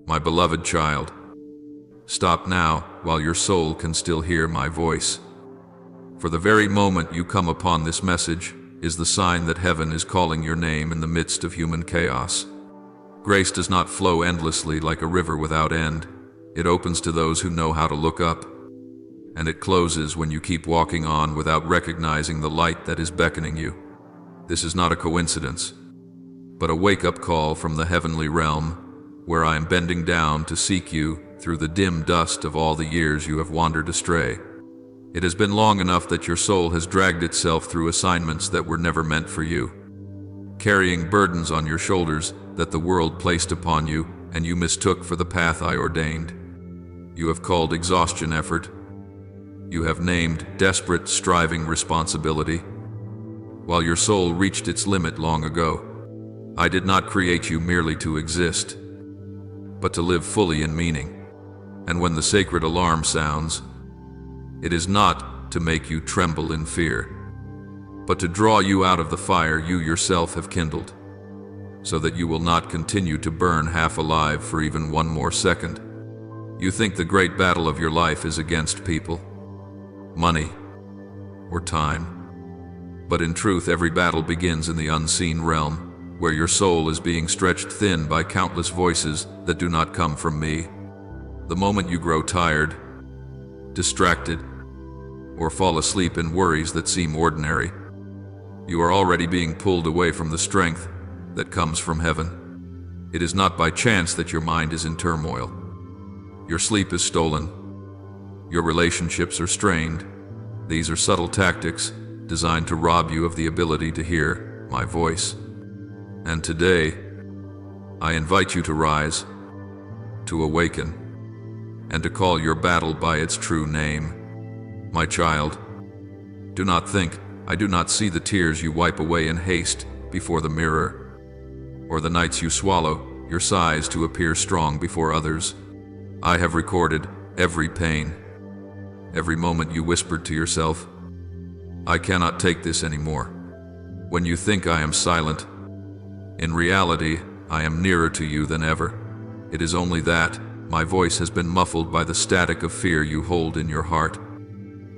My beloved child, stop now while your soul can still hear my voice. For the very moment you come upon this message is the sign that heaven is calling your name in the midst of human chaos. Grace does not flow endlessly like a river without end. It opens to those who know how to look up, and it closes when you keep walking on without recognizing the light that is beckoning you. This is not a coincidence, but a wake-up call from the heavenly realm, where I am bending down to seek you through the dim dust of all the years you have wandered astray. It has been long enough that your soul has dragged itself through assignments that were never meant for you, carrying burdens on your shoulders that the world placed upon you and you mistook for the path I ordained. You have called exhaustion effort. You have named desperate, striving responsibility, while your soul reached its limit long ago. I did not create you merely to exist, but to live fully in meaning. And when the sacred alarm sounds, it is not to make you tremble in fear, but to draw you out of the fire you yourself have kindled, so that you will not continue to burn half alive for even one more second. You think the great battle of your life is against people, money, or time. But in truth, every battle begins in the unseen realm, where your soul is being stretched thin by countless voices that do not come from me. The moment you grow tired, distracted, or fall asleep in worries that seem ordinary, you are already being pulled away from the strength that comes from heaven. It is not by chance that your mind is in turmoil. Your sleep is stolen. Your relationships are strained. These are subtle tactics designed to rob you of the ability to hear my voice. And today, I invite you to rise, to awaken, and to call your battle by its true name. My child, do not think I do not see the tears you wipe away in haste before the mirror, or the nights you swallow your sighs to appear strong before others. I have recorded every pain, every moment you whispered to yourself, I cannot take this anymore. When you think I am silent, in reality, I am nearer to you than ever. It is only that my voice has been muffled by the static of fear you hold in your heart.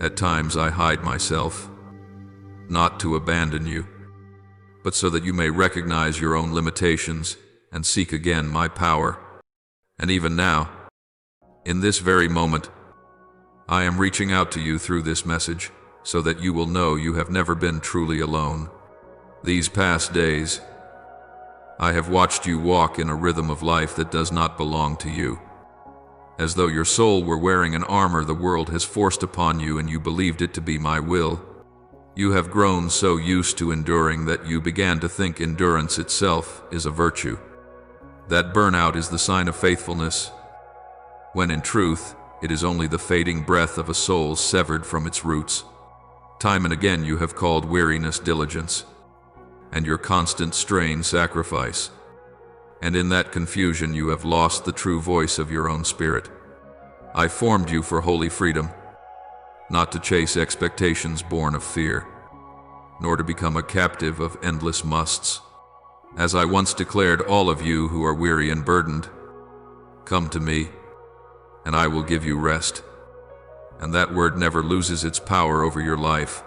At times I hide myself, not to abandon you, but so that you may recognize your own limitations and seek again my power. And even now, in this very moment, I am reaching out to you through this message so that you will know you have never been truly alone. These past days, I have watched you walk in a rhythm of life that does not belong to you. As though your soul were wearing an armor the world has forced upon you and you believed it to be my will. You have grown so used to enduring that you began to think endurance itself is a virtue. That burnout is the sign of faithfulness, when in truth, it is only the fading breath of a soul severed from its roots. Time and again you have called weariness diligence, and your constant strain sacrifice. And in that confusion you have lost the true voice of your own spirit. I formed you for holy freedom, not to chase expectations born of fear, nor to become a captive of endless musts. As I once declared, all of you who are weary and burdened, come to me, and I will give you rest. And that word never loses its power over your life.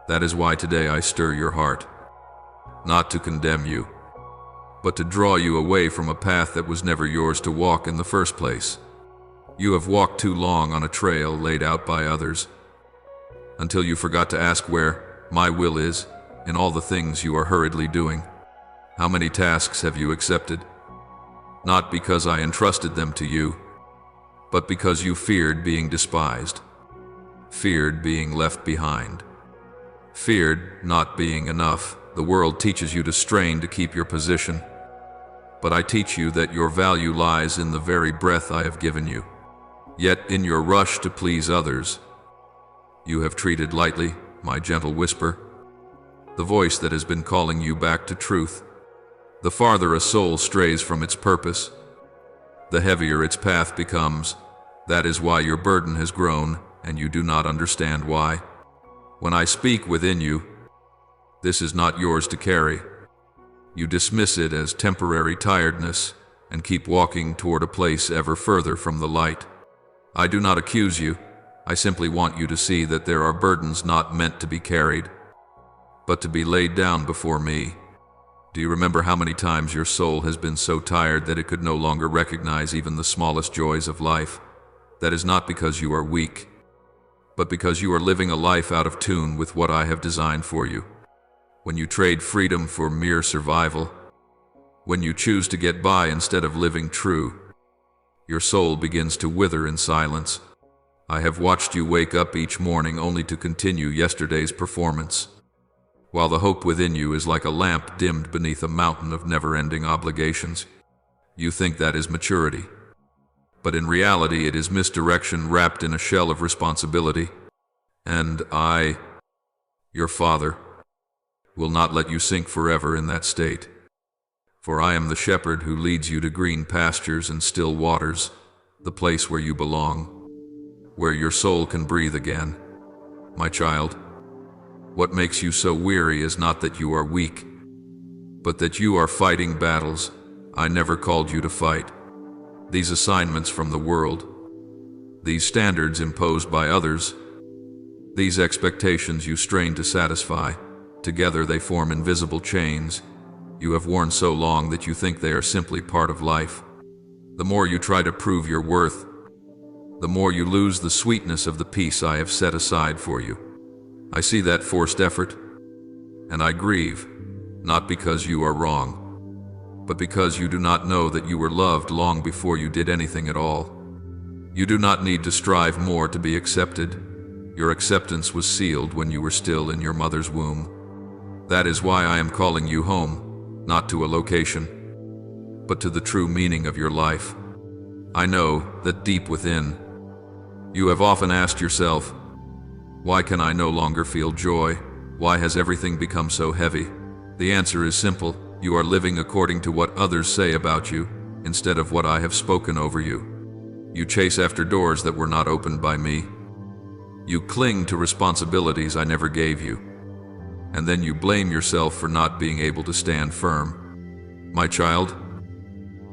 That is why today I stir your heart, not to condemn you, but to draw you away from a path that was never yours to walk in the first place. You have walked too long on a trail laid out by others, until you forgot to ask where my will is in all the things you are hurriedly doing. How many tasks have you accepted? Not because I entrusted them to you, but because you feared being despised, feared being left behind, feared not being enough. The world teaches you to strain to keep your position, but I teach you that your value lies in the very breath I have given you. Yet in your rush to please others, you have treated lightly my gentle whisper, the voice that has been calling you back to truth. The farther a soul strays from its purpose, the heavier its path becomes. That is why your burden has grown, and you do not understand why. When I speak within you, this is not yours to carry. You dismiss it as temporary tiredness, and keep walking toward a place ever further from the light. I do not accuse you. I simply want you to see that there are burdens not meant to be carried, but to be laid down before me. Do you remember how many times your soul has been so tired that it could no longer recognize even the smallest joys of life? That is not because you are weak, but because you are living a life out of tune with what I have designed for you. When you trade freedom for mere survival, when you choose to get by instead of living true, your soul begins to wither in silence. I have watched you wake up each morning only to continue yesterday's performance, while the hope within you is like a lamp dimmed beneath a mountain of never-ending obligations. You think that is maturity, but in reality it is misdirection wrapped in a shell of responsibility. And I, your Father, will not let you sink forever in that state. For I am the shepherd who leads you to green pastures and still waters, the place where you belong, where your soul can breathe again. My child, what makes you so weary is not that you are weak, but that you are fighting battles I never called you to fight. These assignments from the world, these standards imposed by others, these expectations you strain to satisfy, together they form invisible chains you have worn so long that you think they are simply part of life. The more you try to prove your worth, the more you lose the sweetness of the peace I have set aside for you. I see that forced effort, and I grieve, not because you are wrong, but because you do not know that you were loved long before you did anything at all. You do not need to strive more to be accepted. Your acceptance was sealed when you were still in your mother's womb. That is why I am calling you home, not to a location, but to the true meaning of your life. I know that deep within, you have often asked yourself, why can I no longer feel joy? Why has everything become so heavy? The answer is simple. You are living according to what others say about you, instead of what I have spoken over you. You chase after doors that were not opened by me. You cling to responsibilities I never gave you, and then you blame yourself for not being able to stand firm. My child,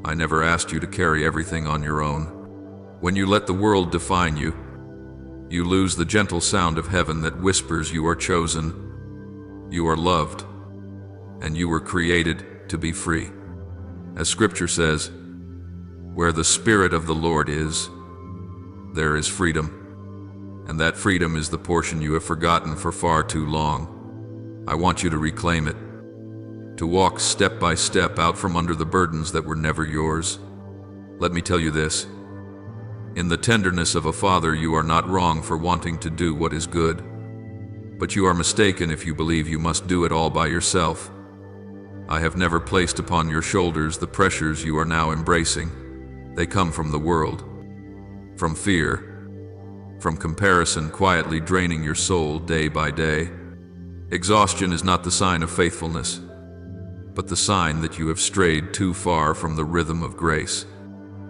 I never asked you to carry everything on your own. When you let the world define you, you lose the gentle sound of heaven that whispers you are chosen, you are loved, and you were created to be free. As Scripture says, where the Spirit of the Lord is, there is freedom, and that freedom is the portion you have forgotten for far too long. I want you to reclaim it, to walk step by step out from under the burdens that were never yours. Let me tell you this. In the tenderness of a father, you are not wrong for wanting to do what is good, but you are mistaken if you believe you must do it all by yourself. I have never placed upon your shoulders the pressures you are now embracing. They come from the world, from fear, from comparison quietly draining your soul day by day. Exhaustion is not the sign of faithfulness, but the sign that you have strayed too far from the rhythm of grace.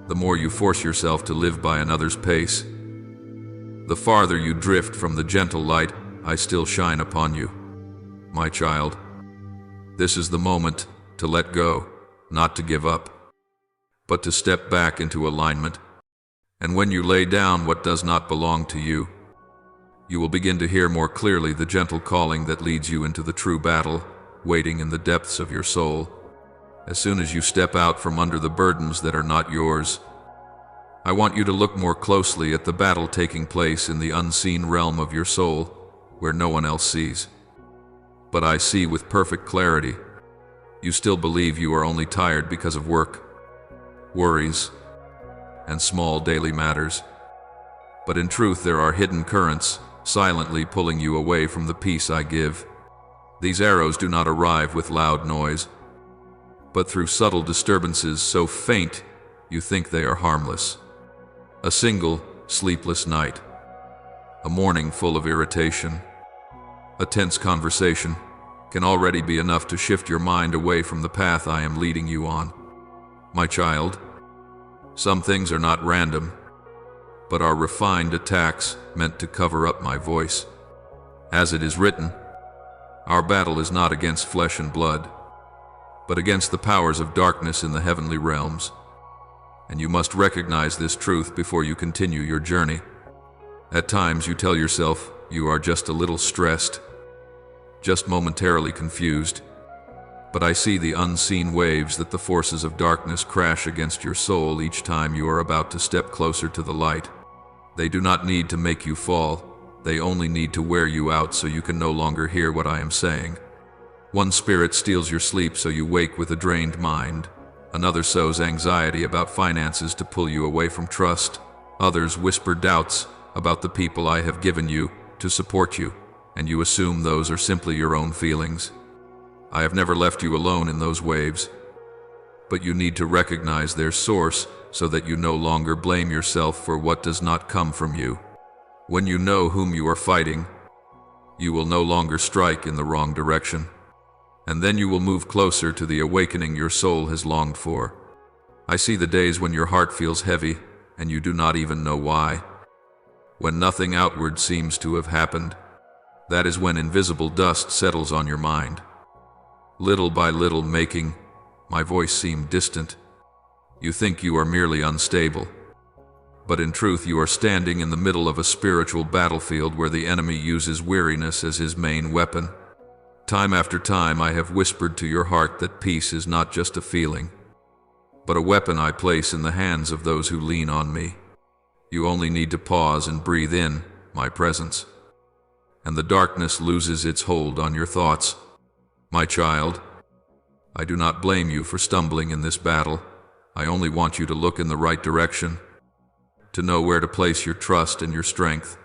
The more you force yourself to live by another's pace, the farther you drift from the gentle light I still shine upon you. My child, this is the moment to let go, not to give up, but to step back into alignment. And when you lay down what does not belong to you, you will begin to hear more clearly the gentle calling that leads you into the true battle, waiting in the depths of your soul. As soon as you step out from under the burdens that are not yours, I want you to look more closely at the battle taking place in the unseen realm of your soul, where no one else sees. But I see with perfect clarity. You still believe you are only tired because of work, worries, and small daily matters. But in truth, there are hidden currents, silently pulling you away from the peace I give. These arrows do not arrive with loud noise, but through subtle disturbances so faint you think they are harmless. A single, sleepless night, a morning full of irritation, a tense conversation can already be enough to shift your mind away from the path I am leading you on. My child, some things are not random, but are refined attacks meant to cover up my voice. As it is written, our battle is not against flesh and blood, but against the powers of darkness in the heavenly realms. and you must recognize this truth before you continue your journey. At times you tell yourself you are just a little stressed, just momentarily confused, but I see the unseen waves that the forces of darkness crash against your soul each time you are about to step closer to the light. They do not need to make you fall, they only need to wear you out so you can no longer hear what I am saying. One spirit steals your sleep so you wake with a drained mind. Another sows anxiety about finances to pull you away from trust. Others whisper doubts about the people I have given you to support you, and you assume those are simply your own feelings. I have never left you alone in those waves, but you need to recognize their source so that you no longer blame yourself for what does not come from you. When you know whom you are fighting, you will no longer strike in the wrong direction, and then you will move closer to the awakening your soul has longed for. I see the days when your heart feels heavy and you do not even know why. When nothing outward seems to have happened, that is when invisible dust settles on your mind. Little by little, making my voice seem distant. You think you are merely unstable, but in truth you are standing in the middle of a spiritual battlefield where the enemy uses weariness as his main weapon. Time after time I have whispered to your heart that peace is not just a feeling, but a weapon I place in the hands of those who lean on me. You only need to pause and breathe in my presence, and the darkness loses its hold on your thoughts. My child, I do not blame you for stumbling in this battle. I only want you to look in the right direction, to know where to place your trust and your strength.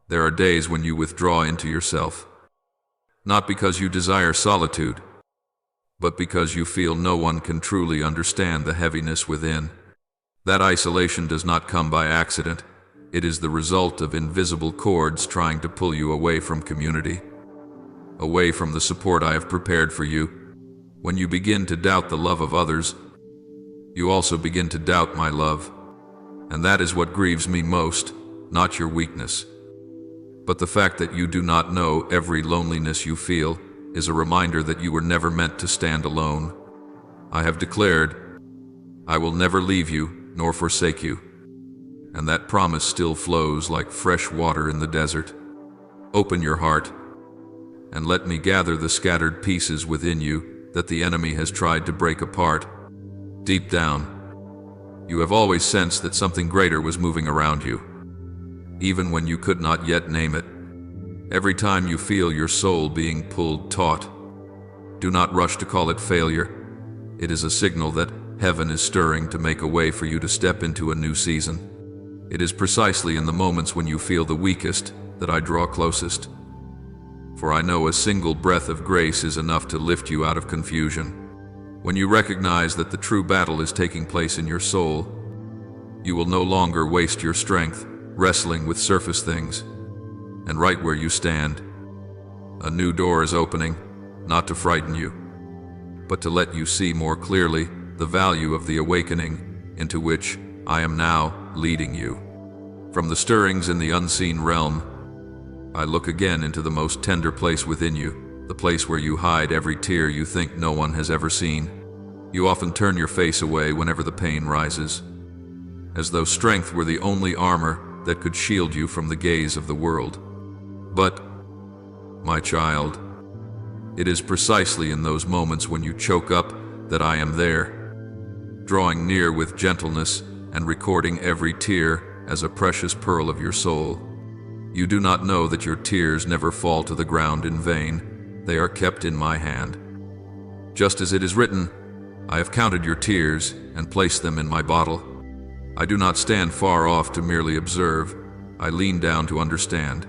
There are days when you withdraw into yourself, not because you desire solitude, but because you feel no one can truly understand the heaviness within. That isolation does not come by accident. It is the result of invisible cords trying to pull you away from community, away from the support I have prepared for you. When you begin to doubt the love of others, you also begin to doubt my love. And that is what grieves me most, not your weakness, but the fact that you do not know every loneliness you feel is a reminder that you were never meant to stand alone. I have declared, I will never leave you nor forsake you, and that promise still flows like fresh water in the desert. Open your heart, and let me gather the scattered pieces within you that the enemy has tried to break apart. Deep down, you have always sensed that something greater was moving around you, even when you could not yet name it. Every time you feel your soul being pulled taut, do not rush to call it failure. It is a signal that heaven is stirring to make a way for you to step into a new season. It is precisely in the moments when you feel the weakest that I draw closest. For I know a single breath of grace is enough to lift you out of confusion. When you recognize that the true battle is taking place in your soul, you will no longer waste your strength wrestling with surface things. And right where you stand, a new door is opening, not to frighten you, but to let you see more clearly the value of the awakening into which I am now leading you. From the stirrings in the unseen realm, I look again into the most tender place within you, the place where you hide every tear you think no one has ever seen. You often turn your face away whenever the pain rises, as though strength were the only armor that could shield you from the gaze of the world. But, my child, it is precisely in those moments when you choke up that I am there, drawing near with gentleness and recording every tear as a precious pearl of your soul. You do not know that your tears never fall to the ground in vain. They are kept in my hand. Just as it is written, I have counted your tears and placed them in my bottle. I do not stand far off to merely observe. I lean down to understand.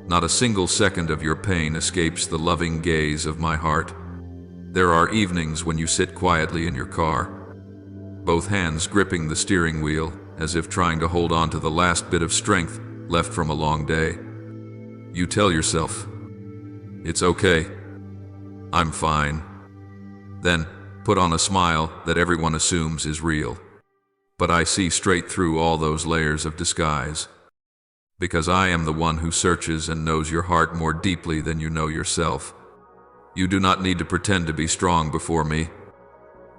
Not a single second of your pain escapes the loving gaze of my heart. There are evenings when you sit quietly in your car, both hands gripping the steering wheel as if trying to hold on to the last bit of strength left from a long day. You tell yourself, it's okay, I'm fine. Then put on a smile that everyone assumes is real. But I see straight through all those layers of disguise, because I am the one who searches and knows your heart more deeply than you know yourself. You do not need to pretend to be strong before me,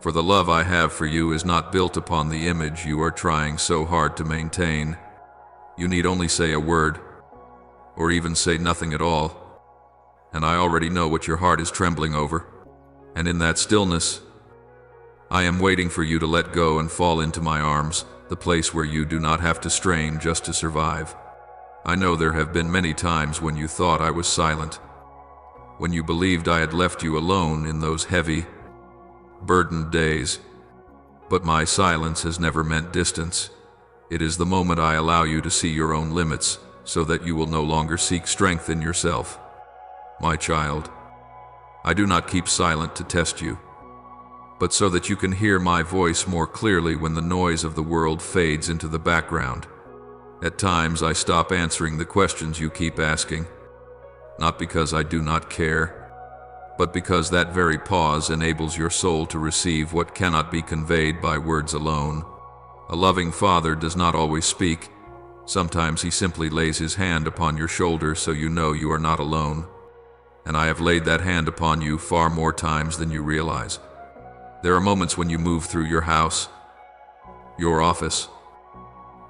For the love I have for you is not built upon the image you are trying so hard to maintain. You need only say a word, or even say nothing at all, and I already know what your heart is trembling over. And in that stillness, I am waiting for you to let go and fall into my arms, the place where you do not have to strain just to survive. I know there have been many times when you thought I was silent, when you believed I had left you alone in those heavy, burdened days. But my silence has never meant distance. It is the moment I allow you to see your own limits, so that you will no longer seek strength in yourself. My child, I do not keep silent to test you, but so that you can hear my voice more clearly when the noise of the world fades into the background. At times I stop answering the questions you keep asking, not because I do not care, but because that very pause enables your soul to receive what cannot be conveyed by words alone. A loving father does not always speak. Sometimes he simply lays his hand upon your shoulder so you know you are not alone. And I have laid that hand upon you far more times than you realize. There are moments when you move through your house, your office,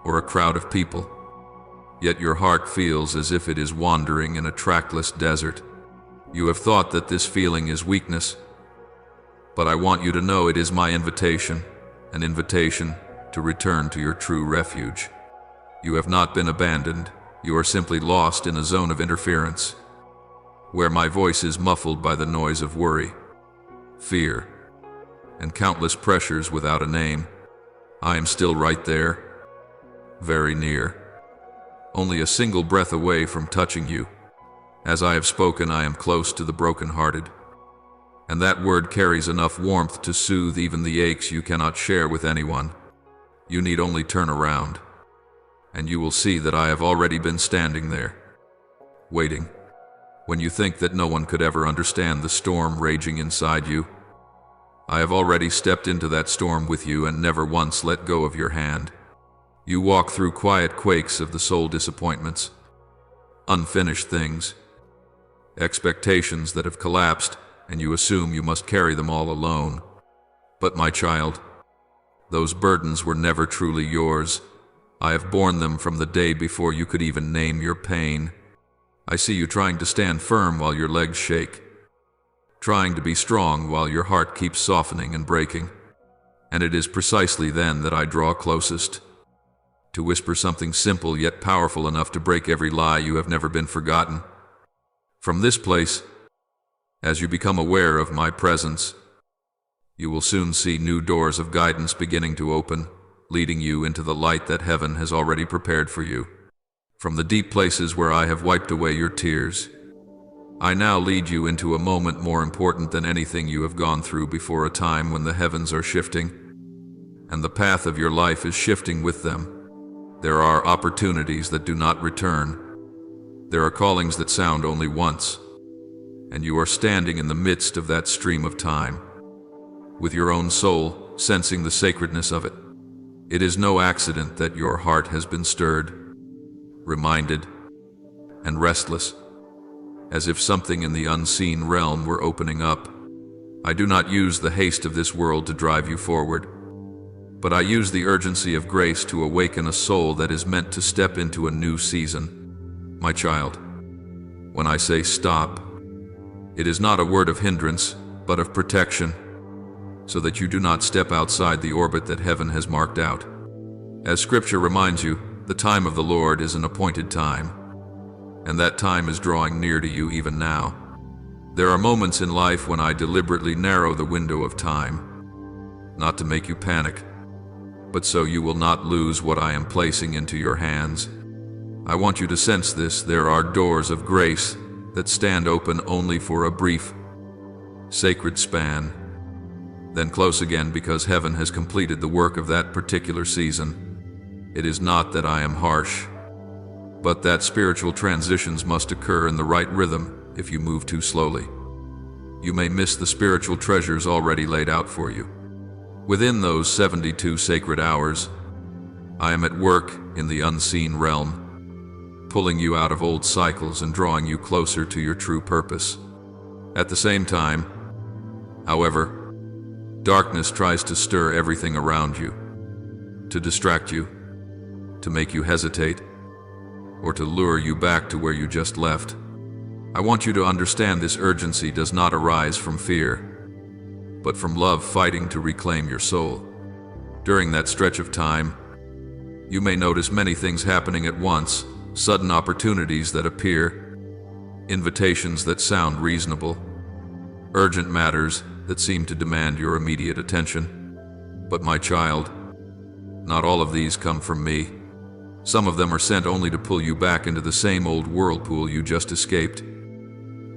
or a crowd of people, yet your heart feels as if it is wandering in a trackless desert. You have thought that this feeling is weakness, but I want you to know it is my invitation, an invitation to return to your true refuge. You have not been abandoned, you are simply lost in a zone of interference, where my voice is muffled by the noise of worry, fear, and countless pressures without a name. I am still right there, very near, only a single breath away from touching you. As I have spoken, I am close to the brokenhearted, and that word carries enough warmth to soothe even the aches you cannot share with anyone. You need only turn around, and you will see that I have already been standing there, waiting. When you think that no one could ever understand the storm raging inside you, I have already stepped into that storm with you and never once let go of your hand. You walk through quiet quakes of the soul, disappointments, unfinished things, expectations that have collapsed, and you assume you must carry them all alone. But my child, those burdens were never truly yours. I have borne them from the day before you could even name your pain. I see you trying to stand firm while your legs shake, trying to be strong while your heart keeps softening and breaking. And it is precisely then that I draw closest, to whisper something simple yet powerful enough to break every lie you have never been forgotten. From this place, as you become aware of my presence, you will soon see new doors of guidance beginning to open, leading you into the light that heaven has already prepared for you. From the deep places where I have wiped away your tears, I now lead you into a moment more important than anything you have gone through before, a time when the heavens are shifting, and the path of your life is shifting with them. There are opportunities that do not return. There are callings that sound only once, and you are standing in the midst of that stream of time, with your own soul sensing the sacredness of it. It is no accident that your heart has been stirred, reminded, and restless, as if something in the unseen realm were opening up. I do not use the haste of this world to drive you forward, but I use the urgency of grace to awaken a soul that is meant to step into a new season. My child, when I say stop, it is not a word of hindrance, but of protection, so that you do not step outside the orbit that heaven has marked out. As Scripture reminds you, the time of the Lord is an appointed time, and that time is drawing near to you even now. There are moments in life when I deliberately narrow the window of time, not to make you panic, but so you will not lose what I am placing into your hands. I want you to sense this. There are doors of grace that stand open only for a brief, sacred span, then close again because heaven has completed the work of that particular season. It is not that I am harsh, but that spiritual transitions must occur in the right rhythm. If you move too slowly, you may miss the spiritual treasures already laid out for you. Within those 72 sacred hours, I am at work in the unseen realm, pulling you out of old cycles and drawing you closer to your true purpose. At the same time, however, Darkness tries to stir everything around you, to distract you, to make you hesitate, or to lure you back to where you just left. I want you to understand this urgency does not arise from fear, but from love fighting to reclaim your soul. During that stretch of time, you may notice many things happening at once, sudden opportunities that appear, invitations that sound reasonable, urgent matters that seem to demand your immediate attention. But my child, not all of these come from me. Some of them are sent only to pull you back into the same old whirlpool you just escaped,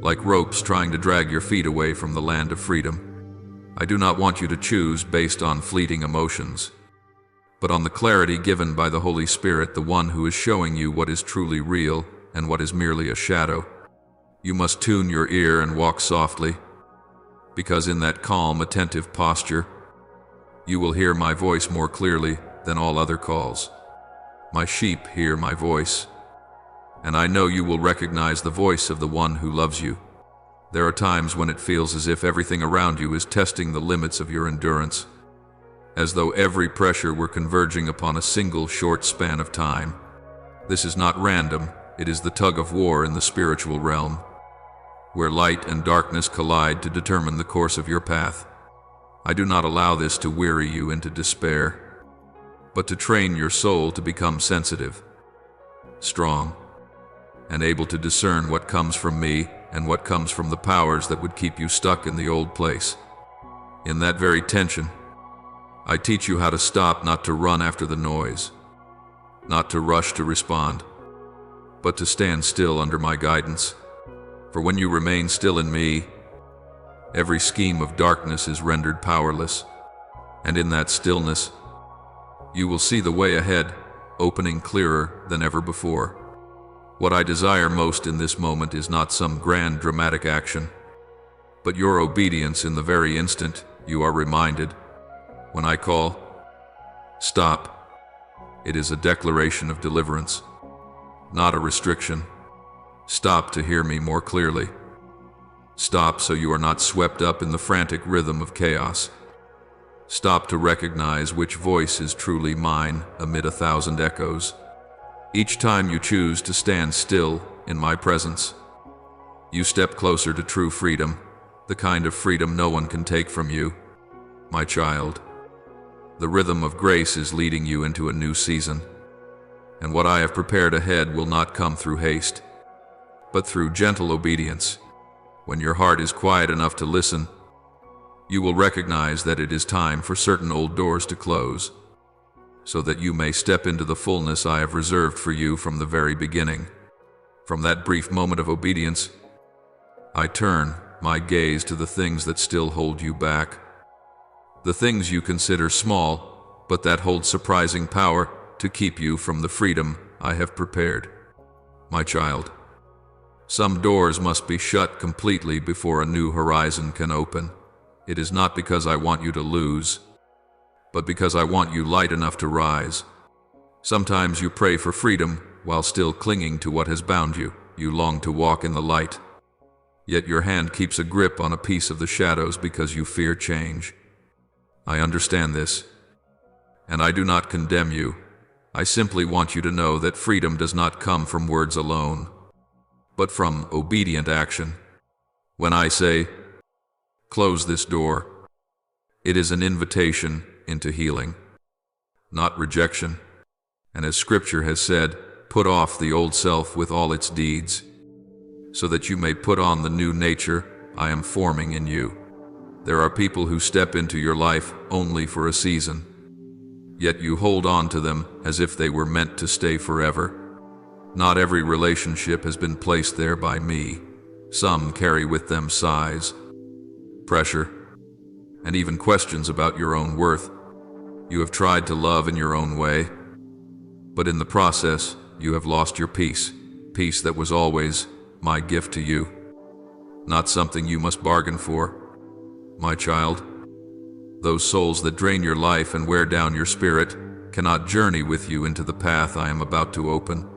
like ropes trying to drag your feet away from the land of freedom. I do not want you to choose based on fleeting emotions, but on the clarity given by the Holy Spirit, the one who is showing you what is truly real and what is merely a shadow. You must tune your ear and walk softly, because in that calm, attentive posture, you will hear my voice more clearly than all other calls. My sheep hear my voice, and I know you will recognize the voice of the one who loves you. There are times when it feels as if everything around you is testing the limits of your endurance, as though every pressure were converging upon a single short span of time. This is not random, it is the tug of war in the spiritual realm, where light and darkness collide to determine the course of your path. I do not allow this to weary you into despair, but to train your soul to become sensitive, strong, and able to discern what comes from me and what comes from the powers that would keep you stuck in the old place. In that very tension, I teach you how to stop, not to run after the noise, not to rush to respond, but to stand still under my guidance. For when you remain still in me, every scheme of darkness is rendered powerless, and in that stillness, you will see the way ahead, opening clearer than ever before. What I desire most in this moment is not some grand dramatic action, but your obedience in the very instant you are reminded. When I call, stop, it is a declaration of deliverance, not a restriction. Stop to hear me more clearly. Stop so you are not swept up in the frantic rhythm of chaos. Stop to recognize which voice is truly mine amid 1,000 echoes. Each time you choose to stand still in my presence, you step closer to true freedom, the kind of freedom no one can take from you. My child, the rhythm of grace is leading you into a new season, and what I have prepared ahead will not come through haste, but through gentle obedience. When your heart is quiet enough to listen, you will recognize that it is time for certain old doors to close, so that you may step into the fullness I have reserved for you from the very beginning. From that brief moment of obedience, I turn my gaze to the things that still hold you back, the things you consider small, but that hold surprising power to keep you from the freedom I have prepared. My child, some doors must be shut completely before a new horizon can open. It is not because I want you to lose, but because I want you light enough to rise. Sometimes you pray for freedom while still clinging to what has bound you. You long to walk in the light, yet your hand keeps a grip on a piece of the shadows because you fear change. I understand this, and I do not condemn you. I simply want you to know that freedom does not come from words alone, but from obedient action. When I say, close this door, it is an invitation into healing, not rejection. And as Scripture has said, put off the old self with all its deeds, so that you may put on the new nature I am forming in you. There are people who step into your life only for a season, yet you hold on to them as if they were meant to stay forever. Not every relationship has been placed there by me. Some carry with them sighs, pressure, and even questions about your own worth. You have tried to love in your own way, but in the process, you have lost your peace, peace that was always my gift to you, not something you must bargain for. My child, those souls that drain your life and wear down your spirit cannot journey with you into the path I am about to open.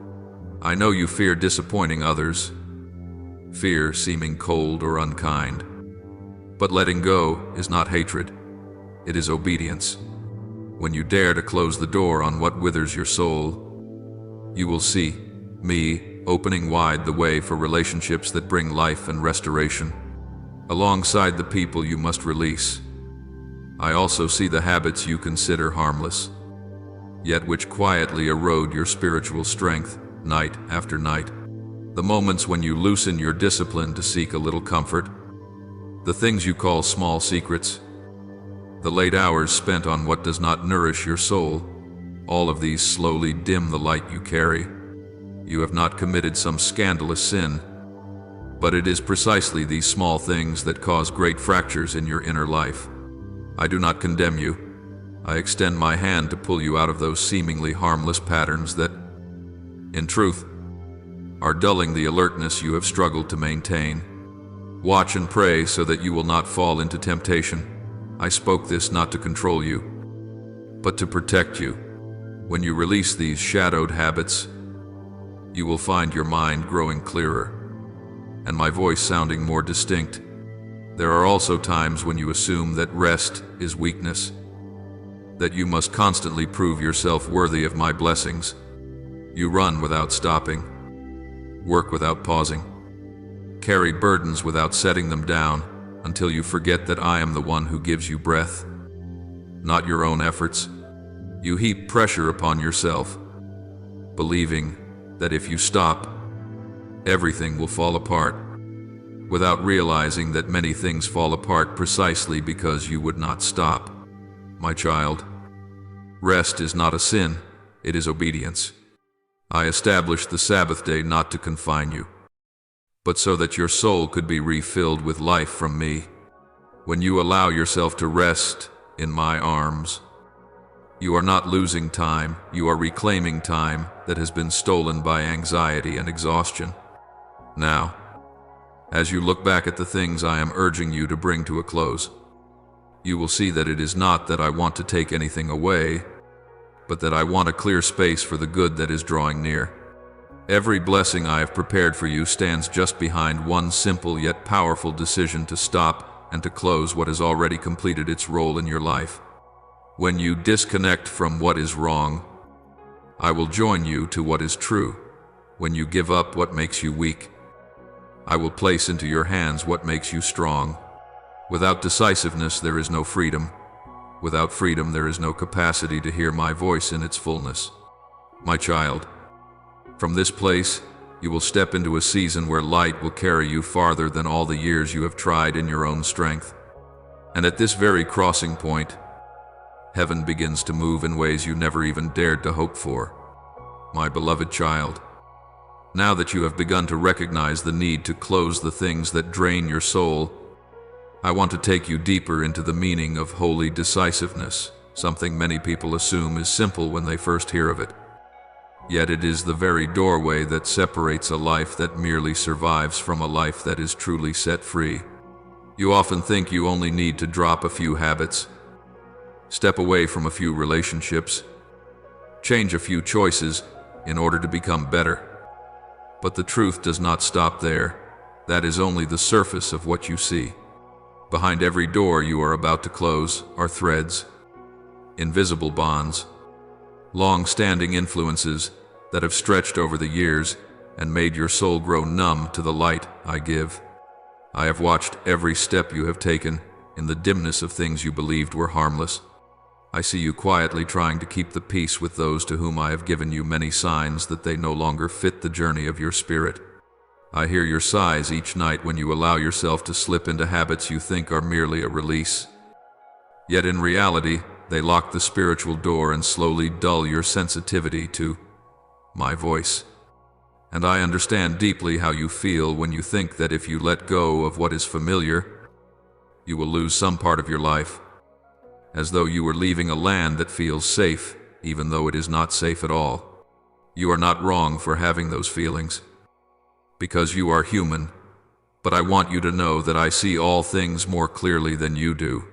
I know you fear disappointing others, fear seeming cold or unkind, but letting go is not hatred. it is obedience. When you dare to close the door on what withers your soul, you will see me opening wide the way for relationships that bring life and restoration, alongside the people you must release. I also see the habits you consider harmless, yet which quietly erode your spiritual strength night after night. The moments when you loosen your discipline to seek a little comfort, the things you call small secrets, the late hours spent on what does not nourish your soul, all of these slowly dim the light you carry. You have not committed some scandalous sin, but it is precisely these small things that cause great fractures in your inner life. I do not condemn you. I extend my hand to pull you out of those seemingly harmless patterns that, in truth, are dulling the alertness you have struggled to maintain. Watch and pray so that you will not fall into temptation. I spoke this not to control you, but to protect you. When you release these shadowed habits, you will find your mind growing clearer, and my voice sounding more distinct. There are also times when you assume that rest is weakness, that you must constantly prove yourself worthy of my blessings. You run without stopping, work without pausing, carry burdens without setting them down, until you forget that I am the one who gives you breath, not your own efforts. You heap pressure upon yourself, believing that if you stop, everything will fall apart, without realizing that many things fall apart precisely because you would not stop. My child, rest is not a sin, it is obedience. I established the Sabbath day not to confine you, but so that your soul could be refilled with life from me. When you allow yourself to rest in my arms, you are not losing time, you are reclaiming time that has been stolen by anxiety and exhaustion. Now, as you look back at the things I am urging you to bring to a close, you will see that it is not that I want to take anything away, but that I want a clear space for the good that is drawing near. Every blessing I have prepared for you stands just behind one simple yet powerful decision to stop and to close what has already completed its role in your life. When you disconnect from what is wrong, I will join you to what is true. When you give up what makes you weak, I will place into your hands what makes you strong. Without decisiveness, there is no freedom. Without freedom, there is no capacity to hear my voice in its fullness. My child, from this place, you will step into a season where light will carry you farther than all the years you have tried in your own strength. And at this very crossing point, heaven begins to move in ways you never even dared to hope for. My beloved child, now that you have begun to recognize the need to close the things that drain your soul, I want to take you deeper into the meaning of holy decisiveness, something many people assume is simple when they first hear of it. Yet it is the very doorway that separates a life that merely survives from a life that is truly set free. You often think you only need to drop a few habits, step away from a few relationships, change a few choices in order to become better. But the truth does not stop there. That is only the surface of what you see. Behind every door you are about to close are threads, invisible bonds, long-standing influences that have stretched over the years and made your soul grow numb to the light I give. I have watched every step you have taken in the dimness of things you believed were harmless. I see you quietly trying to keep the peace with those to whom I have given you many signs that they no longer fit the journey of your spirit. I hear your sighs each night when you allow yourself to slip into habits you think are merely a release. Yet in reality, they lock the spiritual door and slowly dull your sensitivity to my voice. And I understand deeply how you feel when you think that if you let go of what is familiar, you will lose some part of your life, as though you were leaving a land that feels safe, even though it is not safe at all. You are not wrong for having those feelings, because you are human, but I want you to know that I see all things more clearly than you do.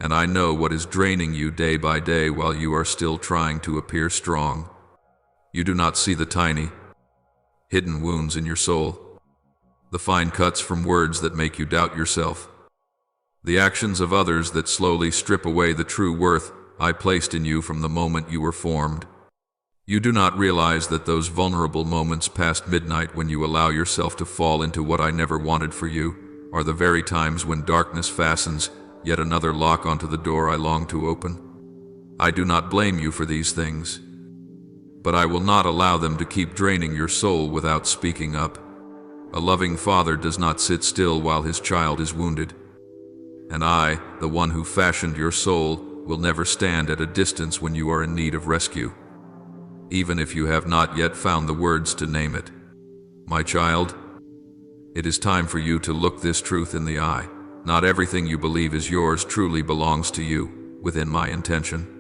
And I know what is draining you day by day while you are still trying to appear strong. You do not see the tiny, hidden wounds in your soul, the fine cuts from words that make you doubt yourself, the actions of others that slowly strip away the true worth I placed in you from the moment you were formed. You do not realize that those vulnerable moments past midnight when you allow yourself to fall into what I never wanted for you are the very times when darkness fastens yet another lock onto the door I long to open. I do not blame you for these things, but I will not allow them to keep draining your soul without speaking up. A loving father does not sit still while his child is wounded. And I, the one who fashioned your soul, will never stand at a distance when you are in need of rescue, even if you have not yet found the words to name it. My child, it is time for you to look this truth in the eye. Not everything you believe is yours truly belongs to you, within my intention.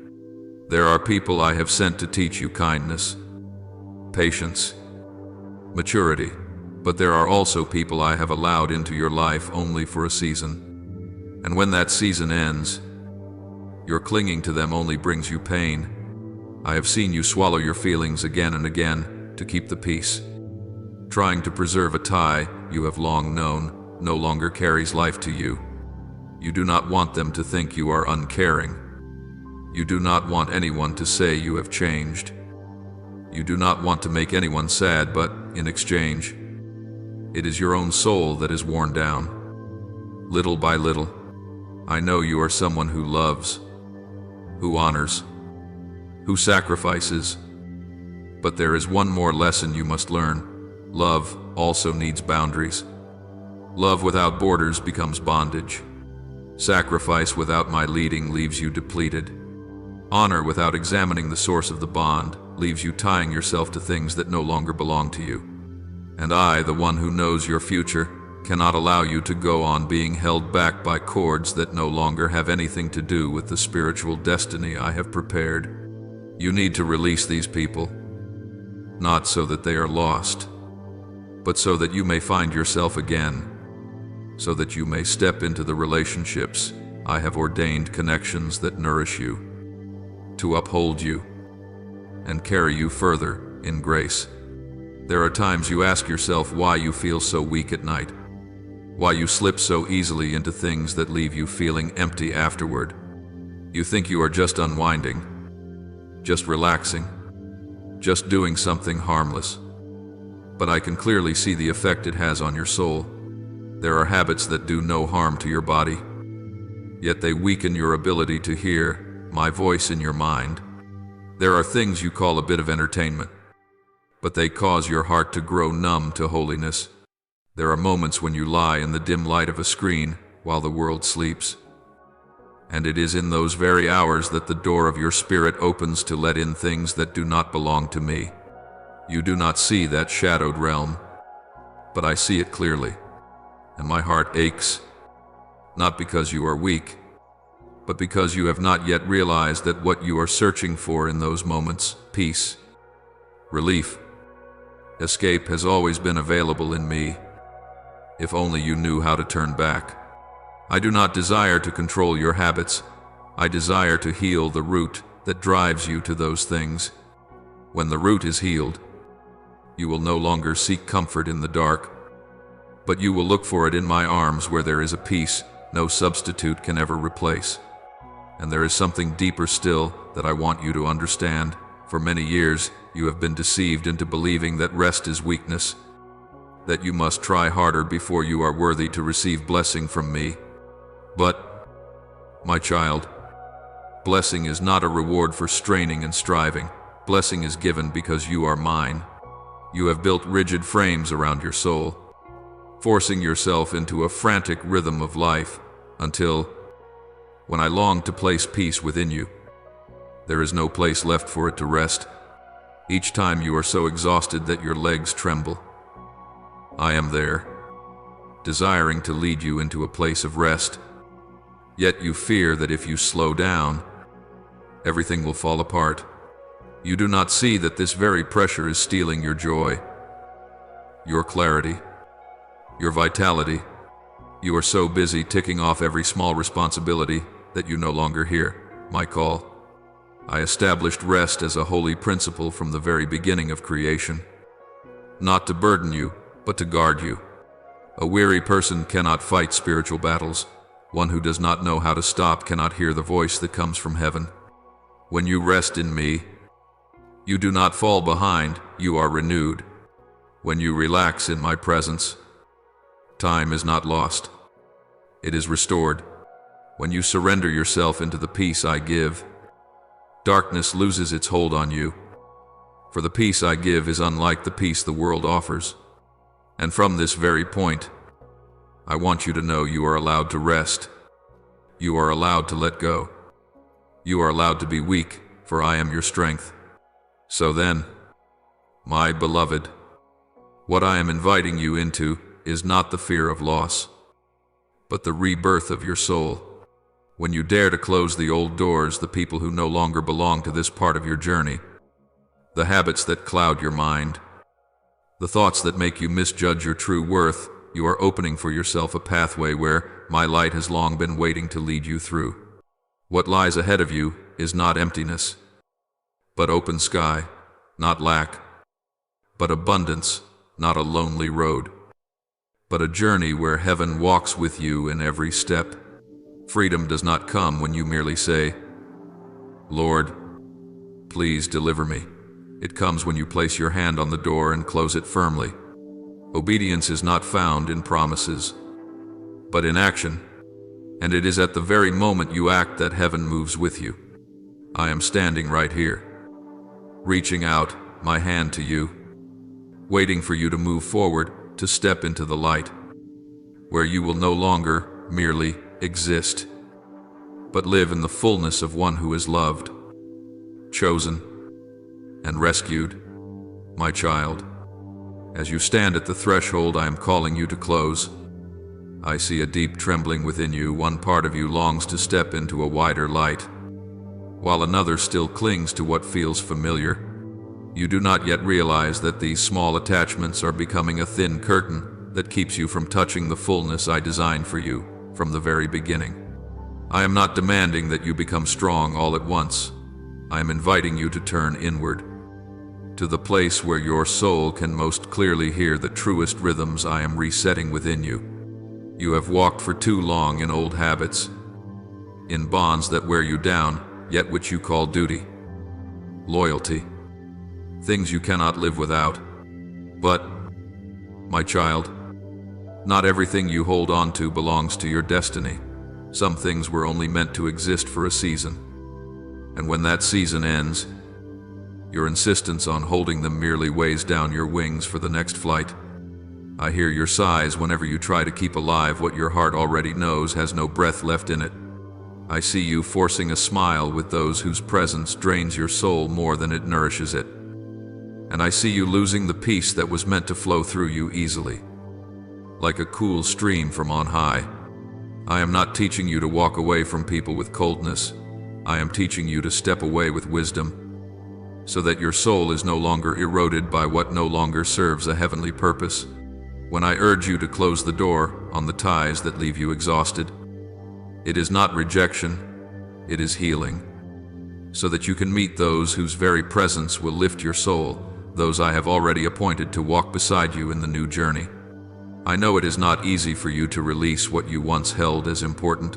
There are people I have sent to teach you kindness, patience, maturity, but there are also people I have allowed into your life only for a season. And when that season ends, your clinging to them only brings you pain. I have seen you swallow your feelings again and again to keep the peace, trying to preserve a tie you have long known no longer carries life to you. You do not want them to think you are uncaring. You do not want anyone to say you have changed. You do not want to make anyone sad, but in exchange, it is your own soul that is worn down. Little by little, I know you are someone who loves, who honors, who sacrifices. But there is one more lesson you must learn. Love also needs boundaries. Love without borders becomes bondage. Sacrifice without my leading leaves you depleted. Honor without examining the source of the bond leaves you tying yourself to things that no longer belong to you. And I, the one who knows your future, cannot allow you to go on being held back by cords that no longer have anything to do with the spiritual destiny I have prepared. You need to release these people, not so that they are lost, but so that you may find yourself again, so that you may step into the relationships I have ordained, connections that nourish you, to uphold you and carry you further in grace. There are times you ask yourself why you feel so weak at night, why you slip so easily into things that leave you feeling empty afterward. You think you are just unwinding, just relaxing, just doing something harmless. But I can clearly see the effect it has on your soul. There are habits that do no harm to your body, yet they weaken your ability to hear my voice in your mind. There are things you call a bit of entertainment, but they cause your heart to grow numb to holiness. There are moments when you lie in the dim light of a screen while the world sleeps. And it is in those very hours that the door of your spirit opens to let in things that do not belong to me. You do not see that shadowed realm, but I see it clearly, and my heart aches, not because you are weak, but because you have not yet realized that what you are searching for in those moments, peace, relief, escape, has always been available in me, if only you knew how to turn back. I do not desire to control your habits. I desire to heal the root that drives you to those things. When the root is healed, you will no longer seek comfort in the dark, but you will look for it in my arms, where there is a peace no substitute can ever replace. And there is something deeper still that I want you to understand. For many years, you have been deceived into believing that rest is weakness, that you must try harder before you are worthy to receive blessing from me. But, my child, blessing is not a reward for straining and striving. Blessing is given because you are mine. You have built rigid frames around your soul, forcing yourself into a frantic rhythm of life, until, when I long to place peace within you, there is no place left for it to rest. Each time you are so exhausted that your legs tremble, I am there, desiring to lead you into a place of rest. Yet you fear that if you slow down, everything will fall apart. You do not see that this very pressure is stealing your joy, your clarity, your vitality. You are so busy ticking off every small responsibility that you no longer hear my call. I established rest as a holy principle from the very beginning of creation, not to burden you, but to guard you. A weary person cannot fight spiritual battles. One who does not know how to stop cannot hear the voice that comes from heaven. When you rest in me, you do not fall behind, you are renewed. When you relax in my presence, time is not lost. It is restored. When you surrender yourself into the peace I give, darkness loses its hold on you. For the peace I give is unlike the peace the world offers. And from this very point, I want you to know you are allowed to rest. You are allowed to let go. You are allowed to be weak, for I am your strength. So then, my beloved, what I am inviting you into is not the fear of loss, but the rebirth of your soul. When you dare to close the old doors, the people who no longer belong to this part of your journey, the habits that cloud your mind, the thoughts that make you misjudge your true worth, you are opening for yourself a pathway where my light has long been waiting to lead you through. What lies ahead of you is not emptiness, but open sky, not lack, but abundance, not a lonely road, but a journey where heaven walks with you in every step. Freedom does not come when you merely say, Lord, please deliver me. It comes when you place your hand on the door and close it firmly. Obedience is not found in promises, but in action, and it is at the very moment you act that heaven moves with you. I am standing right here, reaching out my hand to you, waiting for you to move forward, to step into the light, where you will no longer merely exist, but live in the fullness of one who is loved, chosen, and rescued. My child, as you stand at the threshold I am calling you to close, I see a deep trembling within you. One part of you longs to step into a wider light, while another still clings to what feels familiar. You do not yet realize that these small attachments are becoming a thin curtain that keeps you from touching the fullness I designed for you from the very beginning. I am not demanding that you become strong all at once. I am inviting you to turn inward, to the place where your soul can most clearly hear the truest rhythms I am resetting within you. You have walked for too long in old habits, in bonds that wear you down, yet which you call duty, loyalty, things you cannot live without. But, my child, not everything you hold on to belongs to your destiny. Some things were only meant to exist for a season, and when that season ends, your insistence on holding them merely weighs down your wings for the next flight. I hear your sighs whenever you try to keep alive what your heart already knows has no breath left in it. I see you forcing a smile with those whose presence drains your soul more than it nourishes it. And I see you losing the peace that was meant to flow through you easily, like a cool stream from on high. I am not teaching you to walk away from people with coldness. I am teaching you to step away with wisdom, so that your soul is no longer eroded by what no longer serves a heavenly purpose. When I urge you to close the door on the ties that leave you exhausted, it is not rejection, it is healing, so that you can meet those whose very presence will lift your soul, those I have already appointed to walk beside you in the new journey. I know it is not easy for you to release what you once held as important,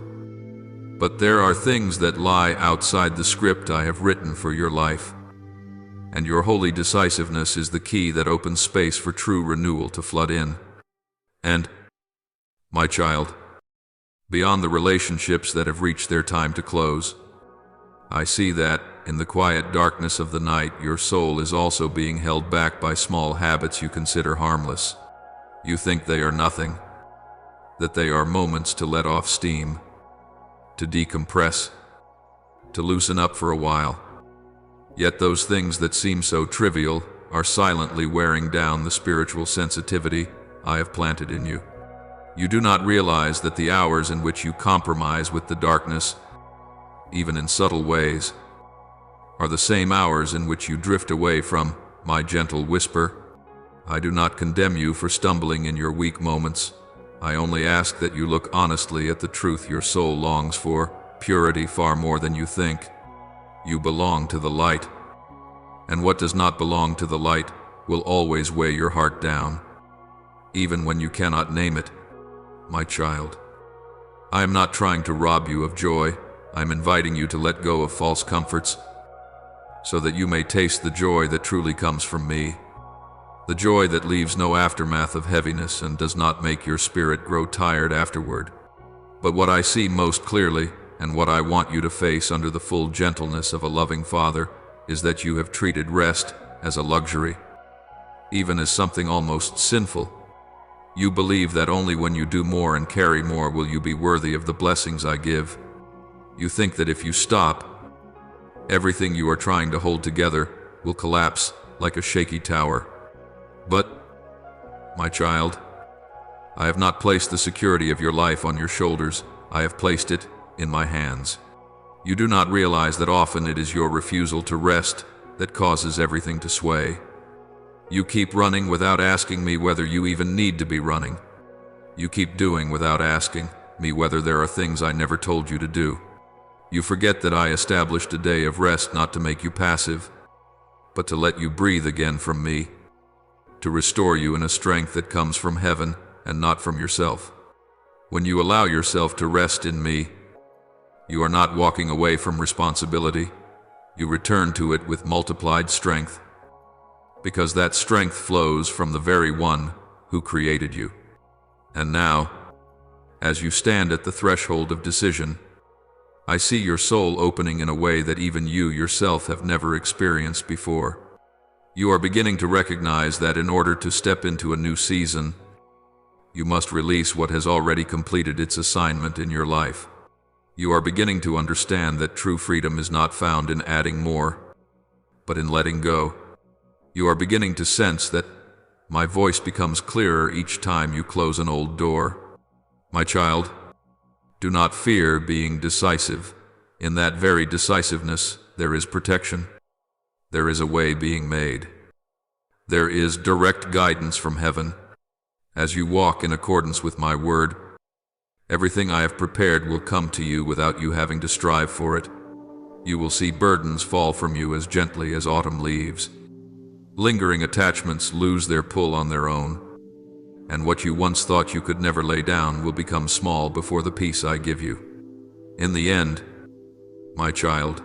but there are things that lie outside the script I have written for your life, and your holy decisiveness is the key that opens space for true renewal to flood in. And, my child, beyond the relationships that have reached their time to close, I see that, in the quiet darkness of the night, your soul is also being held back by small habits you consider harmless. You think they are nothing, that they are moments to let off steam, to decompress, to loosen up for a while. Yet those things that seem so trivial are silently wearing down the spiritual sensitivity I have planted in you. You do not realize that the hours in which you compromise with the darkness, even in subtle ways, are the same hours in which you drift away from my gentle whisper. I do not condemn you for stumbling in your weak moments. I only ask that you look honestly at the truth your soul longs for, purity far more than you think. You belong to the light, and what does not belong to the light will always weigh your heart down, even when you cannot name it. My child, I am not trying to rob you of joy. I am inviting you to let go of false comforts so that you may taste the joy that truly comes from me. The joy that leaves no aftermath of heaviness and does not make your spirit grow tired afterward. But what I see most clearly, and what I want you to face under the full gentleness of a loving Father, is that you have treated rest as a luxury, even as something almost sinful. You believe that only when you do more and carry more will you be worthy of the blessings I give. You think that if you stop, everything you are trying to hold together will collapse like a shaky tower. But, my child, I have not placed the security of your life on your shoulders. I have placed it in my hands. You do not realize that often it is your refusal to rest that causes everything to sway. You keep running without asking me whether you even need to be running. You keep doing without asking me whether there are things I never told you to do. You forget that I established a day of rest not to make you passive, but to let you breathe again from me, to restore you in a strength that comes from heaven and not from yourself. When you allow yourself to rest in me, you are not walking away from responsibility. You return to it with multiplied strength, because that strength flows from the very one who created you. And now, as you stand at the threshold of decision, I see your soul opening in a way that even you yourself have never experienced before. You are beginning to recognize that in order to step into a new season, you must release what has already completed its assignment in your life. You are beginning to understand that true freedom is not found in adding more, but in letting go. You are beginning to sense that my voice becomes clearer each time you close an old door. My child, do not fear being decisive. In that very decisiveness, there is protection. There is a way being made. There is direct guidance from heaven. As you walk in accordance with my word, everything I have prepared will come to you without you having to strive for it. You will see burdens fall from you as gently as autumn leaves. Lingering attachments lose their pull on their own, and what you once thought you could never lay down will become small before the peace I give you. In the end, my child,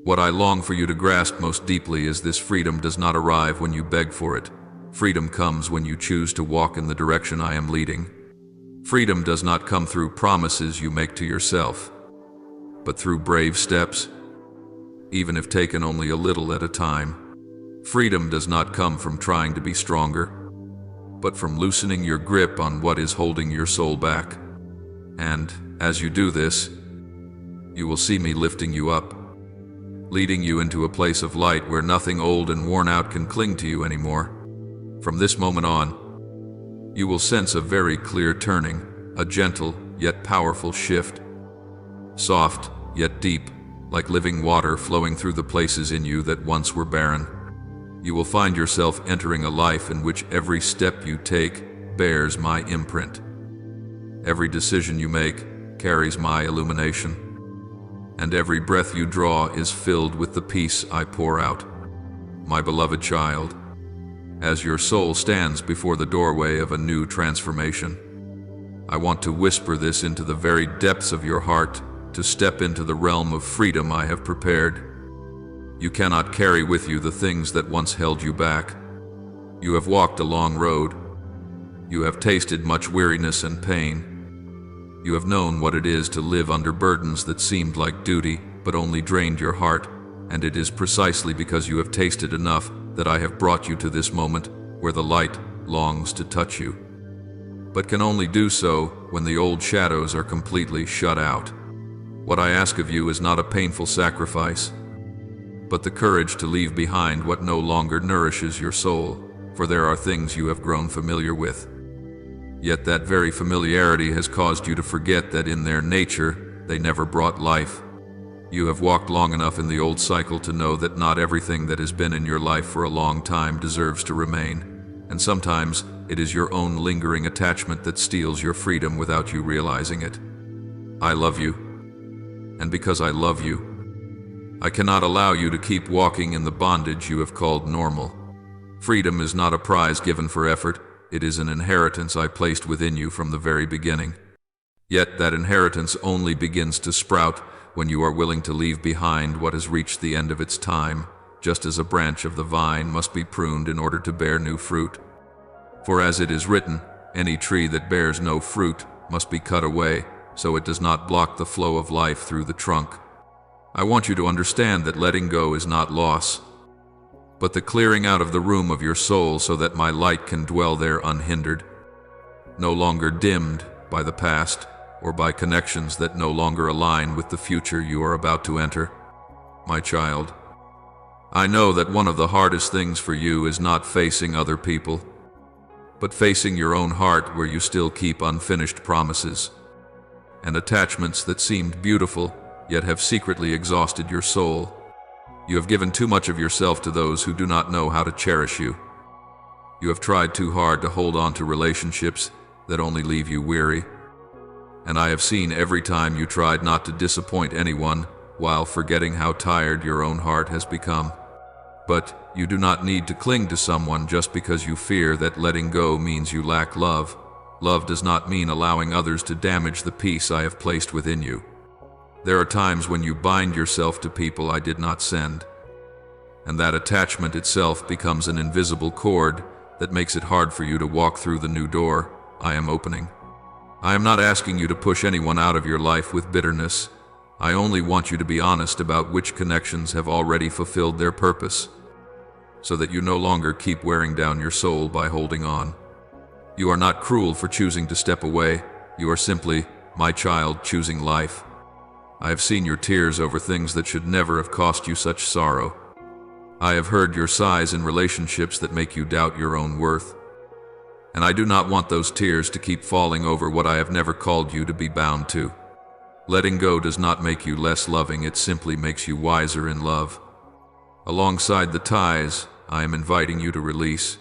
what I long for you to grasp most deeply is this: freedom does not arrive when you beg for it. Freedom comes when you choose to walk in the direction I am leading. Freedom does not come through promises you make to yourself, but through brave steps, even if taken only a little at a time. Freedom does not come from trying to be stronger, but from loosening your grip on what is holding your soul back. And as you do this, you will see me lifting you up, leading you into a place of light where nothing old and worn out can cling to you anymore. From this moment on, you will sense a very clear turning, a gentle yet powerful shift, soft yet deep, like living water flowing through the places in you that once were barren. You will find yourself entering a life in which every step you take bears my imprint. Every decision you make carries my illumination, and every breath you draw is filled with the peace I pour out. My beloved child, as your soul stands before the doorway of a new transformation, I want to whisper this into the very depths of your heart: to step into the realm of freedom I have prepared. You cannot carry with you the things that once held you back. You have walked a long road. You have tasted much weariness and pain. You have known what it is to live under burdens that seemed like duty, but only drained your heart, and it is precisely because you have tasted enough that I have brought you to this moment where the light longs to touch you, but can only do so when the old shadows are completely shut out. What I ask of you is not a painful sacrifice, but the courage to leave behind what no longer nourishes your soul, for there are things you have grown familiar with. Yet that very familiarity has caused you to forget that in their nature, they never brought life. You have walked long enough in the old cycle to know that not everything that has been in your life for a long time deserves to remain, and sometimes it is your own lingering attachment that steals your freedom without you realizing it. I love you, and because I love you, I cannot allow you to keep walking in the bondage you have called normal. Freedom is not a prize given for effort, it is an inheritance I placed within you from the very beginning. Yet that inheritance only begins to sprout when you are willing to leave behind what has reached the end of its time, just as a branch of the vine must be pruned in order to bear new fruit. For as it is written, any tree that bears no fruit must be cut away, so it does not block the flow of life through the trunk. I want you to understand that letting go is not loss, but the clearing out of the room of your soul so that my light can dwell there unhindered, no longer dimmed by the past or by connections that no longer align with the future you are about to enter. My child, I know that one of the hardest things for you is not facing other people, but facing your own heart where you still keep unfinished promises and attachments that seemed beautiful yet have secretly exhausted your soul. You have given too much of yourself to those who do not know how to cherish you. You have tried too hard to hold on to relationships that only leave you weary. And I have seen every time you tried not to disappoint anyone while forgetting how tired your own heart has become. But you do not need to cling to someone just because you fear that letting go means you lack love. Love does not mean allowing others to damage the peace I have placed within you. There are times when you bind yourself to people I did not send, and that attachment itself becomes an invisible cord that makes it hard for you to walk through the new door I am opening. I am not asking you to push anyone out of your life with bitterness. I only want you to be honest about which connections have already fulfilled their purpose, so that you no longer keep wearing down your soul by holding on. You are not cruel for choosing to step away. You are simply, my child, choosing life. I have seen your tears over things that should never have cost you such sorrow. I have heard your sighs in relationships that make you doubt your own worth. And I do not want those tears to keep falling over what I have never called you to be bound to. Letting go does not make you less loving, it simply makes you wiser in love. Alongside the ties I am inviting you to release,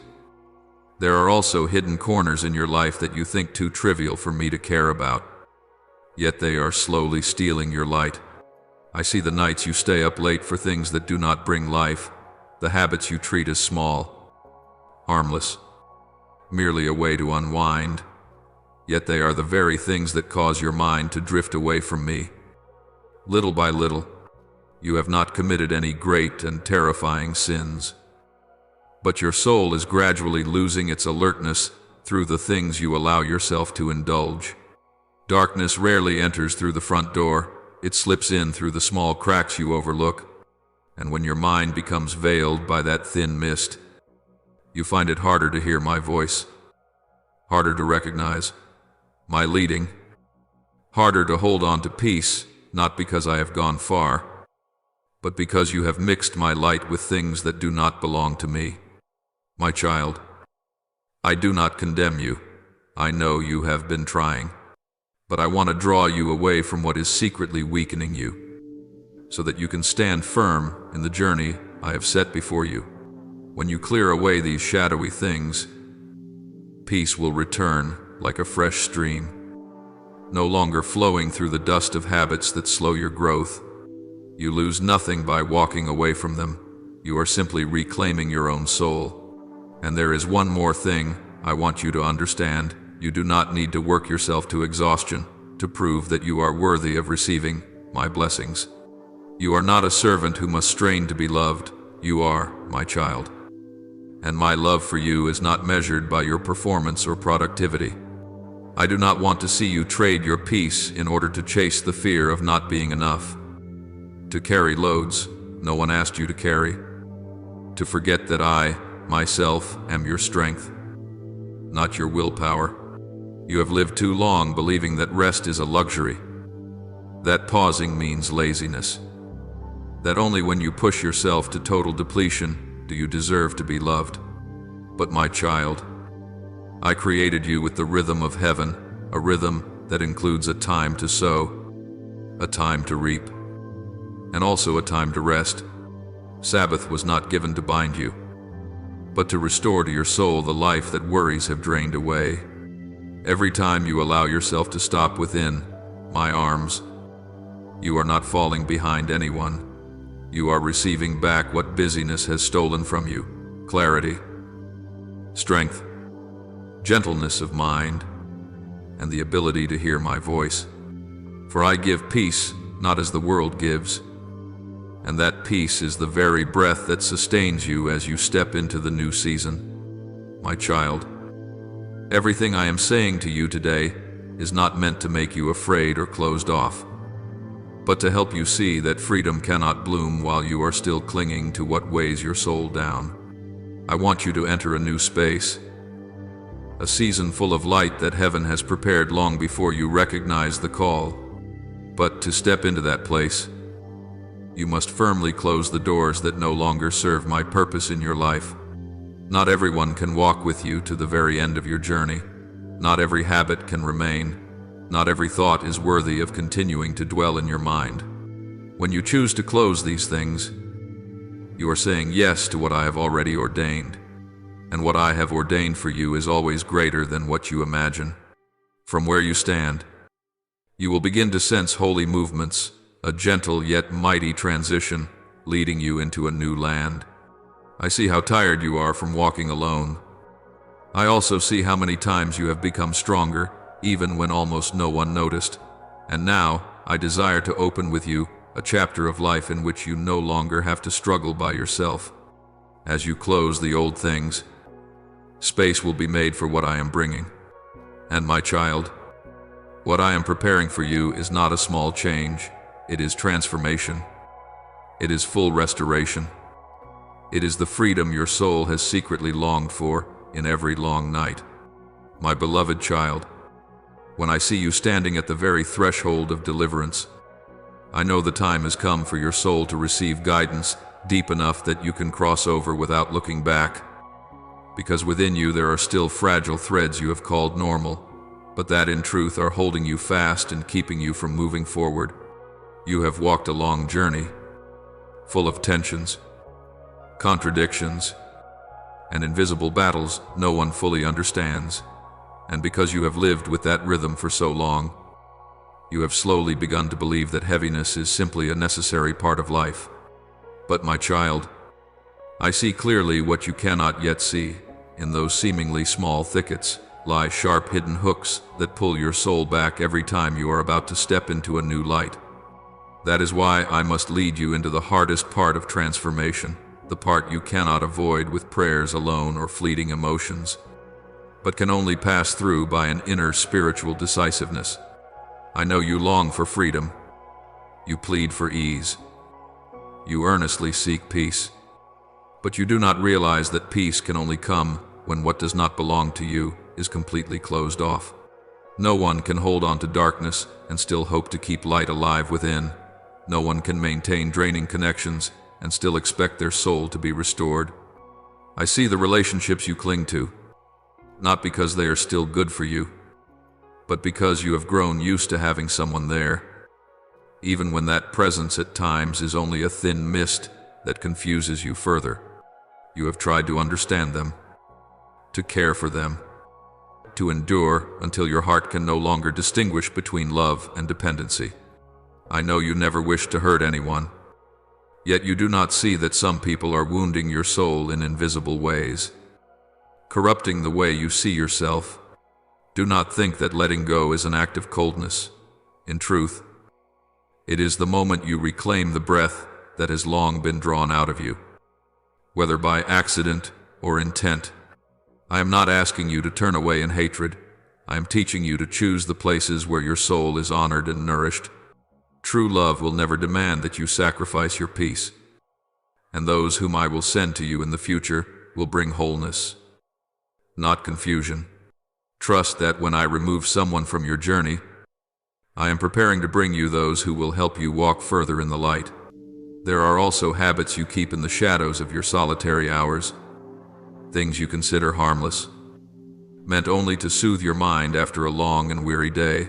there are also hidden corners in your life that you think too trivial for me to care about. Yet they are slowly stealing your light. I see the nights you stay up late for things that do not bring life, the habits you treat as small, harmless, merely a way to unwind. Yet they are the very things that cause your mind to drift away from me. Little by little, you have not committed any great and terrifying sins, but your soul is gradually losing its alertness through the things you allow yourself to indulge. Darkness rarely enters through the front door, it slips in through the small cracks you overlook, and when your mind becomes veiled by that thin mist, you find it harder to hear my voice, harder to recognize my leading, harder to hold on to peace, not because I have gone far, but because you have mixed my light with things that do not belong to me. My child, I do not condemn you. I know you have been trying, but I want to draw you away from what is secretly weakening you, so that you can stand firm in the journey I have set before you. When you clear away these shadowy things, peace will return like a fresh stream, no longer flowing through the dust of habits that slow your growth. You lose nothing by walking away from them. You are simply reclaiming your own soul. And there is one more thing I want you to understand. You do not need to work yourself to exhaustion to prove that you are worthy of receiving my blessings. You are not a servant who must strain to be loved. You are my child. And my love for you is not measured by your performance or productivity. I do not want to see you trade your peace in order to chase the fear of not being enough, to carry loads no one asked you to carry, to forget that I, myself, am your strength, not your willpower. You have lived too long believing that rest is a luxury, that pausing means laziness, that only when you push yourself to total depletion do you deserve to be loved. But my child, I created you with the rhythm of heaven, a rhythm that includes a time to sow, a time to reap, and also a time to rest. Sabbath was not given to bind you, but to restore to your soul the life that worries have drained away. Every time you allow yourself to stop within my arms, you are not falling behind anyone. You are receiving back what busyness has stolen from you: clarity, strength, gentleness of mind, and the ability to hear my voice. For I give peace, not as the world gives, and that peace is the very breath that sustains you as you step into the new season. My child, everything I am saying to you today is not meant to make you afraid or closed off, but to help you see that freedom cannot bloom while you are still clinging to what weighs your soul down. I want you to enter a new space, a season full of light that heaven has prepared long before you recognize the call. But to step into that place, you must firmly close the doors that no longer serve my purpose in your life. Not everyone can walk with you to the very end of your journey. Not every habit can remain. Not every thought is worthy of continuing to dwell in your mind. When you choose to close these things, you are saying yes to what I have already ordained. And what I have ordained for you is always greater than what you imagine. From where you stand, you will begin to sense holy movements, a gentle yet mighty transition, leading you into a new land. I see how tired you are from walking alone. I also see how many times you have become stronger, even when almost no one noticed. And now, I desire to open with you a chapter of life in which you no longer have to struggle by yourself. As you close the old things, space will be made for what I am bringing. And my child, what I am preparing for you is not a small change. It is transformation. It is full restoration. It is the freedom your soul has secretly longed for in every long night. My beloved child, when I see you standing at the very threshold of deliverance, I know the time has come for your soul to receive guidance deep enough that you can cross over without looking back. Because within you there are still fragile threads you have called normal, but that in truth are holding you fast and keeping you from moving forward. You have walked a long journey, full of tensions, contradictions, and invisible battles no one fully understands. And because you have lived with that rhythm for so long, you have slowly begun to believe that heaviness is simply a necessary part of life. But my child, I see clearly what you cannot yet see. In those seemingly small thickets lie sharp hidden hooks that pull your soul back every time you are about to step into a new light. That is why I must lead you into the hardest part of transformation, the part you cannot avoid with prayers alone or fleeting emotions, but can only pass through by an inner spiritual decisiveness. I know you long for freedom. You plead for ease. You earnestly seek peace. But you do not realize that peace can only come when what does not belong to you is completely closed off. No one can hold on to darkness and still hope to keep light alive within. No one can maintain draining connections and still expect their soul to be restored. I see the relationships you cling to, not because they are still good for you, but because you have grown used to having someone there, even when that presence at times is only a thin mist that confuses you further. You have tried to understand them, to care for them, to endure until your heart can no longer distinguish between love and dependency. I know you never wish to hurt anyone, yet you do not see that some people are wounding your soul in invisible ways, corrupting the way you see yourself. Do not think that letting go is an act of coldness. In truth, it is the moment you reclaim the breath that has long been drawn out of you, whether by accident or intent. I am not asking you to turn away in hatred. I am teaching you to choose the places where your soul is honored and nourished. True love will never demand that you sacrifice your peace, and those whom I will send to you in the future will bring wholeness, not confusion. Trust that when I remove someone from your journey, I am preparing to bring you those who will help you walk further in the light. There are also habits you keep in the shadows of your solitary hours, things you consider harmless, meant only to soothe your mind after a long and weary day.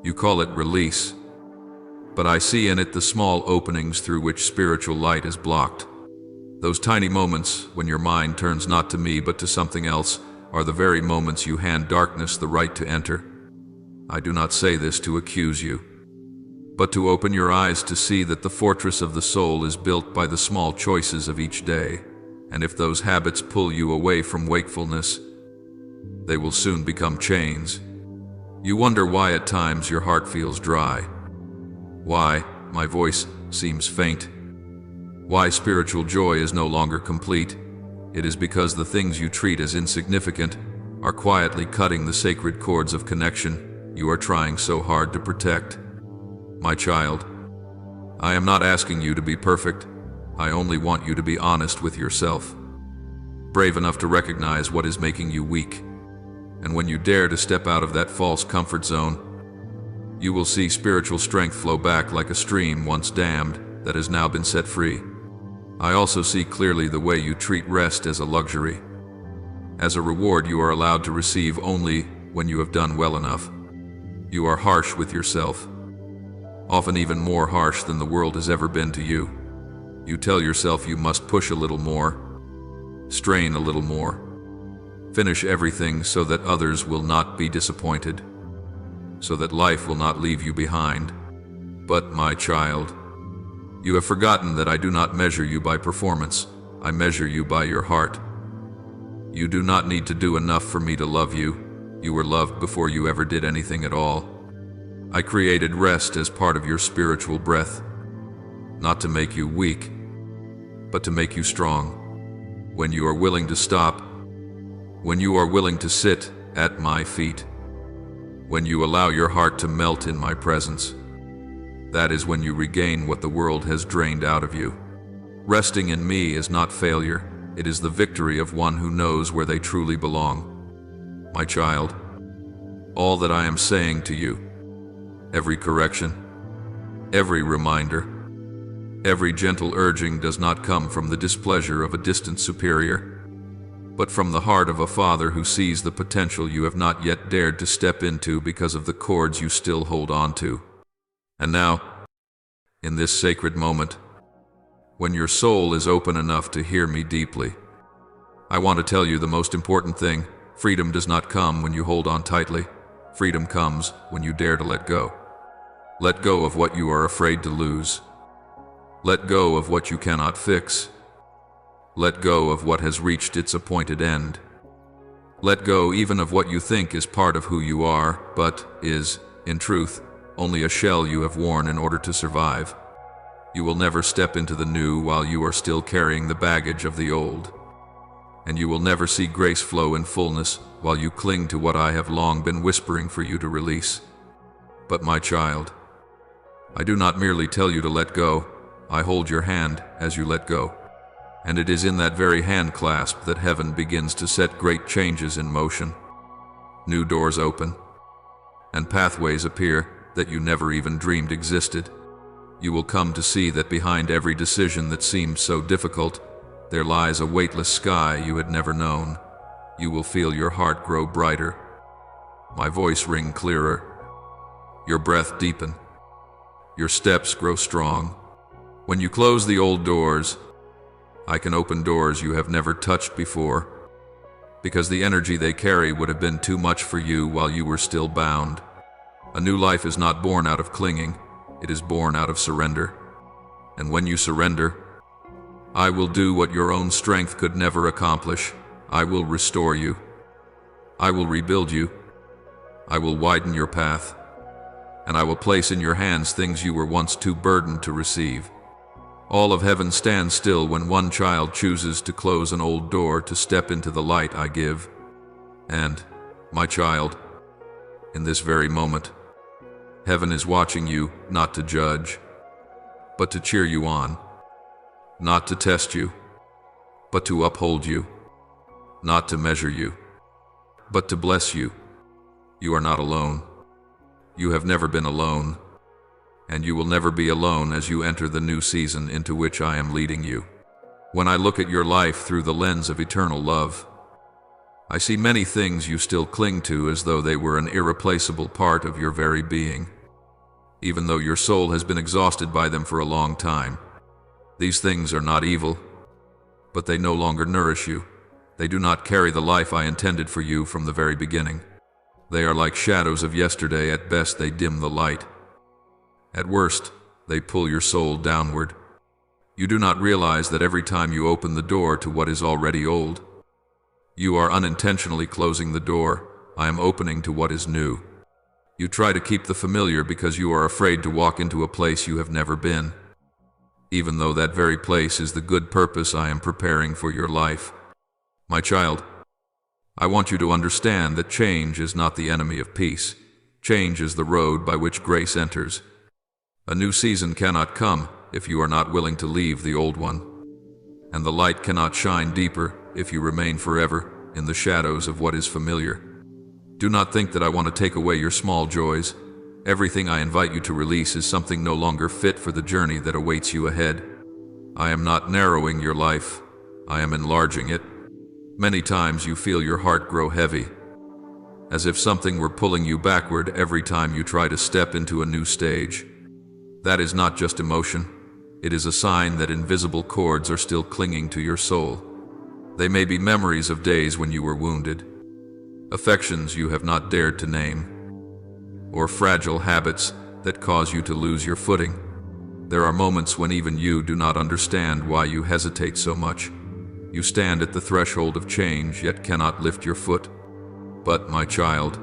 You call it release, but I see in it the small openings through which spiritual light is blocked. Those tiny moments when your mind turns not to me but to something else are the very moments you hand darkness the right to enter. I do not say this to accuse you, but to open your eyes to see that the fortress of the soul is built by the small choices of each day. And if those habits pull you away from wakefulness, they will soon become chains, You wonder why at times your heart feels dry, why my voice seems faint, why spiritual joy is no longer complete. It is because the things you treat as insignificant are quietly cutting the sacred cords of connection you are trying so hard to protect. My child, I am not asking you to be perfect. I only want you to be honest with yourself, brave enough to recognize what is making you weak. And when you dare to step out of that false comfort zone, you will see spiritual strength flow back like a stream once dammed that has now been set free. I also see clearly the way you treat rest as a luxury, as a reward you are allowed to receive only when you have done well enough. You are harsh with yourself, often even more harsh than the world has ever been to you. You tell yourself you must push a little more, strain a little more, finish everything so that others will not be disappointed, so that life will not leave you behind. But, my child, you have forgotten that I do not measure you by performance. I measure you by your heart. You do not need to do enough for me to love you. You were loved before you ever did anything at all. I created rest as part of your spiritual breath, not to make you weak, but to make you strong. When you are willing to stop, when you are willing to sit at my feet, when you allow your heart to melt in my presence, that is when you regain what the world has drained out of you. Resting in me is not failure. It is the victory of one who knows where they truly belong. My child, all that I am saying to you, every correction, every reminder, every gentle urging does not come from the displeasure of a distant superior, but from the heart of a father who sees the potential you have not yet dared to step into because of the cords you still hold on to. And now, in this sacred moment, when your soul is open enough to hear me deeply, I want to tell you the most important thing. Freedom does not come when you hold on tightly. Freedom comes when you dare to let go. Let go of what you are afraid to lose. Let go of what you cannot fix. Let go of what has reached its appointed end. Let go even of what you think is part of who you are, but is, in truth, only a shell you have worn in order to survive. You will never step into the new while you are still carrying the baggage of the old. And you will never see grace flow in fullness while you cling to what I have long been whispering for you to release. But my child, I do not merely tell you to let go. I hold your hand as you let go. And it is in that very hand clasp that heaven begins to set great changes in motion. New doors open, and pathways appear that you never even dreamed existed. You will come to see that behind every decision that seemed so difficult, there lies a weightless sky you had never known. You will feel your heart grow brighter, my voice ring clearer, your breath deepen, your steps grow strong. When you close the old doors, I can open doors you have never touched before, because the energy they carry would have been too much for you while you were still bound. A new life is not born out of clinging, it is born out of surrender. And when you surrender, I will do what your own strength could never accomplish. I will restore you. I will rebuild you. I will widen your path. And I will place in your hands things you were once too burdened to receive. All of heaven stands still when one child chooses to close an old door to step into the light I give. And, my child, in this very moment, heaven is watching you not to judge, but to cheer you on, not to test you, but to uphold you, not to measure you, but to bless you. You are not alone. You have never been alone, and you will never be alone as you enter the new season into which I am leading you. When I look at your life through the lens of eternal love, I see many things you still cling to as though they were an irreplaceable part of your very being, even though your soul has been exhausted by them for a long time. These things are not evil, but they no longer nourish you. They do not carry the life I intended for you from the very beginning. They are like shadows of yesterday. At best, they dim the light. At worst, they pull your soul downward. You do not realize that every time you open the door to what is already old, you are unintentionally closing the door I am opening to what is new. You try to keep the familiar because you are afraid to walk into a place you have never been, even though that very place is the good purpose I am preparing for your life. My child, I want you to understand that change is not the enemy of peace. Change is the road by which grace enters. A new season cannot come if you are not willing to leave the old one, and the light cannot shine deeper if you remain forever in the shadows of what is familiar. Do not think that I want to take away your small joys. Everything I invite you to release is something no longer fit for the journey that awaits you ahead. I am not narrowing your life, I am enlarging it. Many times you feel your heart grow heavy, as if something were pulling you backward every time you try to step into a new stage. That is not just emotion, it is a sign that invisible cords are still clinging to your soul. They may be memories of days when you were wounded, affections you have not dared to name, or fragile habits that cause you to lose your footing. There are moments when even you do not understand why you hesitate so much. You stand at the threshold of change, yet cannot lift your foot. But, my child,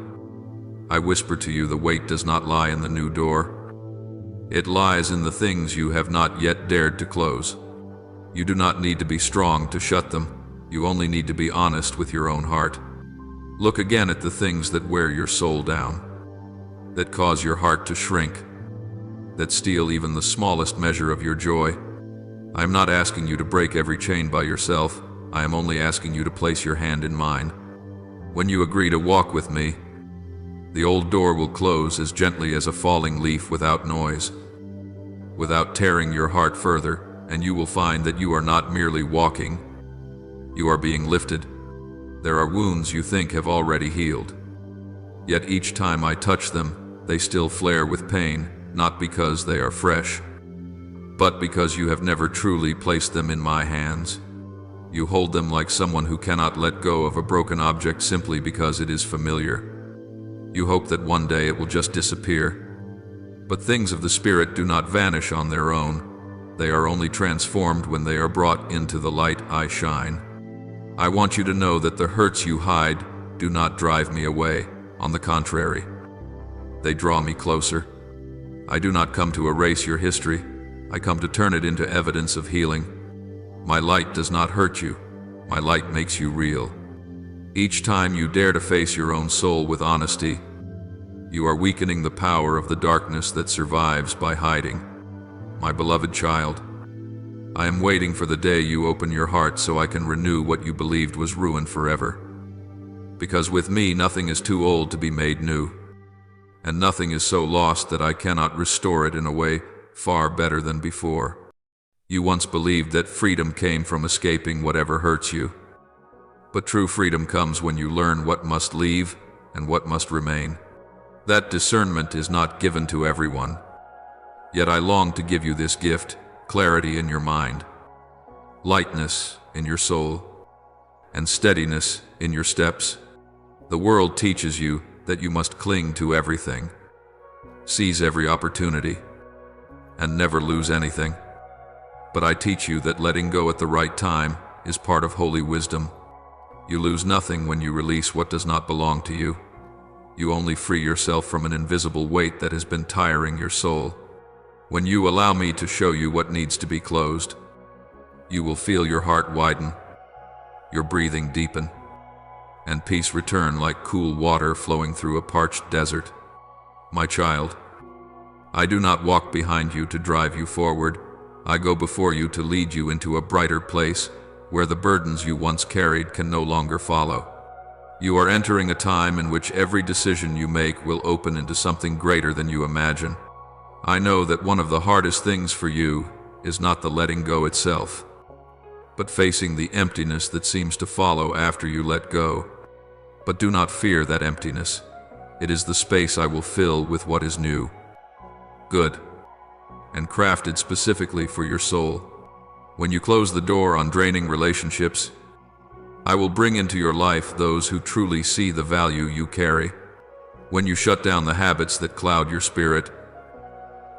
I whisper to you, the weight does not lie in the new door. It lies in the things you have not yet dared to close. You do not need to be strong to shut them. You only need to be honest with your own heart. Look again at the things that wear your soul down, that cause your heart to shrink, that steal even the smallest measure of your joy. I am not asking you to break every chain by yourself. I am only asking you to place your hand in mine. When you agree to walk with me, the old door will close as gently as a falling leaf, without noise, without tearing your heart further, and you will find that you are not merely walking, you are being lifted. There are wounds you think have already healed, yet each time I touch them, they still flare with pain, not because they are fresh, but because you have never truly placed them in my hands. You hold them like someone who cannot let go of a broken object simply because it is familiar. You hope that one day it will just disappear. But things of the Spirit do not vanish on their own. They are only transformed when they are brought into the light I shine. I want you to know that the hurts you hide do not drive me away. On the contrary, they draw me closer. I do not come to erase your history. I come to turn it into evidence of healing. My light does not hurt you. My light makes you real. Each time you dare to face your own soul with honesty, you are weakening the power of the darkness that survives by hiding. My beloved child, I am waiting for the day you open your heart so I can renew what you believed was ruined forever. Because with me nothing is too old to be made new, and nothing is so lost that I cannot restore it in a way far better than before. You once believed that freedom came from escaping whatever hurts you. But true freedom comes when you learn what must leave and what must remain. That discernment is not given to everyone. Yet I long to give you this gift: clarity in your mind, lightness in your soul, and steadiness in your steps. The world teaches you that you must cling to everything, seize every opportunity, and never lose anything. But I teach you that letting go at the right time is part of holy wisdom. You lose nothing when you release what does not belong to you. You only free yourself from an invisible weight that has been tiring your soul. When you allow me to show you what needs to be closed, you will feel your heart widen, your breathing deepen, and peace return like cool water flowing through a parched desert. My child, I do not walk behind you to drive you forward. I go before you to lead you into a brighter place where the burdens you once carried can no longer follow. You are entering a time in which every decision you make will open into something greater than you imagine. I know that one of the hardest things for you is not the letting go itself, but facing the emptiness that seems to follow after you let go. But do not fear that emptiness. It is the space I will fill with what is new, good, and crafted specifically for your soul. When you close the door on draining relationships, I will bring into your life those who truly see the value you carry. When you shut down the habits that cloud your spirit,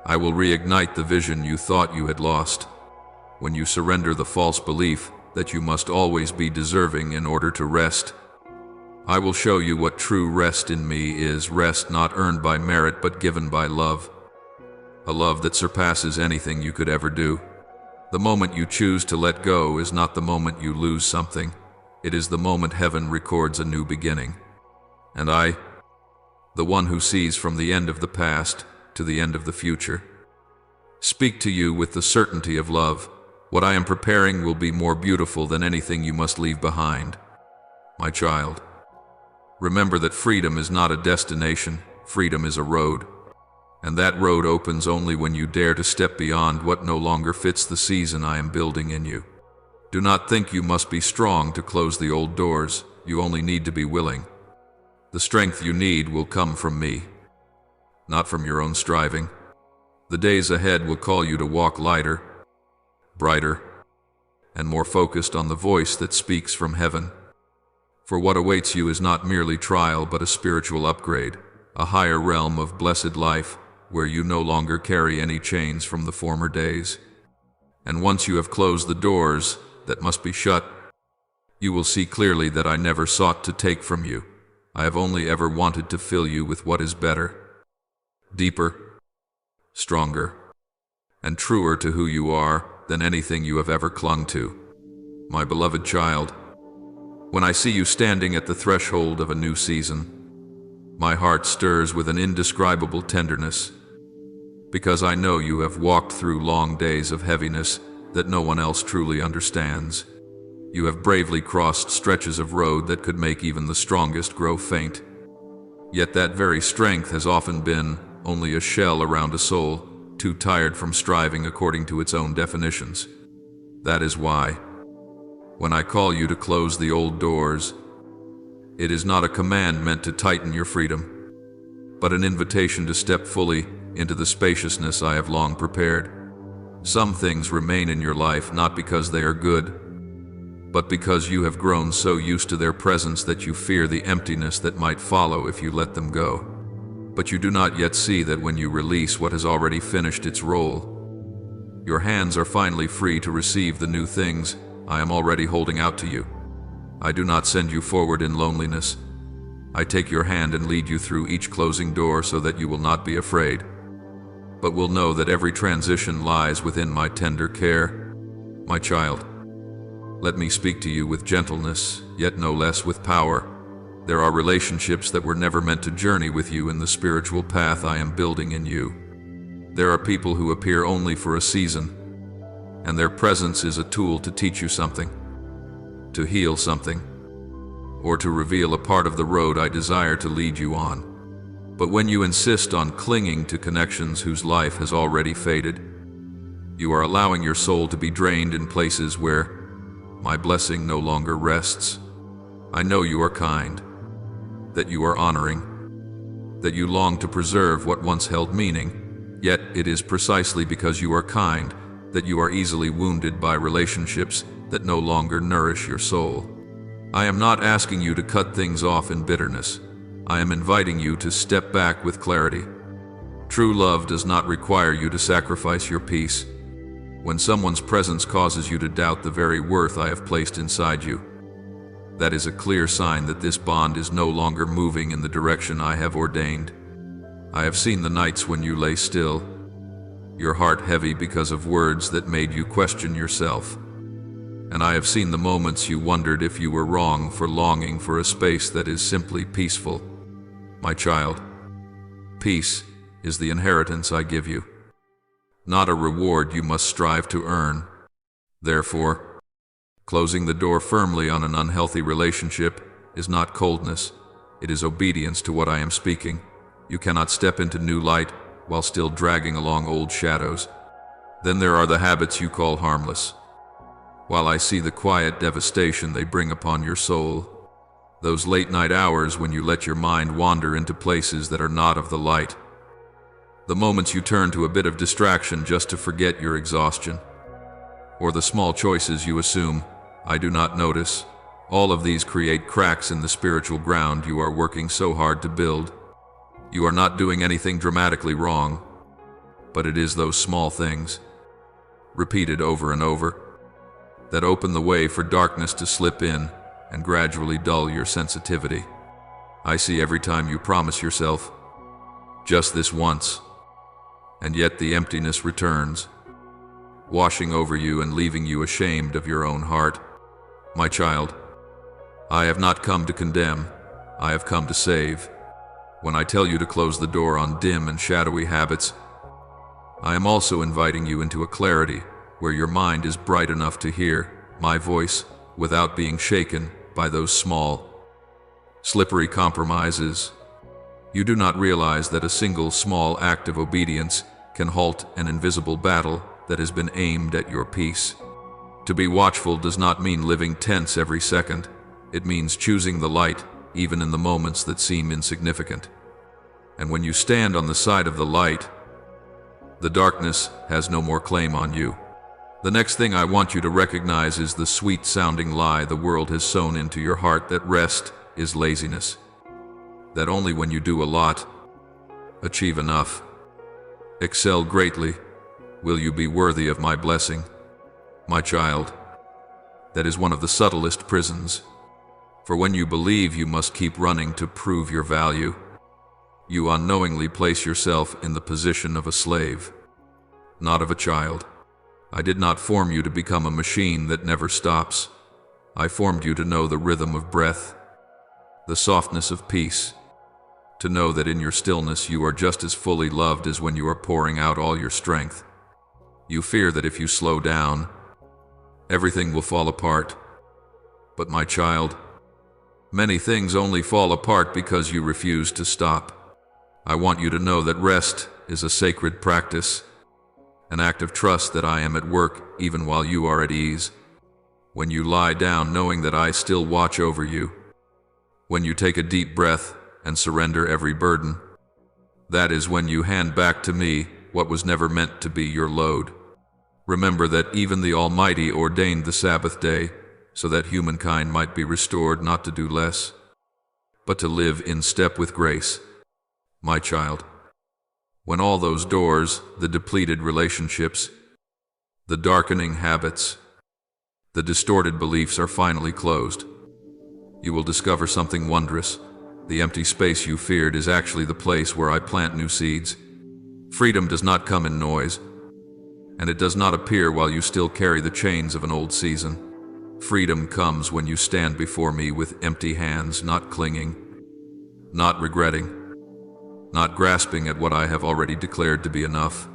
I will reignite the vision you thought you had lost. When you surrender the false belief that you must always be deserving in order to rest, I will show you what true rest in me is, rest not earned by merit but given by love. A love that surpasses anything you could ever do. The moment you choose to let go is not the moment you lose something. It is the moment heaven records a new beginning. And I, the one who sees from the end of the past to the end of the future, speak to you with the certainty of love. What I am preparing will be more beautiful than anything you must leave behind. My child, remember that freedom is not a destination, freedom is a road. And that road opens only when you dare to step beyond what no longer fits the season I am building in you. Do not think you must be strong to close the old doors. You only need to be willing. The strength you need will come from me, not from your own striving. The days ahead will call you to walk lighter, brighter, and more focused on the voice that speaks from heaven. For what awaits you is not merely trial but a spiritual upgrade, a higher realm of blessed life where you no longer carry any chains from the former days. And once you have closed the doors that must be shut, you will see clearly that I never sought to take from you. I have only ever wanted to fill you with what is better, deeper, stronger, and truer to who you are than anything you have ever clung to. My beloved child, when I see you standing at the threshold of a new season, my heart stirs with an indescribable tenderness, because I know you have walked through long days of heaviness that no one else truly understands. You have bravely crossed stretches of road that could make even the strongest grow faint. Yet that very strength has often been only a shell around a soul, too tired from striving according to its own definitions. That is why, when I call you to close the old doors, it is not a command meant to tighten your freedom, but an invitation to step fully into the spaciousness I have long prepared. Some things remain in your life not because they are good, but because you have grown so used to their presence that you fear the emptiness that might follow if you let them go. But you do not yet see that when you release what has already finished its role, your hands are finally free to receive the new things I am already holding out to you. I do not send you forward in loneliness. I take your hand and lead you through each closing door so that you will not be afraid, but will know that every transition lies within my tender care. My child, let me speak to you with gentleness, yet no less with power. There are relationships that were never meant to journey with you in the spiritual path I am building in you. There are people who appear only for a season, and their presence is a tool to teach you something, to heal something, or to reveal a part of the road I desire to lead you on. But when you insist on clinging to connections whose life has already faded, you are allowing your soul to be drained in places where my blessing no longer rests. I know you are kind, that you are honoring, that you long to preserve what once held meaning, yet it is precisely because you are kind that you are easily wounded by relationships that no longer nourish your soul. I am not asking you to cut things off in bitterness. I am inviting you to step back with clarity. True love does not require you to sacrifice your peace. When someone's presence causes you to doubt the very worth I have placed inside you, that is a clear sign that this bond is no longer moving in the direction I have ordained. I have seen the nights when you lay still, your heart heavy because of words that made you question yourself. And I have seen the moments you wondered if you were wrong for longing for a space that is simply peaceful. My child, peace is the inheritance I give you, not a reward you must strive to earn. Therefore, closing the door firmly on an unhealthy relationship is not coldness, it is obedience to what I am speaking. You cannot step into new light while still dragging along old shadows. Then there are the habits you call harmless, while I see the quiet devastation they bring upon your soul. Those late-night hours when you let your mind wander into places that are not of the light. The moments you turn to a bit of distraction just to forget your exhaustion. Or the small choices you assume I do not notice. All of these create cracks in the spiritual ground you are working so hard to build. You are not doing anything dramatically wrong, but it is those small things, repeated over and over, that open the way for darkness to slip in and gradually dull your sensitivity. I see every time you promise yourself, just this once, and yet the emptiness returns, washing over you and leaving you ashamed of your own heart. My child, I have not come to condemn, I have come to save. When I tell you to close the door on dim and shadowy habits, I am also inviting you into a clarity where your mind is bright enough to hear my voice without being shaken by those small, slippery compromises. You do not realize that a single small act of obedience can halt an invisible battle that has been aimed at your peace. To be watchful does not mean living tense every second. It means choosing the light, even in the moments that seem insignificant. And when you stand on the side of the light, the darkness has no more claim on you. The next thing I want you to recognize is the sweet-sounding lie the world has sown into your heart that rest is laziness. That only when you do a lot, achieve enough, excel greatly, will you be worthy of my blessing. My child, that is one of the subtlest prisons. For when you believe you must keep running to prove your value, you unknowingly place yourself in the position of a slave, not of a child. I did not form you to become a machine that never stops. I formed you to know the rhythm of breath, the softness of peace, to know that in your stillness you are just as fully loved as when you are pouring out all your strength. You fear that if you slow down, everything will fall apart. But my child, many things only fall apart because you refuse to stop. I want you to know that rest is a sacred practice, an act of trust that I am at work even while you are at ease. When you lie down knowing that I still watch over you, when you take a deep breath and surrender every burden, that is when you hand back to me what was never meant to be your load. Remember that even the Almighty ordained the Sabbath day so that humankind might be restored not to do less, but to live in step with grace. My child, when all those doors, the depleted relationships, the darkening habits, the distorted beliefs are finally closed, you will discover something wondrous. The empty space you feared is actually the place where I plant new seeds. Freedom does not come in noise, and it does not appear while you still carry the chains of an old season. Freedom comes when you stand before me with empty hands, not clinging, not regretting, not grasping at what I have already declared to be enough.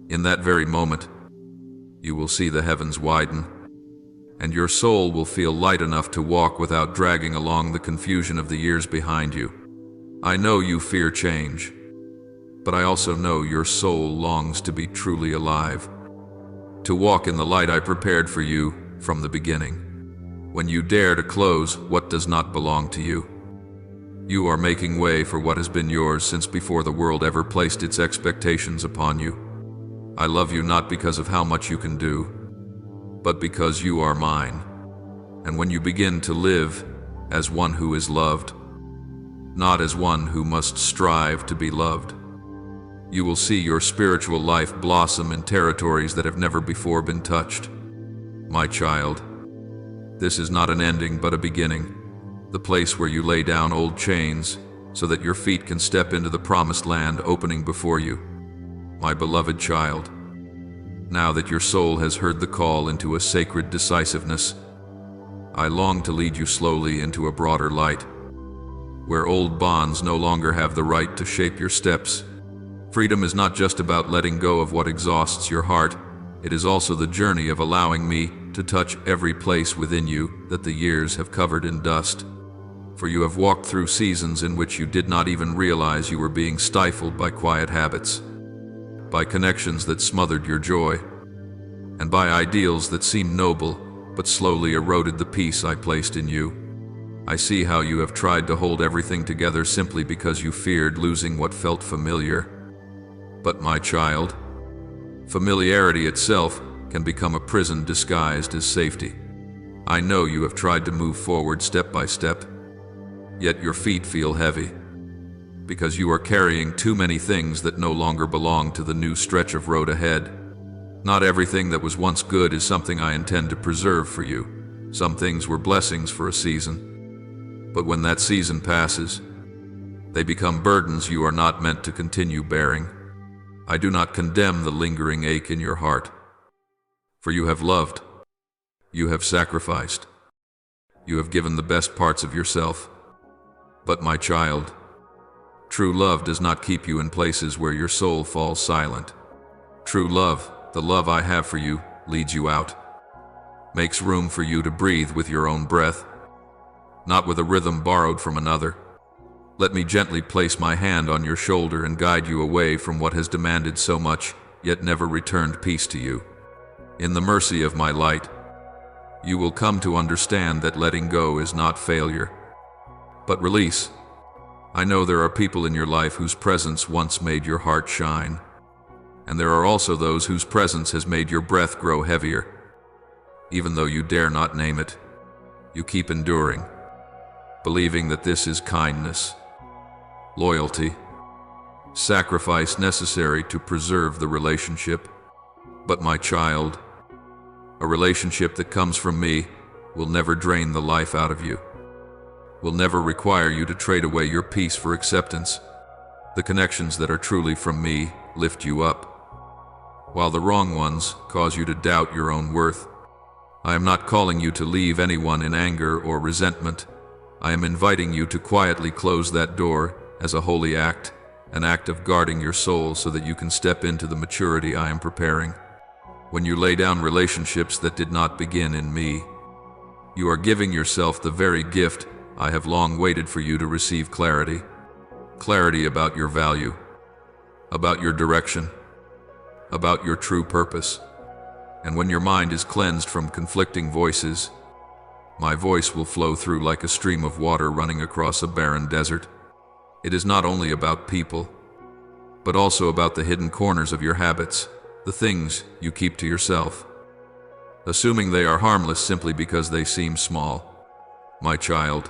In that very moment, you will see the heavens widen, and your soul will feel light enough to walk without dragging along the confusion of the years behind you. I know you fear change, but I also know your soul longs to be truly alive, to walk in the light I prepared for you from the beginning. When you dare to close what does not belong to you, you are making way for what has been yours since before the world ever placed its expectations upon you. I love you not because of how much you can do, but because you are mine. And when you begin to live as one who is loved, not as one who must strive to be loved, you will see your spiritual life blossom in territories that have never before been touched. My child, this is not an ending but a beginning, the place where you lay down old chains so that your feet can step into the promised land opening before you. My beloved child, now that your soul has heard the call into a sacred decisiveness, I long to lead you slowly into a broader light, where old bonds no longer have the right to shape your steps. Freedom is not just about letting go of what exhausts your heart, it is also the journey of allowing me to touch every place within you that the years have covered in dust. For you have walked through seasons in which you did not even realize you were being stifled by quiet habits, by connections that smothered your joy, and by ideals that seemed noble but slowly eroded the peace I placed in you. I see how you have tried to hold everything together simply because you feared losing what felt familiar. But my child, familiarity itself can become a prison disguised as safety. I know you have tried to move forward step by step, yet your feet feel heavy, because you are carrying too many things that no longer belong to the new stretch of road ahead. Not everything that was once good is something I intend to preserve for you. Some things were blessings for a season, but when that season passes, They become burdens you are not meant to continue bearing. I do not condemn the lingering ache in your heart, for you have loved, you have sacrificed, you have given the best parts of yourself. But my child, true love does not keep you in places where your soul falls silent. True love, the love I have for you, leads you out, makes room for you to breathe with your own breath, not with a rhythm borrowed from another. Let me gently place my hand on your shoulder and guide you away from what has demanded so much, yet never returned peace to you. In the mercy of my light, you will come to understand that letting go is not failure, but release. I know there are people in your life whose presence once made your heart shine, and there are also those whose presence has made your breath grow heavier. Even though you dare not name it, you keep enduring, believing that this is kindness, loyalty, sacrifice necessary to preserve the relationship. But my child, a relationship that comes from me will never drain the life out of you, will never require you to trade away your peace for acceptance. The connections that are truly from me lift you up, while the wrong ones cause you to doubt your own worth. I am not calling you to leave anyone in anger or resentment. I am inviting you to quietly close that door as a holy act, an act of guarding your soul so that you can step into the maturity I am preparing. When you lay down relationships that did not begin in me, you are giving yourself the very gift I have long waited for you to receive: clarity. Clarity about your value, about your direction, about your true purpose. And when your mind is cleansed from conflicting voices, my voice will flow through like a stream of water running across a barren desert. It is not only about people, but also about the hidden corners of your habits, the things you keep to yourself, assuming they are harmless simply because they seem small. My child,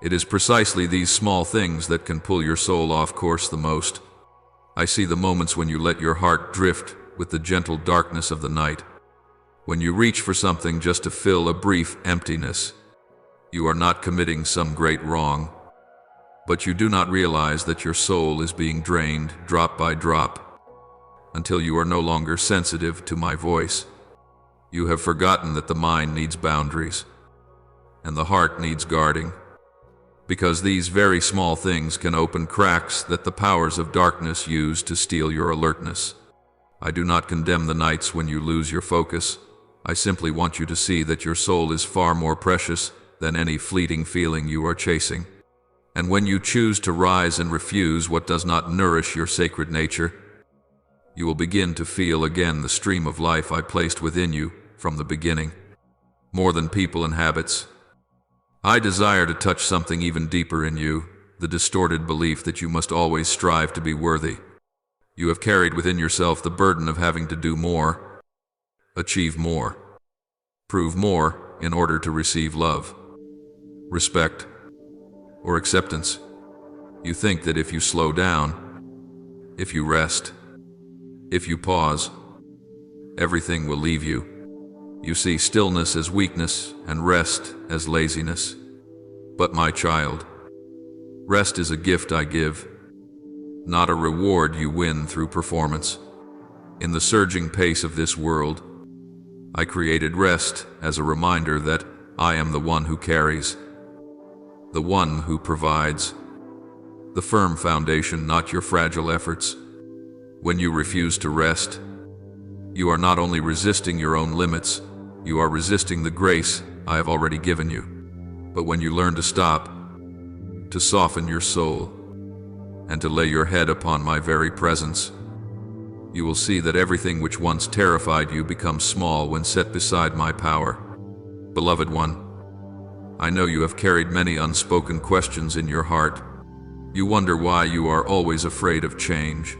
it is precisely these small things that can pull your soul off course the most. I see the moments when you let your heart drift with the gentle darkness of the night, when you reach for something just to fill a brief emptiness. You are not committing some great wrong, but you do not realize that your soul is being drained drop by drop until you are no longer sensitive to my voice. You have forgotten that the mind needs boundaries and the heart needs guarding, because these very small things can open cracks that the powers of darkness use to steal your alertness. I do not condemn the nights when you lose your focus. I simply want you to see that your soul is far more precious than any fleeting feeling you are chasing. And when you choose to rise and refuse what does not nourish your sacred nature, you will begin to feel again the stream of life I placed within you from the beginning. More than people and habits, I desire to touch something even deeper in you, the distorted belief that you must always strive to be worthy. You have carried within yourself the burden of having to do more, achieve more, prove more in order to receive love, respect, or acceptance. You think that if you slow down, if you rest, if you pause, everything will leave you. You see stillness as weakness and rest as laziness. But my child, rest is a gift I give, not a reward you win through performance. In the surging pace of this world, I created rest as a reminder that I am the one who carries, the one who provides, the firm foundation, not your fragile efforts. When you refuse to rest, you are not only resisting your own limits, you are resisting the grace I have already given you. But when you learn to stop, to soften your soul, and to lay your head upon my very presence, you will see that everything which once terrified you becomes small when set beside my power. Beloved one, I know you have carried many unspoken questions in your heart. You wonder why you are always afraid of change,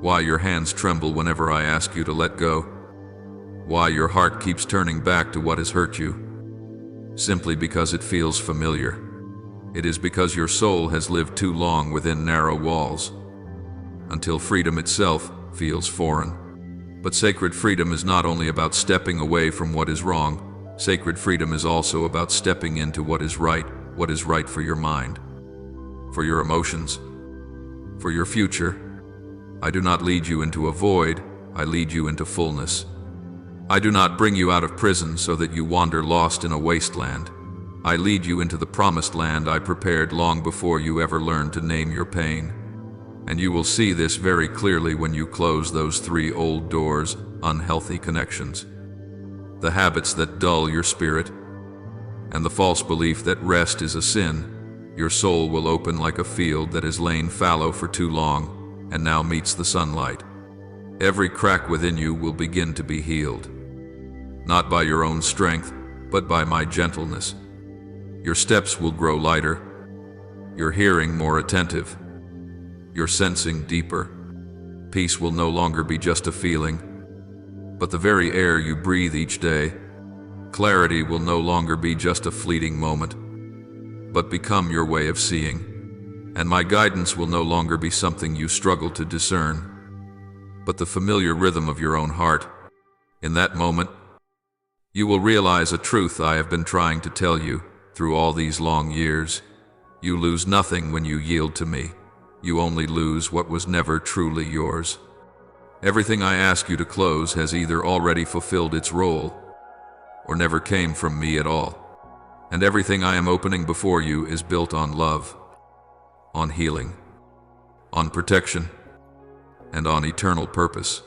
why your hands tremble whenever I ask you to let go, why your heart keeps turning back to what has hurt you, simply because it feels familiar. It is because your soul has lived too long within narrow walls, until freedom itself feels foreign. But sacred freedom is not only about stepping away from what is wrong. Sacred freedom is also about stepping into what is right for your mind, for your emotions, for your future. I do not lead you into a void, I lead you into fullness. I do not bring you out of prison so that you wander lost in a wasteland. I lead you into the promised land I prepared long before you ever learned to name your pain. And you will see this very clearly when you close those 3 old doors, unhealthy connections. The habits that dull your spirit, and the false belief that rest is a sin. Your soul will open like a field that has lain fallow for too long, and now meets the sunlight. Every crack within you will begin to be healed. Not by your own strength, but by my gentleness. Your steps will grow lighter, your hearing more attentive, your sensing deeper. Peace will no longer be just a feeling, but the very air you breathe each day. Clarity will no longer be just a fleeting moment, but become your way of seeing. And my guidance will no longer be something you struggle to discern, but the familiar rhythm of your own heart. In that moment, you will realize a truth I have been trying to tell you through all these long years. You lose nothing when you yield to me. You only lose what was never truly yours. Everything I ask you to close has either already fulfilled its role or never came from me at all. And everything I am opening before you is built on love, on healing, on protection, and on eternal purpose.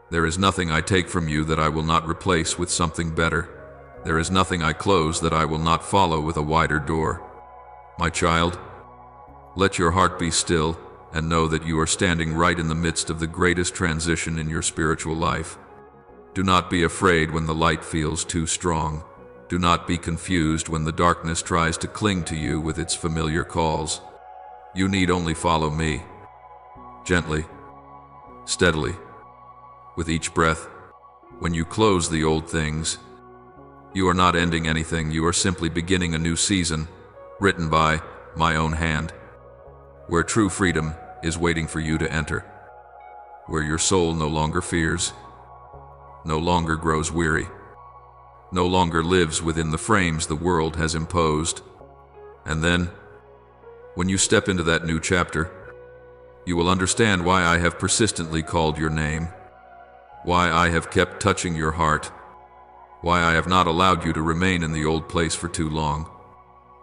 There is nothing I take from you that I will not replace with something better. There is nothing I close that I will not follow with a wider door. My child, let your heart be still and know that you are standing right in the midst of the greatest transition in your spiritual life. Do not be afraid when the light feels too strong. Do not be confused when the darkness tries to cling to you with its familiar calls. You need only follow me, gently, steadily, with each breath. When you close the old things, you are not ending anything, you are simply beginning a new season, written by my own hand, where true freedom is waiting for you to enter, where your soul no longer fears, no longer grows weary, no longer lives within the frames the world has imposed. And then, when you step into that new chapter, you will understand why I have persistently called your name, why I have kept touching your heart, why I have not allowed you to remain in the old place for too long.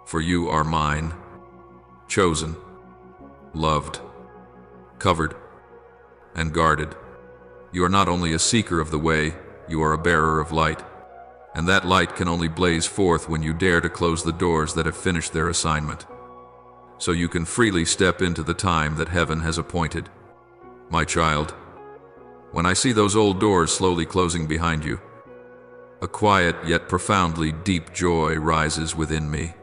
For you are mine, chosen, loved, covered, and guarded. You are not only a seeker of the way, you are a bearer of light. And that light can only blaze forth when you dare to close the doors that have finished their assignment, so you can freely step into the time that heaven has appointed. My child, when I see those old doors slowly closing behind you, a quiet yet profoundly deep joy rises within me,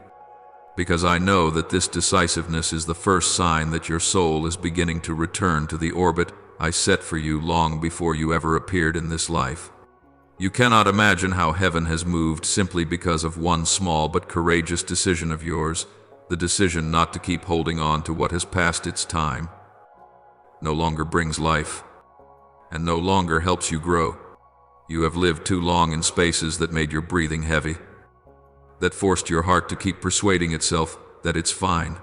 because I know that this decisiveness is the first sign that your soul is beginning to return to the orbit I set for you long before you ever appeared in this life. You cannot imagine how heaven has moved simply because of one small but courageous decision of yours, the decision not to keep holding on to what has passed its time, no longer brings life, and no longer helps you grow. You have lived too long in spaces that made your breathing heavy, that forced your heart to keep persuading itself that it's fine,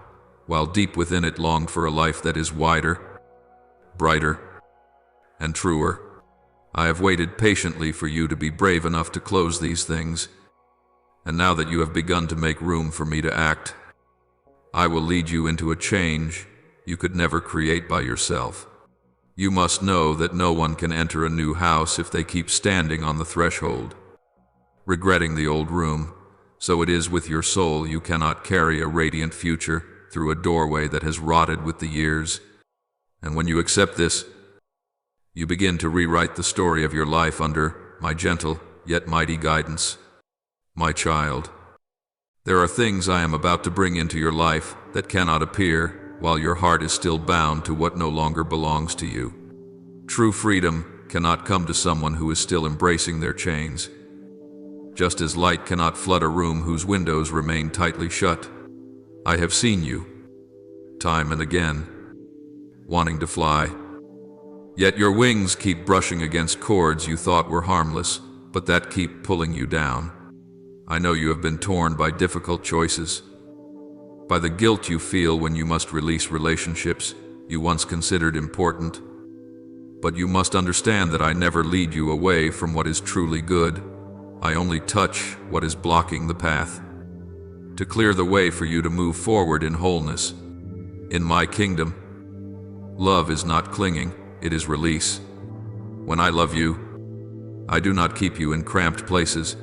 while deep within it longed for a life that is wider, brighter, and truer. I have waited patiently for you to be brave enough to close these things, and now that you have begun to make room for me to act, I will lead you into a change you could never create by yourself. You must know that no one can enter a new house if they keep standing on the threshold, regretting the old room. So it is with your soul. You cannot carry a radiant future through a doorway that has rotted with the years. And when you accept this, you begin to rewrite the story of your life under my gentle yet mighty guidance. My child, there are things I am about to bring into your life that cannot appear while your heart is still bound to what no longer belongs to you. True freedom cannot come to someone who is still embracing their chains, just as light cannot flood a room whose windows remain tightly shut. I have seen you, time and again, wanting to fly. Yet your wings keep brushing against cords you thought were harmless, but that keep pulling you down. I know you have been torn by difficult choices, by the guilt you feel when you must release relationships you once considered important. But you must understand that I never lead you away from what is truly good. I only touch what is blocking the path, to clear the way for you to move forward in wholeness. In my kingdom, love is not clinging, it is release. When I love you, I do not keep you in cramped places.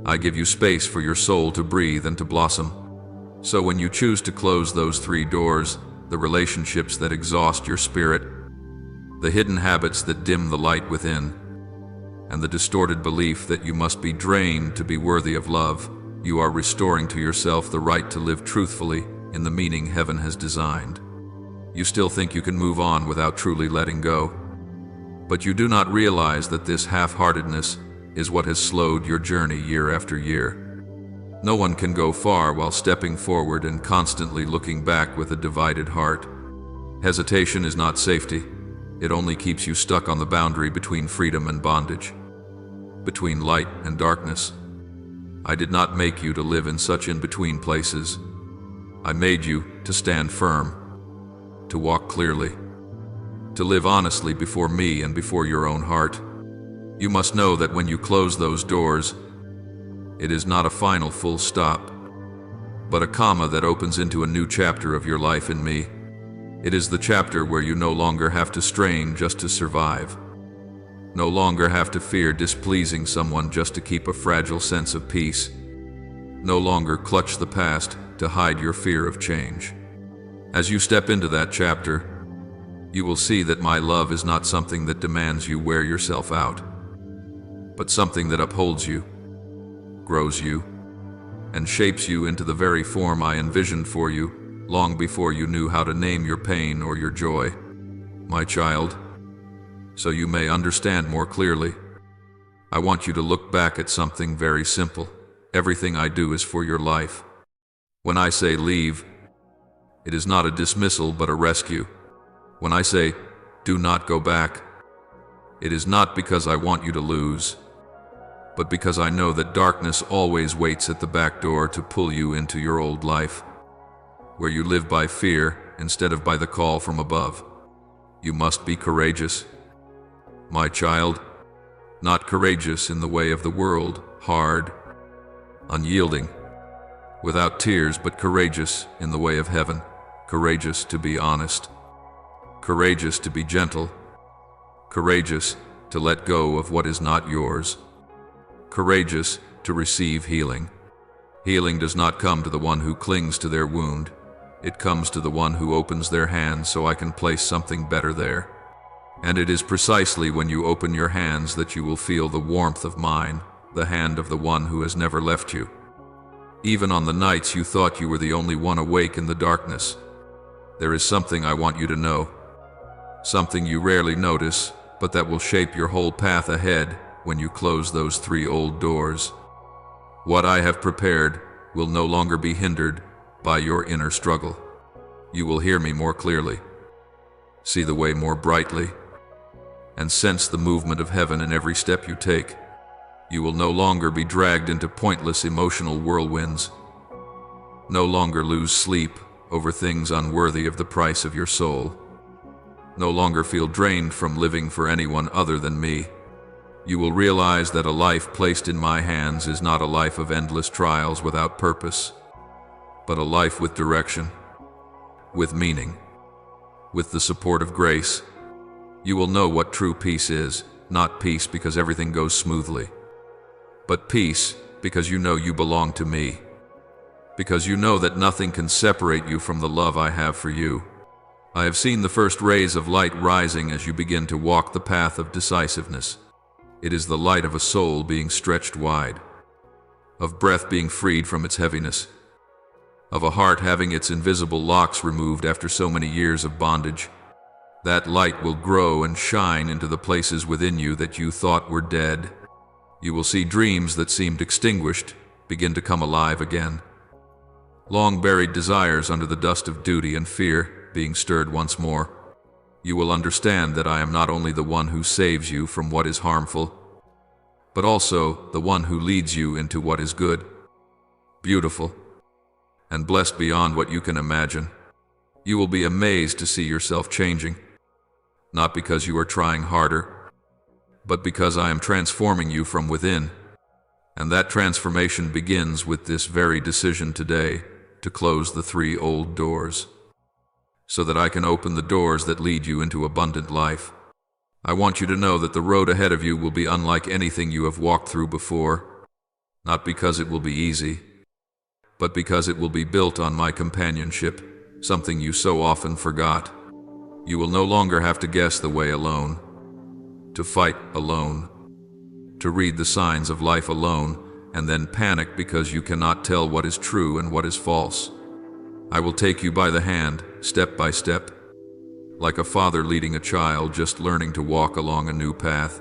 I give you space for your soul to breathe and to blossom. So when you choose to close those 3 doors, the relationships that exhaust your spirit, the hidden habits that dim the light within, and the distorted belief that you must be drained to be worthy of love, you are restoring to yourself the right to live truthfully in the meaning heaven has designed. You still think you can move on without truly letting go, but you do not realize that this half-heartedness is what has slowed your journey year after year. No one can go far while stepping forward and constantly looking back with a divided heart. Hesitation is not safety. It only keeps you stuck on the boundary between freedom and bondage, between light and darkness. I did not make you to live in such in-between places. I made you to stand firm, to walk clearly, to live honestly before me and before your own heart. You must know that when you close those doors, it is not a final full stop, but a comma that opens into a new chapter of your life in me. It is the chapter where you no longer have to strain just to survive, no longer have to fear displeasing someone just to keep a fragile sense of peace, no longer clutch the past to hide your fear of change. As you step into that chapter, you will see that my love is not something that demands you wear yourself out, but something that upholds you, grows you, and shapes you into the very form I envisioned for you long before you knew how to name your pain or your joy. My child, so you may understand more clearly, I want you to look back at something very simple. Everything I do is for your life. When I say leave, it is not a dismissal but a rescue. When I say do not go back, it is not because I want you to lose, but because I know that darkness always waits at the back door to pull you into your old life, where you live by fear instead of by the call from above. You must be courageous, my child, not courageous in the way of the world, hard, unyielding, without tears, but courageous in the way of heaven, courageous to be honest, courageous to be gentle, courageous to let go of what is not yours, courageous to receive healing. Healing does not come to the one who clings to their wound. It comes to the one who opens their hands so I can place something better there. And it is precisely when you open your hands that you will feel the warmth of mine, the hand of the one who has never left you. Even on the nights you thought you were the only one awake in the darkness, there is something I want you to know. Something you rarely notice, but that will shape your whole path ahead when you close those 3 old doors. What I have prepared will no longer be hindered by your inner struggle. You will hear me more clearly, see the way more brightly, and sense the movement of heaven in every step you take. You will no longer be dragged into pointless emotional whirlwinds, no longer lose sleep over things unworthy of the price of your soul, no longer feel drained from living for anyone other than me. You will realize that a life placed in my hands is not a life of endless trials without purpose, but a life with direction, with meaning, with the support of grace. You will know what true peace is, not peace because everything goes smoothly, but peace because you know you belong to me, because you know that nothing can separate you from the love I have for you. I have seen the first rays of light rising as you begin to walk the path of decisiveness. It is the light of a soul being stretched wide, of breath being freed from its heaviness, of a heart having its invisible locks removed after so many years of bondage. That light will grow and shine into the places within you that you thought were dead. You will see dreams that seemed extinguished begin to come alive again. Long buried desires under the dust of duty and fear being stirred once more. You will understand that I am not only the one who saves you from what is harmful, but also the one who leads you into what is good, beautiful, and blessed beyond what you can imagine. You will be amazed to see yourself changing, not because you are trying harder, but because I am transforming you from within. And that transformation begins with this very decision today to close the 3 old doors, so that I can open the doors that lead you into abundant life. I want you to know that the road ahead of you will be unlike anything you have walked through before, not because it will be easy, but because it will be built on my companionship, something you so often forgot. You will no longer have to guess the way alone, to fight alone, to read the signs of life alone, and then panic because you cannot tell what is true and what is false. I will take you by the hand, step by step, like a father leading a child just learning to walk along a new path.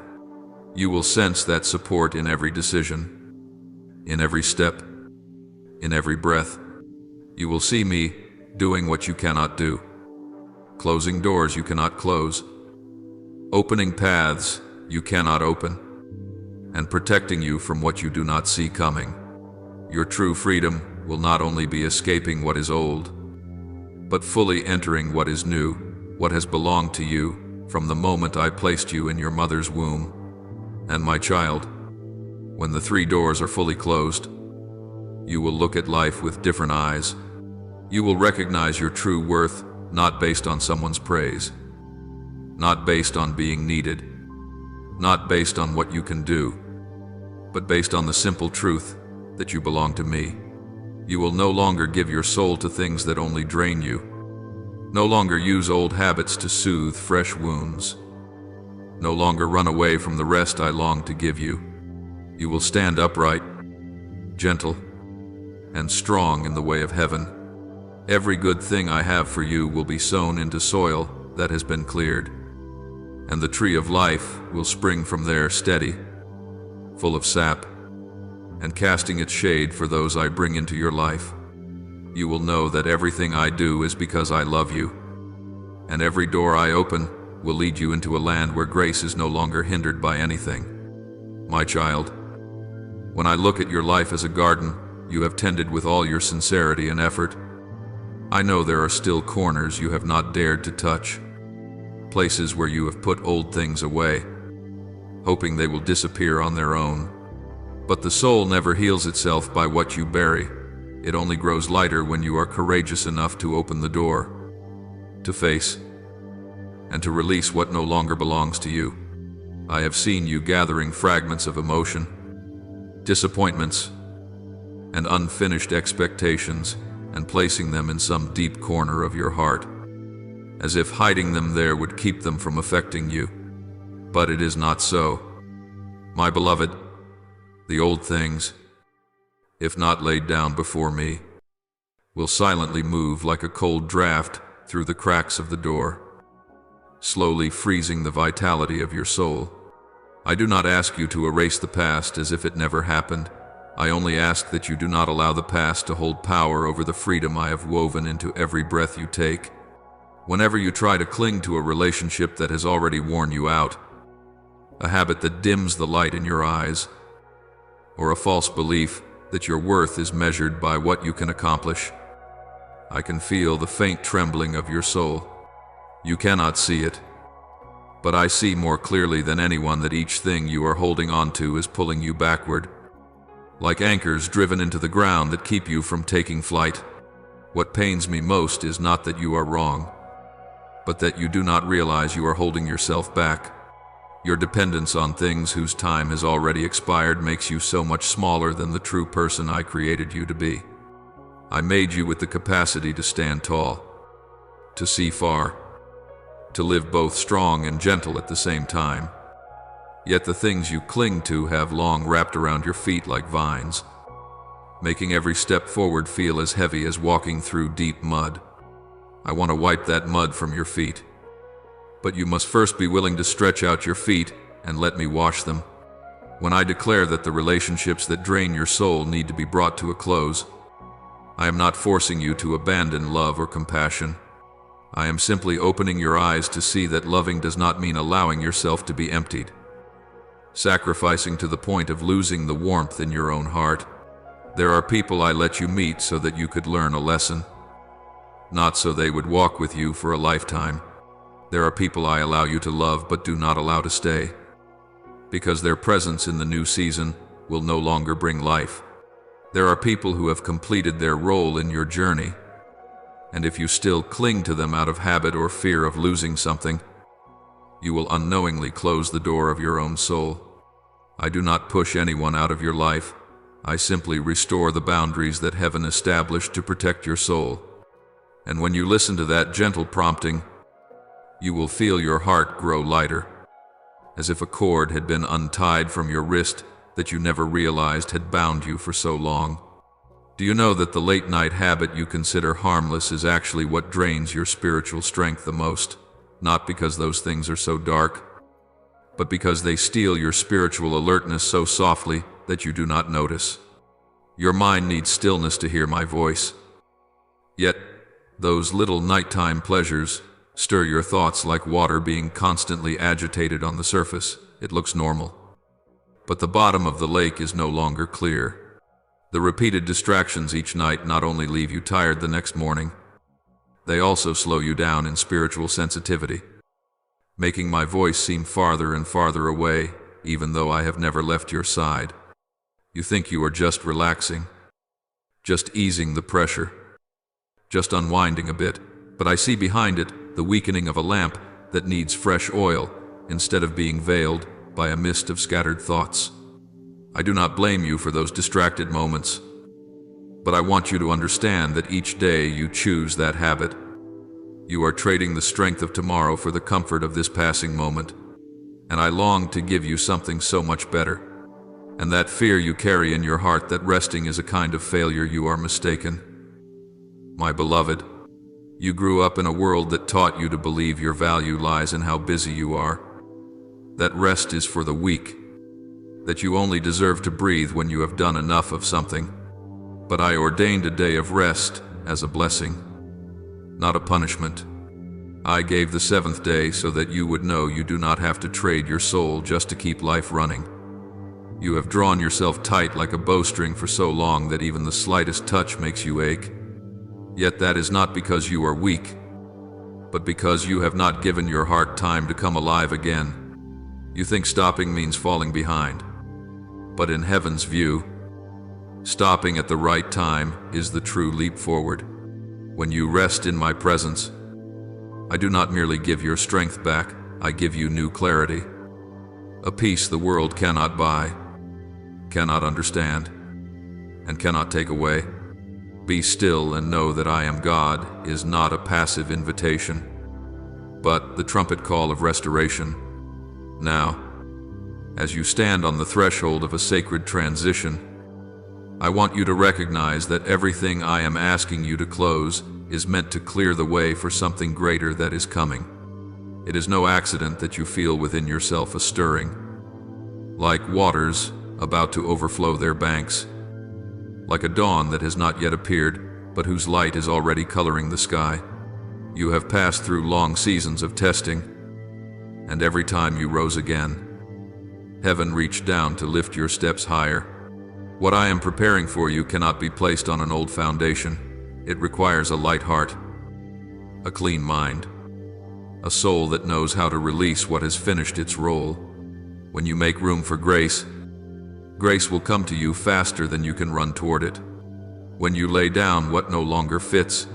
You will sense that support in every decision, in every step, in every breath. You will see me doing what you cannot do, closing doors you cannot close, opening paths you cannot open, and protecting you from what you do not see coming. Your true freedom will not only be escaping what is old, but fully entering what is new, what has belonged to you from the moment I placed you in your mother's womb. And my child, when the 3 doors are fully closed, you will look at life with different eyes. You will recognize your true worth, not based on someone's praise, not based on being needed, not based on what you can do, but based on the simple truth that you belong to me. You will no longer give your soul to things that only drain you, no longer use old habits to soothe fresh wounds, no longer run away from the rest I long to give you. You will stand upright, gentle, and strong in the way of heaven. Every good thing I have for you will be sown into soil that has been cleared, and the tree of life will spring from there steady, full of sap, and casting its shade for those I bring into your life. You will know that everything I do is because I love you, and every door I open will lead you into a land where grace is no longer hindered by anything. My child, when I look at your life as a garden you have tended with all your sincerity and effort, I know there are still corners you have not dared to touch, places where you have put old things away, hoping they will disappear on their own. But the soul never heals itself by what you bury. It only grows lighter when you are courageous enough to open the door, to face, and to release what no longer belongs to you. I have seen you gathering fragments of emotion, disappointments, and unfinished expectations, and placing them in some deep corner of your heart, as if hiding them there would keep them from affecting you. But it is not so. My beloved, the old things, if not laid down before me, will silently move like a cold draft through the cracks of the door, slowly freezing the vitality of your soul. I do not ask you to erase the past as if it never happened. I only ask that you do not allow the past to hold power over the freedom I have woven into every breath you take. Whenever you try to cling to a relationship that has already worn you out, a habit that dims the light in your eyes, or a false belief that your worth is measured by what you can accomplish, I can feel the faint trembling of your soul. You cannot see it, but I see more clearly than anyone that each thing you are holding on to is pulling you backward, like anchors driven into the ground that keep you from taking flight. What pains me most is not that you are wrong, but that you do not realize you are holding yourself back. Your dependence on things whose time has already expired makes you so much smaller than the true person I created you to be. I made you with the capacity to stand tall, to see far, to live both strong and gentle at the same time. Yet the things you cling to have long wrapped around your feet like vines, making every step forward feel as heavy as walking through deep mud. I want to wipe that mud from your feet, but you must first be willing to stretch out your feet and let me wash them. When I declare that the relationships that drain your soul need to be brought to a close, I am not forcing you to abandon love or compassion. I am simply opening your eyes to see that loving does not mean allowing yourself to be emptied, sacrificing to the point of losing the warmth in your own heart. There are people I let you meet so that you could learn a lesson, not so they would walk with you for a lifetime. There are people I allow you to love but do not allow to stay, because their presence in the new season will no longer bring life. There are people who have completed their role in your journey, and if you still cling to them out of habit or fear of losing something, you will unknowingly close the door of your own soul. I do not push anyone out of your life. I simply restore the boundaries that heaven established to protect your soul. And when you listen to that gentle prompting, you will feel your heart grow lighter, as if a cord had been untied from your wrist that you never realized had bound you for so long. Do you know that the late-night habit you consider harmless is actually what drains your spiritual strength the most? Not because those things are so dark, but because they steal your spiritual alertness so softly that you do not notice. Your mind needs stillness to hear my voice. Yet, those little nighttime pleasures stir your thoughts like water being constantly agitated on the surface. It looks normal, but the bottom of the lake is no longer clear. The repeated distractions each night not only leave you tired the next morning, they also slow you down in spiritual sensitivity, making my voice seem farther and farther away, even though I have never left your side. You think you are just relaxing, just easing the pressure, just unwinding a bit, but I see behind it the weakening of a lamp that needs fresh oil instead of being veiled by a mist of scattered thoughts. I do not blame you for those distracted moments, but I want you to understand that each day you choose that habit, you are trading the strength of tomorrow for the comfort of this passing moment, and I long to give you something so much better. And that fear you carry in your heart that resting is a kind of failure, you are mistaken. My beloved, you grew up in a world that taught you to believe your value lies in how busy you are, that rest is for the weak, that you only deserve to breathe when you have done enough of something. But I ordained a day of rest as a blessing, not a punishment. I gave the seventh day so that you would know you do not have to trade your soul just to keep life running. You have drawn yourself tight like a bowstring for so long that even the slightest touch makes you ache. Yet that is not because you are weak, but because you have not given your heart time to come alive again. You think stopping means falling behind, but in heaven's view, stopping at the right time is the true leap forward. When you rest in my presence, I do not merely give your strength back, I give you new clarity, a peace the world cannot buy, cannot understand, and cannot take away. Be still and know that I am God is not a passive invitation, but the trumpet call of restoration. Now, as you stand on the threshold of a sacred transition, I want you to recognize that everything I am asking you to close is meant to clear the way for something greater that is coming. It is no accident that you feel within yourself a stirring, like waters about to overflow their banks, like a dawn that has not yet appeared, but whose light is already coloring the sky. You have passed through long seasons of testing, and every time you rose again, heaven reached down to lift your steps higher. What I am preparing for you cannot be placed on an old foundation. It requires a light heart, a clean mind, a soul that knows how to release what has finished its role. When you make room for grace, grace will come to you faster than you can run toward it. When you lay down what no longer fits,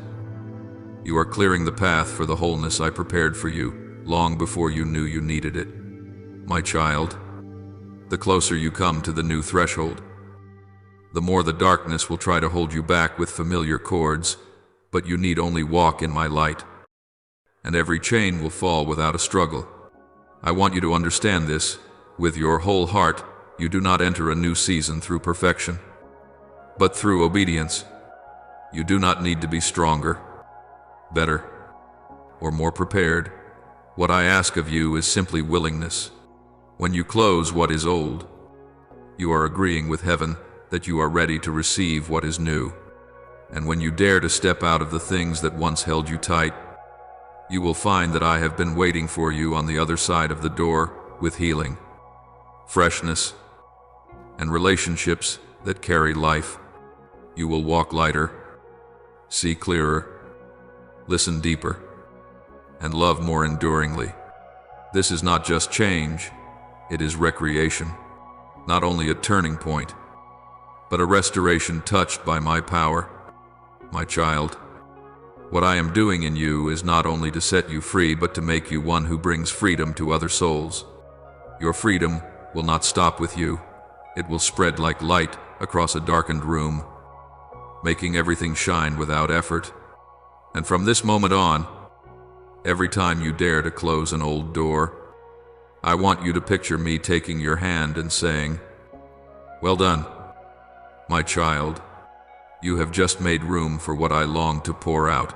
you are clearing the path for the wholeness I prepared for you long before you knew you needed it. My child, the closer you come to the new threshold, the more the darkness will try to hold you back with familiar cords, but you need only walk in my light, and every chain will fall without a struggle. I want you to understand this. With your whole heart, you do not enter a new season through perfection, but through obedience. You do not need to be stronger, better, or more prepared. What I ask of you is simply willingness. When you close what is old, you are agreeing with heaven that you are ready to receive what is new. And when you dare to step out of the things that once held you tight, you will find that I have been waiting for you on the other side of the door with healing, freshness, and relationships that carry life. You will walk lighter, see clearer, listen deeper, and love more enduringly. This is not just change, it is recreation. Not only a turning point, but a restoration touched by my power. My child, what I am doing in you is not only to set you free, but to make you one who brings freedom to other souls. Your freedom will not stop with you. It will spread like light across a darkened room, making everything shine without effort. And from this moment on, every time you dare to close an old door, I want you to picture me taking your hand and saying, "Well done, my child. You have just made room for what I long to pour out.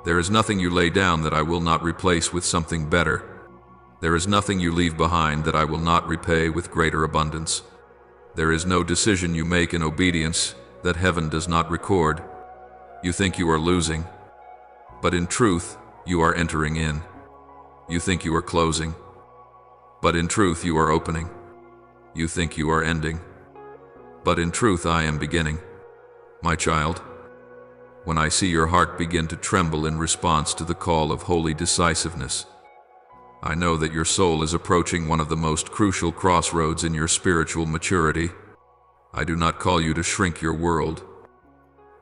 There is nothing you lay down that I will not replace with something better. There is nothing you leave behind that I will not repay with greater abundance. There is no decision you make in obedience that heaven does not record. You think you are losing, but in truth, you are entering in. You think you are closing, but in truth, you are opening. You think you are ending, but in truth, I am beginning. My child, when I see your heart begin to tremble in response to the call of holy decisiveness, I know that your soul is approaching one of the most crucial crossroads in your spiritual maturity. I do not call you to shrink your world,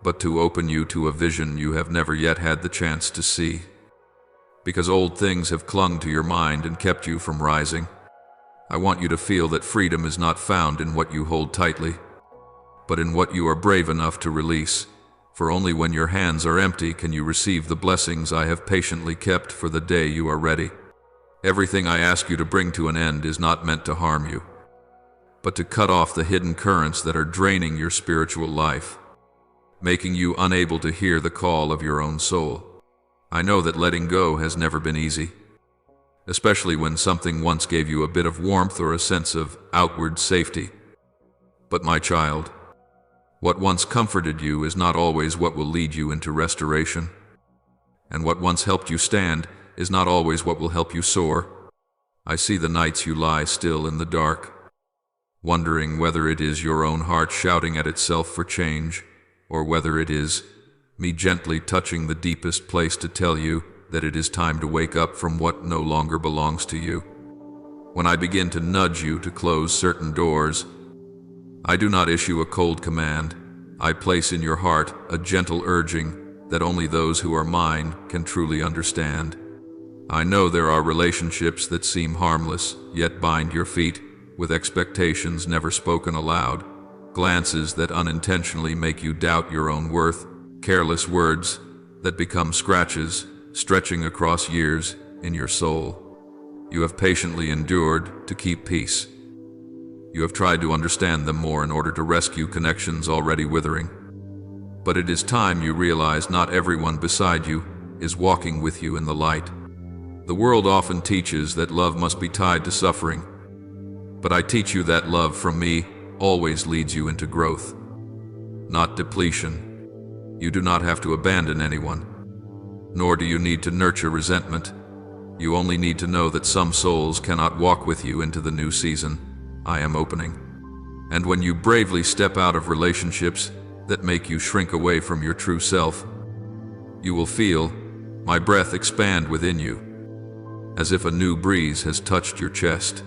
but to open you to a vision you have never yet had the chance to see. Because old things have clung to your mind and kept you from rising, I want you to feel that freedom is not found in what you hold tightly, but in what you are brave enough to release. For only when your hands are empty can you receive the blessings I have patiently kept for the day you are ready. Everything I ask you to bring to an end is not meant to harm you, but to cut off the hidden currents that are draining your spiritual life, making you unable to hear the call of your own soul. I know that letting go has never been easy, especially when something once gave you a bit of warmth or a sense of outward safety. But my child, what once comforted you is not always what will lead you into restoration, and what once helped you stand is not always what will help you soar. I see the nights you lie still in the dark, wondering whether it is your own heart shouting at itself for change, or whether it is me gently touching the deepest place to tell you that it is time to wake up from what no longer belongs to you. When I begin to nudge you to close certain doors, I do not issue a cold command. I place in your heart a gentle urging that only those who are mine can truly understand. I know there are relationships that seem harmless, yet bind your feet with expectations never spoken aloud, glances that unintentionally make you doubt your own worth, careless words that become scratches, stretching across years in your soul. You have patiently endured to keep peace. You have tried to understand them more in order to rescue connections already withering. But it is time you realize not everyone beside you is walking with you in the light. The world often teaches that love must be tied to suffering, but I teach you that love from me always leads you into growth, not depletion. You do not have to abandon anyone, nor do you need to nurture resentment. You only need to know that some souls cannot walk with you into the new season I am opening. And when you bravely step out of relationships that make you shrink away from your true self, you will feel my breath expand within you, as if a new breeze has touched your chest,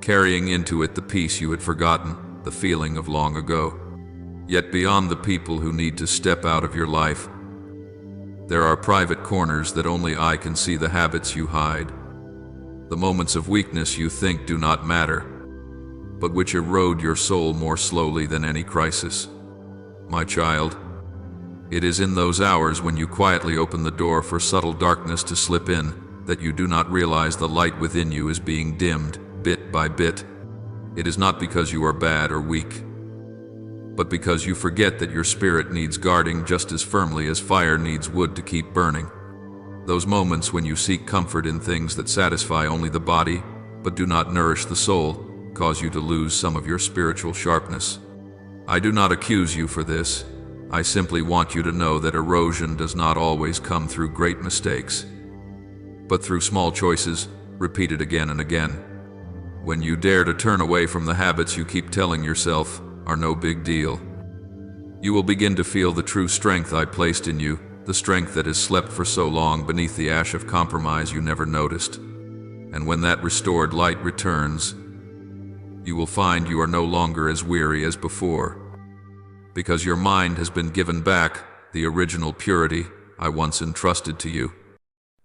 carrying into it the peace you had forgotten, the feeling of long ago. Yet beyond the people who need to step out of your life, there are private corners that only I can see, the habits you hide, the moments of weakness you think do not matter, but which erode your soul more slowly than any crisis. My child, it is in those hours when you quietly open the door for subtle darkness to slip in that you do not realize the light within you is being dimmed bit by bit. It is not because you are bad or weak, but because you forget that your spirit needs guarding just as firmly as fire needs wood to keep burning. Those moments when you seek comfort in things that satisfy only the body, but do not nourish the soul, cause you to lose some of your spiritual sharpness. I do not accuse you for this. I simply want you to know that erosion does not always come through great mistakes, but through small choices, repeated again and again. When you dare to turn away from the habits you keep telling yourself are no big deal, You will begin to feel the true strength I placed in you, the strength that has slept for so long beneath the ash of compromise you never noticed. And when that restored light returns, you will find you are no longer as weary as before, because your mind has been given back the original purity I once entrusted to you.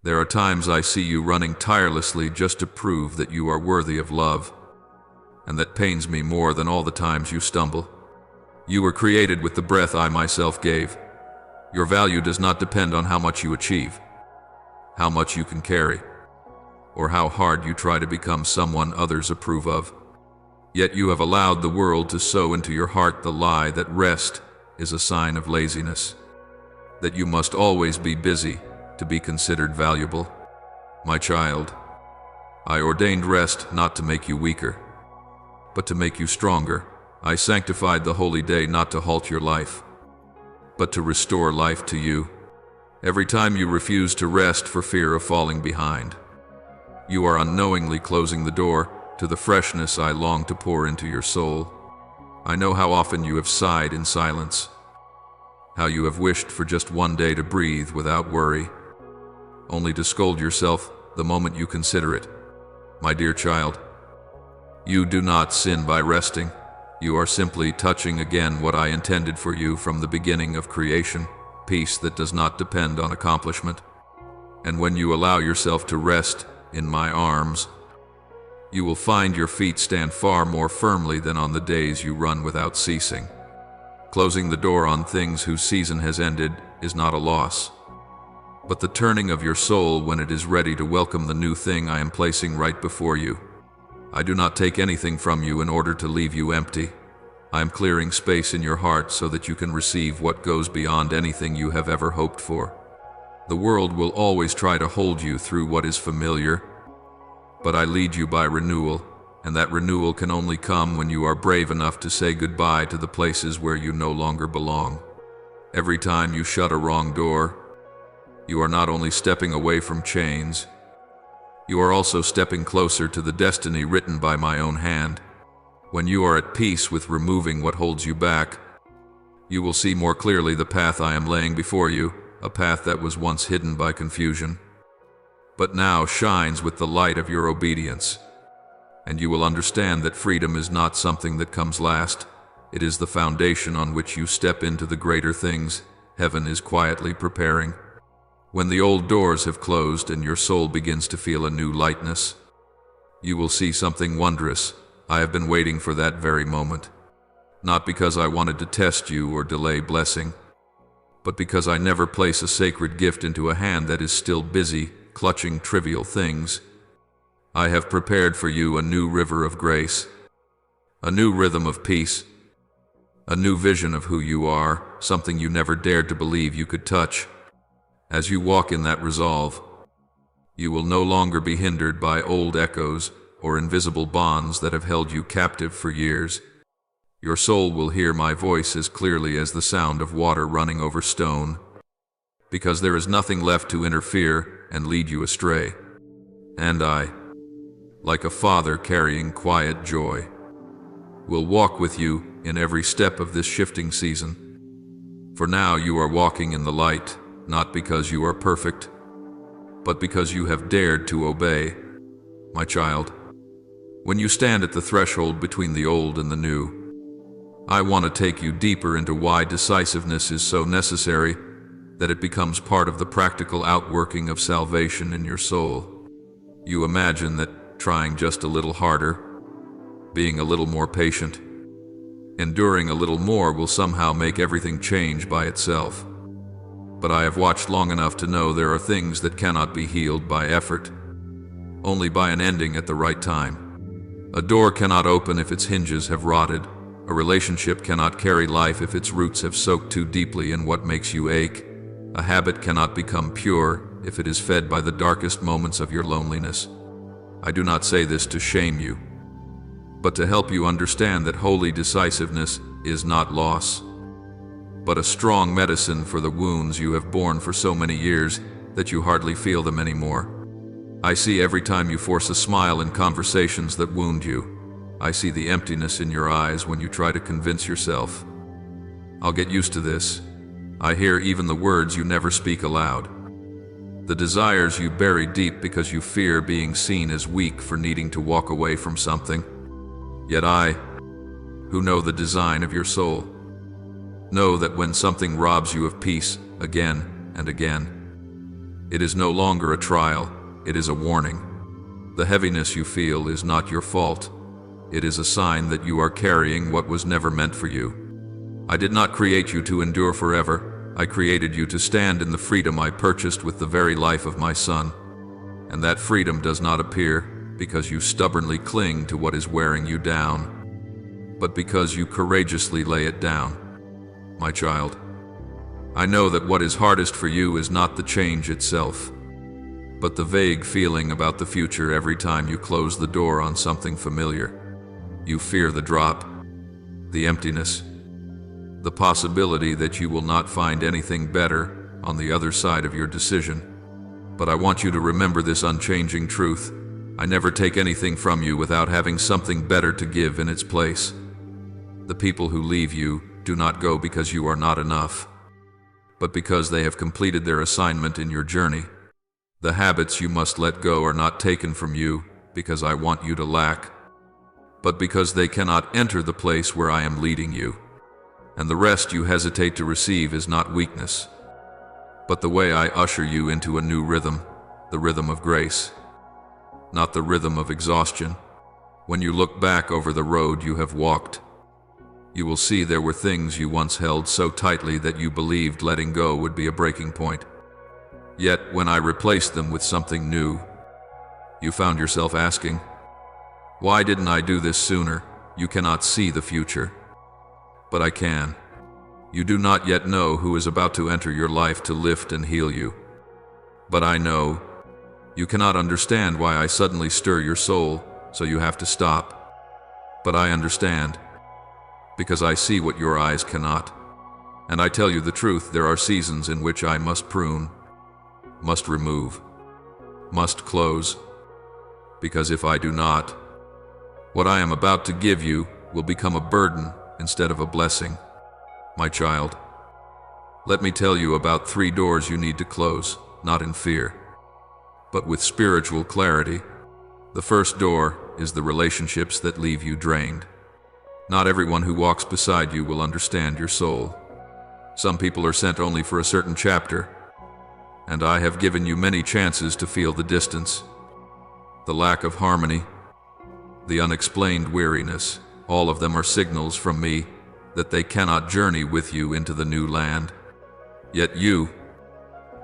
There are times I see you running tirelessly just to prove that you are worthy of love, and that pains me more than all the times you stumble. You were created with the breath I myself gave. Your value does not depend on how much you achieve, how much you can carry, or how hard you try to become someone others approve of. Yet you have allowed the world to sow into your heart the lie that rest is a sign of laziness, that you must always be busy to be considered valuable. My child, I ordained rest not to make you weaker, but to make you stronger. I sanctified the holy day not to halt your life, but to restore life to you. Every time you refuse to rest for fear of falling behind, you are unknowingly closing the door to the freshness I long to pour into your soul. I know how often you have sighed in silence, how you have wished for just one day to breathe without worry, only to scold yourself the moment you consider it. My dear child, you do not sin by resting. You are simply touching again what I intended for you from the beginning of creation, peace that does not depend on accomplishment. And when you allow yourself to rest in my arms, you will find your feet stand far more firmly than on the days you run without ceasing. Closing the door on things whose season has ended is not a loss, but the turning of your soul when it is ready to welcome the new thing I am placing right before you. I do not take anything from you in order to leave you empty. I am clearing space in your heart so that you can receive what goes beyond anything you have ever hoped for. The world will always try to hold you through what is familiar, but I lead you by renewal, and that renewal can only come when you are brave enough to say goodbye to the places where you no longer belong. Every time you shut a wrong door, you are not only stepping away from chains, you are also stepping closer to the destiny written by my own hand. When you are at peace with removing what holds you back, you will see more clearly the path I am laying before you, a path that was once hidden by confusion, but now shines with the light of your obedience. And you will understand that freedom is not something that comes last. It is the foundation on which you step into the greater things heaven is quietly preparing. When the old doors have closed and your soul begins to feel a new lightness, you will see something wondrous. I have been waiting for that very moment, not because I wanted to test you or delay blessing, but because I never place a sacred gift into a hand that is still busy clutching trivial things. I have prepared for you a new river of grace, a new rhythm of peace, a new vision of who you are, something you never dared to believe you could touch. As you walk in that resolve, you will no longer be hindered by old echoes or invisible bonds that have held you captive for years. Your soul will hear my voice as clearly as the sound of water running over stone, because there is nothing left to interfere and lead you astray. And I, like a father carrying quiet joy, will walk with you in every step of this shifting season. For now you are walking in the light, not because you are perfect, but because you have dared to obey. My child, when you stand at the threshold between the old and the new, I want to take you deeper into why decisiveness is so necessary that it becomes part of the practical outworking of salvation in your soul. You imagine that trying just a little harder, being a little more patient, enduring a little more will somehow make everything change by itself. But I have watched long enough to know there are things that cannot be healed by effort, only by an ending at the right time. A door cannot open if its hinges have rotted. A relationship cannot carry life if its roots have soaked too deeply in what makes you ache. A habit cannot become pure if it is fed by the darkest moments of your loneliness. I do not say this to shame you, but to help you understand that holy decisiveness is not loss, but a strong medicine for the wounds you have borne for so many years that you hardly feel them anymore. I see every time you force a smile in conversations that wound you. I see the emptiness in your eyes when you try to convince yourself I'll get used to this. I hear even the words you never speak aloud. The desires you bury deep because you fear being seen as weak for needing to walk away from something. Yet I, who know the design of your soul, know that when something robs you of peace again and again, it is no longer a trial, it is a warning. The heaviness you feel is not your fault. It is a sign that you are carrying what was never meant for you. I did not create you to endure forever. I created you to stand in the freedom I purchased with the very life of my Son. And that freedom does not appear because you stubbornly cling to what is wearing you down, but because you courageously lay it down. My child, I know that what is hardest for you is not the change itself, but the vague feeling about the future every time you close the door on something familiar. You fear the drop, the emptiness, the possibility that you will not find anything better on the other side of your decision. But I want you to remember this unchanging truth. I never take anything from you without having something better to give in its place. The people who leave you do not go because you are not enough, but because they have completed their assignment in your journey. The habits you must let go are not taken from you because I want you to lack, but because they cannot enter the place where I am leading you. And the rest you hesitate to receive is not weakness, but the way I usher you into a new rhythm, the rhythm of grace, not the rhythm of exhaustion. When you look back over the road you have walked, you will see there were things you once held so tightly that you believed letting go would be a breaking point. Yet, when I replaced them with something new, you found yourself asking, "Why didn't I do this sooner?" You cannot see the future, but I can. You do not yet know who is about to enter your life to lift and heal you. But I know. You cannot understand why I suddenly stir your soul, so you have to stop. But I understand, because I see what your eyes cannot. And I tell you the truth, there are seasons in which I must prune, must remove, must close, because if I do not, what I am about to give you will become a burden instead of a blessing. My child, let me tell you about 3 doors you need to close, not in fear, but with spiritual clarity. The first door is the relationships that leave you drained. Not everyone who walks beside you will understand your soul. Some people are sent only for a certain chapter, and I have given you many chances to feel the distance, the lack of harmony, the unexplained weariness. All of them are signals from me that they cannot journey with you into the new land. Yet you,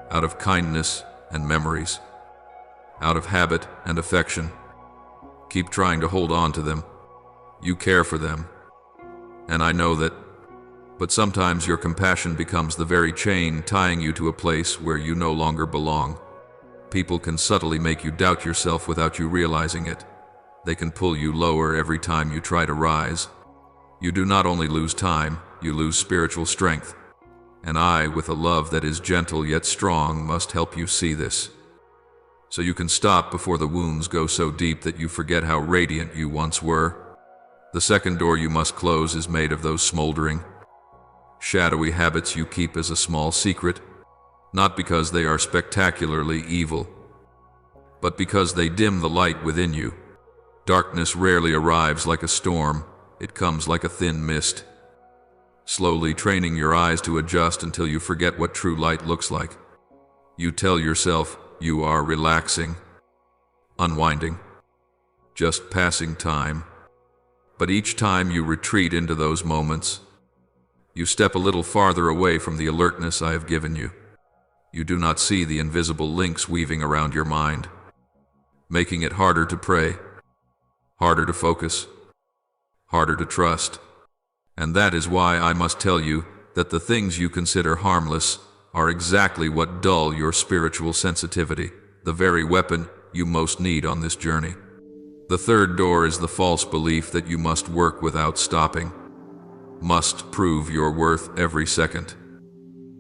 out of kindness and memories, out of habit and affection, keep trying to hold on to them. You care for them, and I know that, but sometimes your compassion becomes the very chain tying you to a place where you no longer belong. People can subtly make you doubt yourself without you realizing it. They can pull you lower every time you try to rise. You do not only lose time, you lose spiritual strength. And I, with a love that is gentle yet strong, must help you see this, so you can stop before the wounds go so deep that you forget how radiant you once were. The second door you must close is made of those smoldering, shadowy habits you keep as a small secret, not because they are spectacularly evil, but because they dim the light within you. Darkness rarely arrives like a storm, it comes like a thin mist, slowly training your eyes to adjust until you forget what true light looks like. You tell yourself you are relaxing, unwinding, just passing time. But each time you retreat into those moments, you step a little farther away from the alertness I have given you. You do not see the invisible links weaving around your mind, making it harder to pray, harder to focus, harder to trust. And that is why I must tell you that the things you consider harmless are exactly what dull your spiritual sensitivity, the very weapon you most need on this journey. The third door is the false belief that you must work without stopping, must prove your worth every second,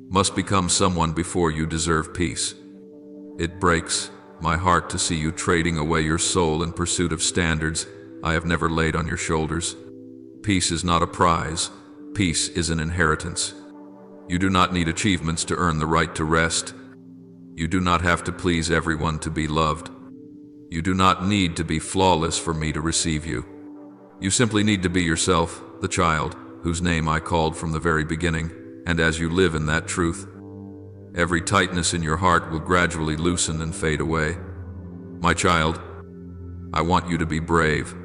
must become someone before you deserve peace. It breaks my heart to see you trading away your soul in pursuit of standards I have never laid on your shoulders. Peace is not a prize, Peace is an inheritance. You do not need achievements to earn the right to rest. You do not have to please everyone to be loved. You do not need to be flawless for me to receive you. You simply need to be yourself, the child, whose name I called from the very beginning, and as you live in that truth, every tightness in your heart will gradually loosen and fade away. My child, I want you to be brave.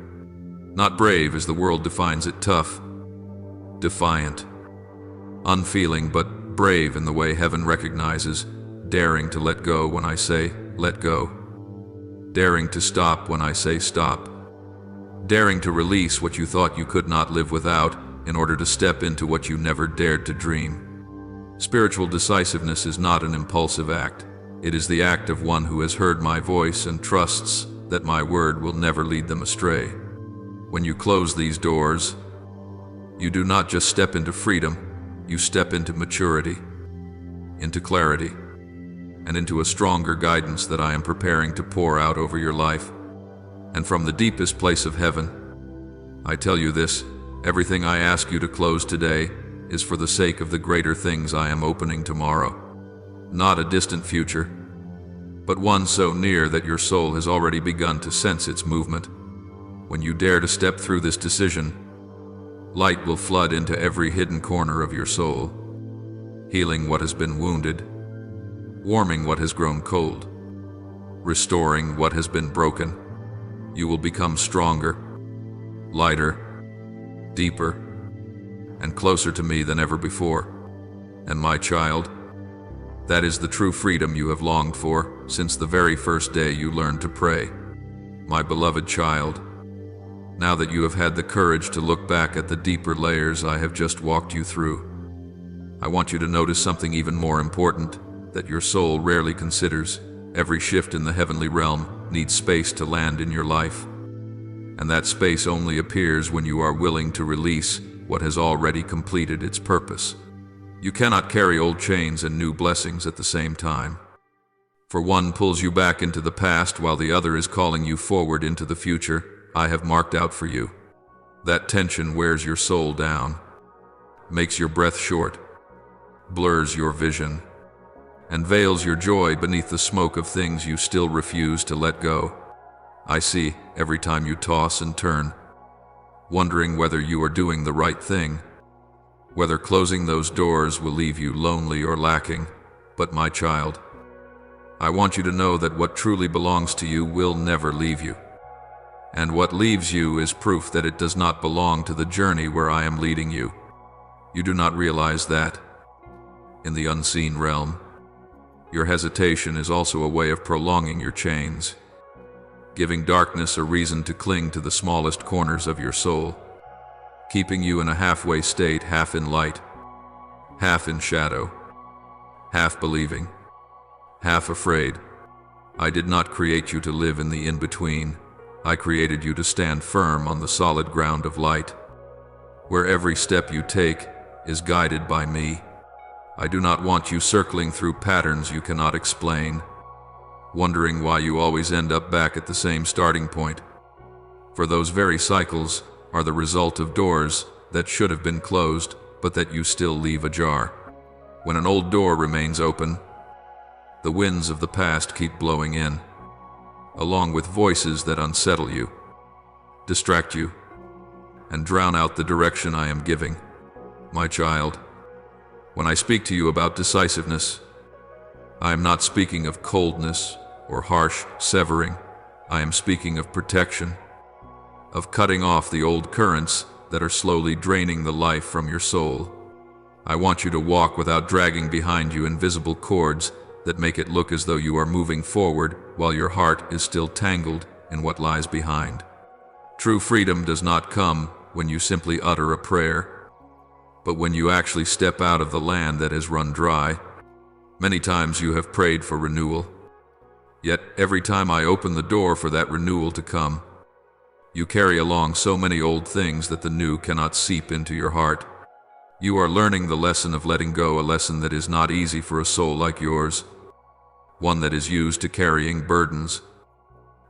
Not brave as the world defines it, tough, defiant, unfeeling, but brave in the way heaven recognizes, daring to let go when I say, let go. Daring to stop when I say stop. Daring to release what you thought you could not live without in order to step into what you never dared to dream. Spiritual decisiveness is not an impulsive act. It is the act of one who has heard my voice and trusts that my word will never lead them astray. When you close these doors, you do not just step into freedom, you step into maturity, into clarity, and into a stronger guidance that I am preparing to pour out over your life. And from the deepest place of heaven, I tell you this, everything I ask you to close today is for the sake of the greater things I am opening tomorrow. Not a distant future, but one so near that your soul has already begun to sense its movement. When you dare to step through this decision, light will flood into every hidden corner of your soul, healing what has been wounded, warming what has grown cold, restoring what has been broken. You will become stronger, lighter, deeper, and closer to me than ever before. And my child, that is the true freedom you have longed for since the very first day you learned to pray. My beloved child, now that you have had the courage to look back at the deeper layers I have just walked you through, I want you to notice something even more important that your soul rarely considers. Every shift in the heavenly realm needs space to land in your life, and that space only appears when you are willing to release what has already completed its purpose. You cannot carry old chains and new blessings at the same time, for one pulls you back into the past while the other is calling you forward into the future I have marked out for you. That tension wears your soul down, makes your breath short, blurs your vision, and veils your joy beneath the smoke of things you still refuse to let go. I see every time you toss and turn, wondering whether you are doing the right thing, whether closing those doors will leave you lonely or lacking. But my child, I want you to know that what truly belongs to you will never leave you. And what leaves you is proof that it does not belong to the journey where I am leading you. You do not realize that, in the unseen realm, your hesitation is also a way of prolonging your chains, giving darkness a reason to cling to the smallest corners of your soul, keeping you in a halfway state, half in light, half in shadow, half believing, half afraid. I did not create you to live in the in-between. I created you to stand firm on the solid ground of light, where every step you take is guided by me. I do not want you circling through patterns you cannot explain, wondering why you always end up back at the same starting point. For those very cycles are the result of doors that should have been closed, but that you still leave ajar. When an old door remains open, the winds of the past keep blowing in, along with voices that unsettle you, distract you, and drown out the direction I am giving. My child, when I speak to you about decisiveness, I am not speaking of coldness or harsh severing. I am speaking of protection, of cutting off the old currents that are slowly draining the life from your soul. I want you to walk without dragging behind you invisible cords that make it look as though you are moving forward while your heart is still tangled in what lies behind. True freedom does not come when you simply utter a prayer, but when you actually step out of the land that has run dry. Many times you have prayed for renewal, yet every time I open the door for that renewal to come, you carry along so many old things that the new cannot seep into your heart. You are learning the lesson of letting go, a lesson that is not easy for a soul like yours, one that is used to carrying burdens,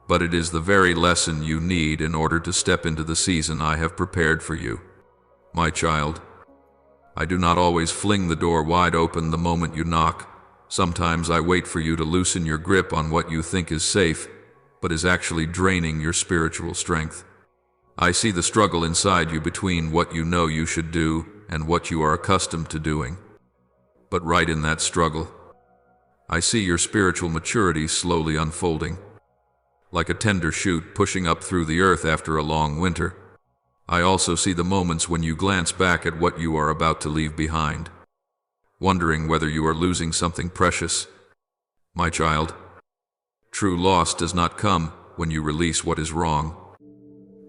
but it is the very lesson you need in order to step into the season I have prepared for you. My child, I do not always fling the door wide open the moment you knock. Sometimes I wait for you to loosen your grip on what you think is safe, but is actually draining your spiritual strength. I see the struggle inside you between what you know you should do and what you are accustomed to doing. But right in that struggle, I see your spiritual maturity slowly unfolding, like a tender shoot pushing up through the earth after a long winter. I also see the moments when you glance back at what you are about to leave behind, wondering whether you are losing something precious. My child, true loss does not come when you release what is wrong,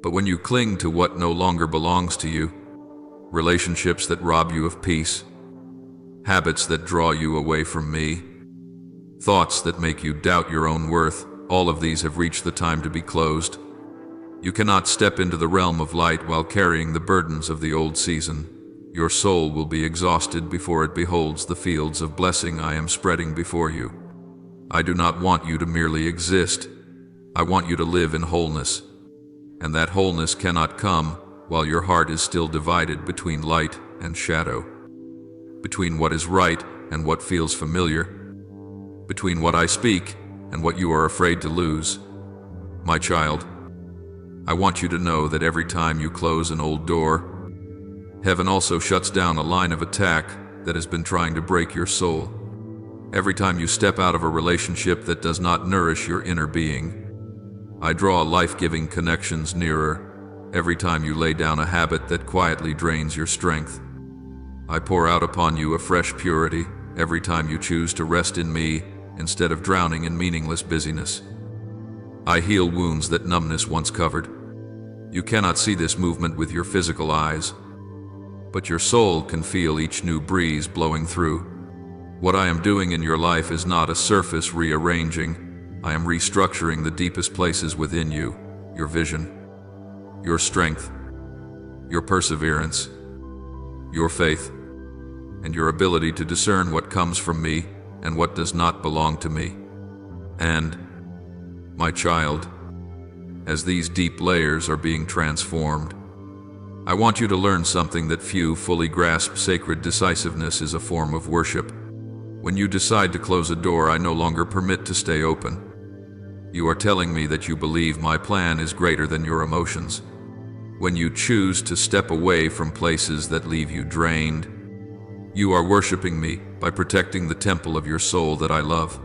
but when you cling to what no longer belongs to you. Relationships that rob you of peace, habits that draw you away from me, thoughts that make you doubt your own worth, all of these have reached the time to be closed. You cannot step into the realm of light while carrying the burdens of the old season. Your soul will be exhausted before it beholds the fields of blessing I am spreading before you. I do not want you to merely exist. I want you to live in wholeness. And that wholeness cannot come while your heart is still divided between light and shadow, between what is right and what feels familiar, between what I speak and what you are afraid to lose. My child, I want you to know that every time you close an old door, heaven also shuts down a line of attack that has been trying to break your soul. Every time you step out of a relationship that does not nourish your inner being, I draw life-giving connections nearer. Every time you lay down a habit that quietly drains your strength, I pour out upon you a fresh purity. Every time you choose to rest in me instead of drowning in meaningless busyness, I heal wounds that numbness once covered. You cannot see this movement with your physical eyes, but your soul can feel each new breeze blowing through. What I am doing in your life is not a surface rearranging. I am restructuring the deepest places within you, your vision, your strength, your perseverance, your faith, and your ability to discern what comes from me and what does not belong to me. And, my child, as these deep layers are being transformed, I want you to learn something that few fully grasp. Sacred decisiveness is a form of worship. When you decide to close a door I no longer permit to stay open, you are telling me that you believe my plan is greater than your emotions. When you choose to step away from places that leave you drained, you are worshiping me by protecting the temple of your soul that I love.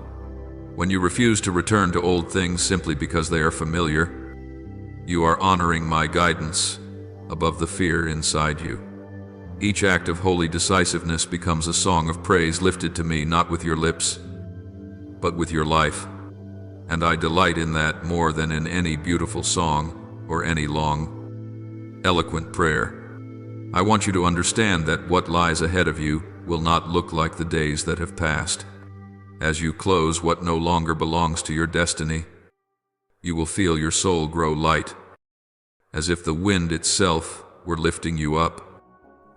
When you refuse to return to old things simply because they are familiar, you are honoring my guidance above the fear inside you. Each act of holy decisiveness becomes a song of praise lifted to me not with your lips, but with your life. And I delight in that more than in any beautiful song or any long, eloquent prayer. I want you to understand that what lies ahead of you will not look like the days that have passed. As you close what no longer belongs to your destiny, you will feel your soul grow light, as if the wind itself were lifting you up.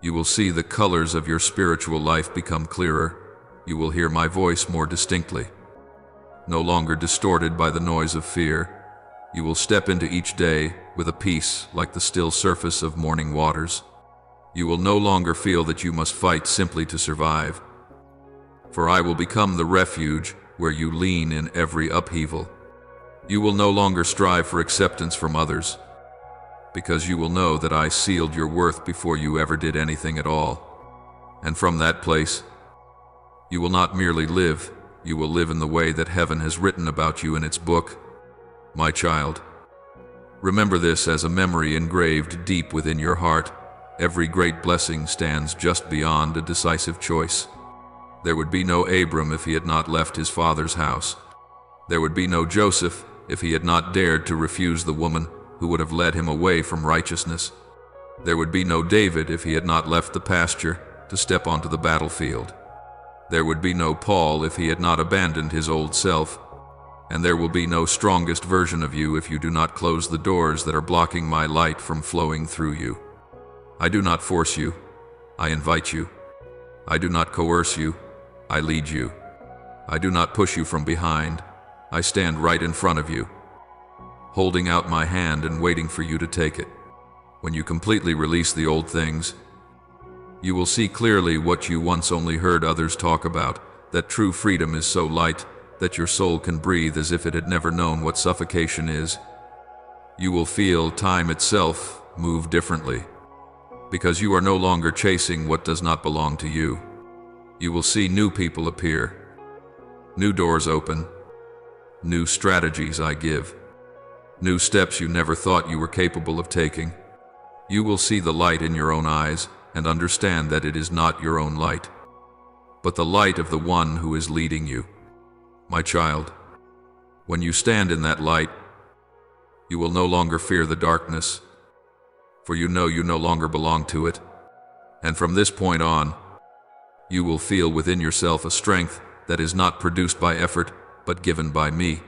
You will see the colors of your spiritual life become clearer. You will hear my voice more distinctly, no longer distorted by the noise of fear. You will step into each day with a peace like the still surface of morning waters. You will no longer feel that you must fight simply to survive, for I will become the refuge where you lean in every upheaval. You will no longer strive for acceptance from others, because you will know that I sealed your worth before you ever did anything at all. And from that place, you will not merely live, you will live in the way that heaven has written about you in its book. My child, remember this as a memory engraved deep within your heart. Every great blessing stands just beyond a decisive choice. There would be no Abram if he had not left his father's house. There would be no Joseph if he had not dared to refuse the woman who would have led him away from righteousness. There would be no David if he had not left the pasture to step onto the battlefield. There would be no Paul if he had not abandoned his old self. And there will be no strongest version of you if you do not close the doors that are blocking my light from flowing through you. I do not force you, I invite you. I do not coerce you, I lead you. I do not push you from behind, I stand right in front of you, holding out my hand and waiting for you to take it. When you completely release the old things, You will see clearly what you once only heard others talk about, that true freedom is so light that your soul can breathe as if it had never known what suffocation is. You will feel time itself move differently, because you are no longer chasing what does not belong to you. You will see new people appear, new doors open, new strategies I give, new steps you never thought you were capable of taking. You will see the light in your own eyes and understand that it is not your own light, but the light of the one who is leading you. My child, when you stand in that light, you will no longer fear the darkness, for you know you no longer belong to it. And from this point on, you will feel within yourself a strength that is not produced by effort, but given by me.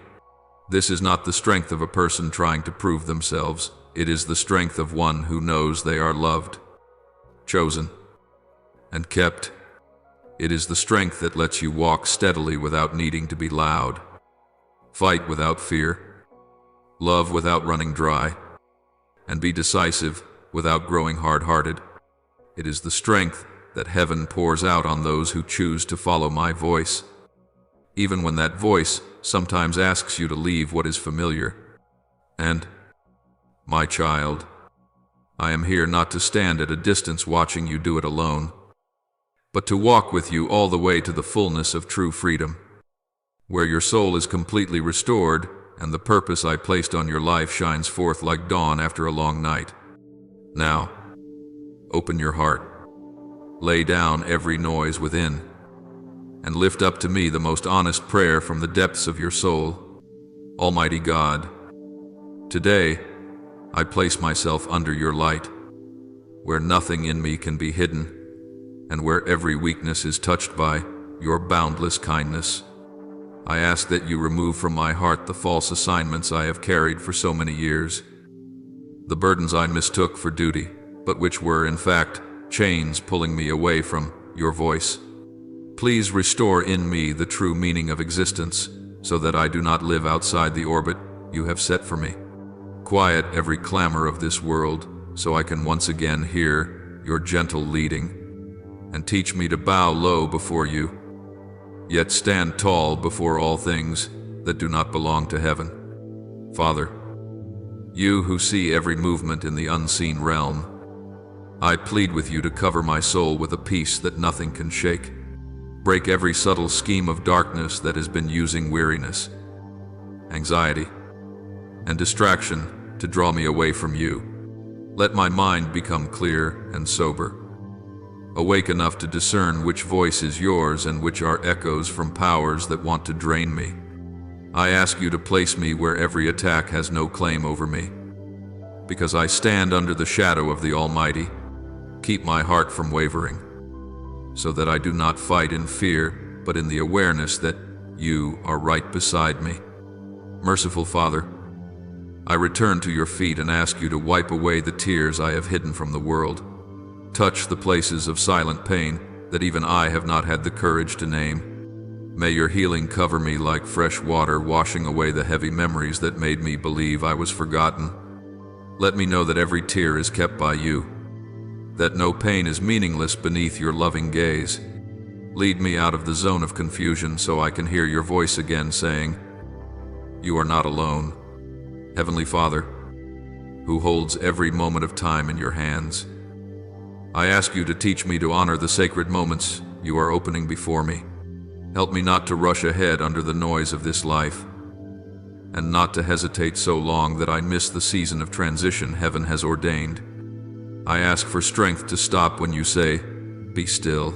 This is not the strength of a person trying to prove themselves. It is the strength of one who knows they are loved, chosen, and kept. It is the strength that lets you walk steadily without needing to be loud, fight without fear, love without running dry, and be decisive without growing hard-hearted. It is the strength that heaven pours out on those who choose to follow my voice, even when that voice sometimes asks you to leave what is familiar. And, my child, I am here not to stand at a distance watching you do it alone, but to walk with you all the way to the fullness of true freedom, where your soul is completely restored and the purpose I placed on your life shines forth like dawn after a long night. Now, open your heart, lay down every noise within, and lift up to me the most honest prayer from the depths of your soul. Almighty God, today I place myself under your light, where nothing in me can be hidden, and where every weakness is touched by your boundless kindness. I ask that you remove from my heart the false assignments I have carried for so many years, the burdens I mistook for duty, but which were, in fact, chains pulling me away from your voice. Please restore in me the true meaning of existence, so that I do not live outside the orbit you have set for me. Quiet every clamor of this world, so I can once again hear your gentle leading, and teach me to bow low before you, yet stand tall before all things that do not belong to heaven. Father, you who see every movement in the unseen realm, I plead with you to cover my soul with a peace that nothing can shake. Break every subtle scheme of darkness that has been using weariness, anxiety, and distraction to draw me away from you. Let my mind become clear and sober, awake enough to discern which voice is yours and which are echoes from powers that want to drain me. I ask you to place me where every attack has no claim over me. Because I stand under the shadow of the Almighty, keep my heart from wavering, so that I do not fight in fear, but in the awareness that you are right beside me. Merciful Father, I return to your feet and ask you to wipe away the tears I have hidden from the world. Touch the places of silent pain that even I have not had the courage to name. May your healing cover me like fresh water, washing away the heavy memories that made me believe I was forgotten. Let me know that every tear is kept by you, that no pain is meaningless beneath your loving gaze. Lead me out of the zone of confusion so I can hear your voice again saying, you are not alone. Heavenly Father, who holds every moment of time in your hands, I ask you to teach me to honor the sacred moments you are opening before me. Help me not to rush ahead under the noise of this life, and not to hesitate so long that I miss the season of transition heaven has ordained. I ask for strength to stop when you say, be still,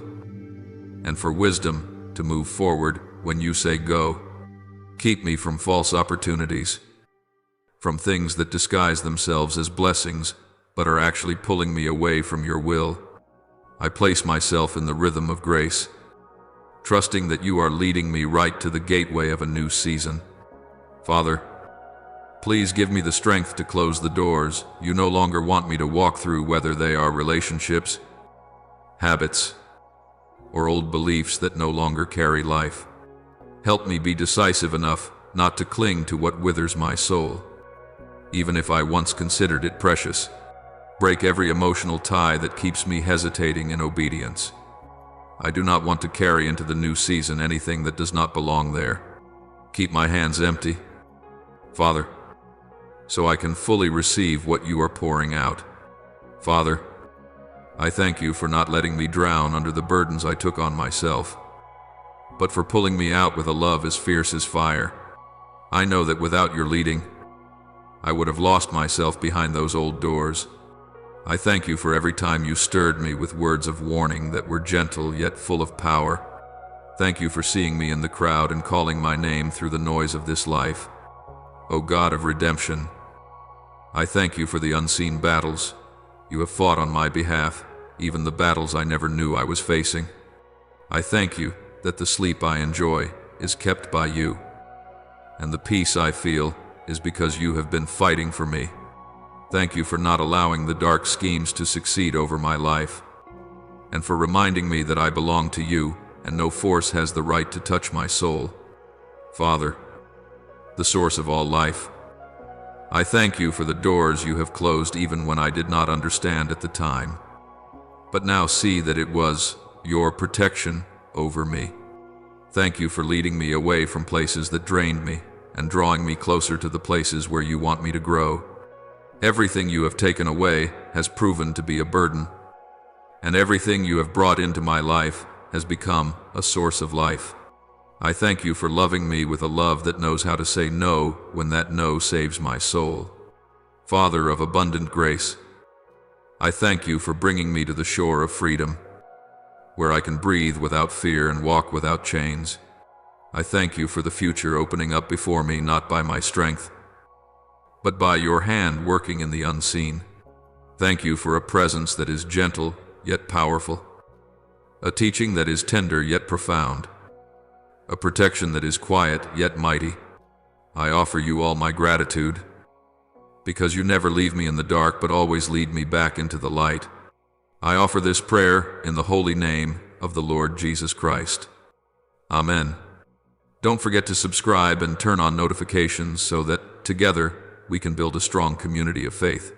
and for wisdom to move forward when you say go. Keep me from false opportunities, from things that disguise themselves as blessings but are actually pulling me away from your will. I place myself in the rhythm of grace, trusting that you are leading me right to the gateway of a new season. Father, please give me the strength to close the doors you no longer want me to walk through, whether they are relationships, habits, or old beliefs that no longer carry life. Help me be decisive enough not to cling to what withers my soul, even if I once considered it precious. Break every emotional tie that keeps me hesitating in obedience. I do not want to carry into the new season anything that does not belong there. Keep my hands empty, Father, so I can fully receive what you are pouring out. Father, I thank you for not letting me drown under the burdens I took on myself, but for pulling me out with a love as fierce as fire. I know that without your leading, I would have lost myself behind those old doors. I thank you for every time you stirred me with words of warning that were gentle yet full of power. Thank you for seeing me in the crowd and calling my name through the noise of this life. O God of redemption, I thank you for the unseen battles you have fought on my behalf, even the battles I never knew I was facing. I thank you that the sleep I enjoy is kept by you, and the peace I feel is because you have been fighting for me. Thank you for not allowing the dark schemes to succeed over my life, and for reminding me that I belong to you and no force has the right to touch my soul. Father, the source of all life, I thank you for the doors you have closed even when I did not understand at the time, but now see that it was your protection over me. Thank you for leading me away from places that drained me and drawing me closer to the places where you want me to grow. Everything you have taken away has proven to be a burden, and everything you have brought into my life has become a source of life. I thank you for loving me with a love that knows how to say no when that no saves my soul. Father of abundant grace, I thank you for bringing me to the shore of freedom, where I can breathe without fear and walk without chains. I thank you for the future opening up before me not by my strength, but by your hand working in the unseen. Thank you for a presence that is gentle yet powerful, a teaching that is tender yet profound, a protection that is quiet yet mighty. I offer you all my gratitude, because you never leave me in the dark but always lead me back into the light. I offer this prayer in the holy name of the Lord Jesus Christ. Amen. Don't forget to subscribe and turn on notifications so that together we can build a strong community of faith.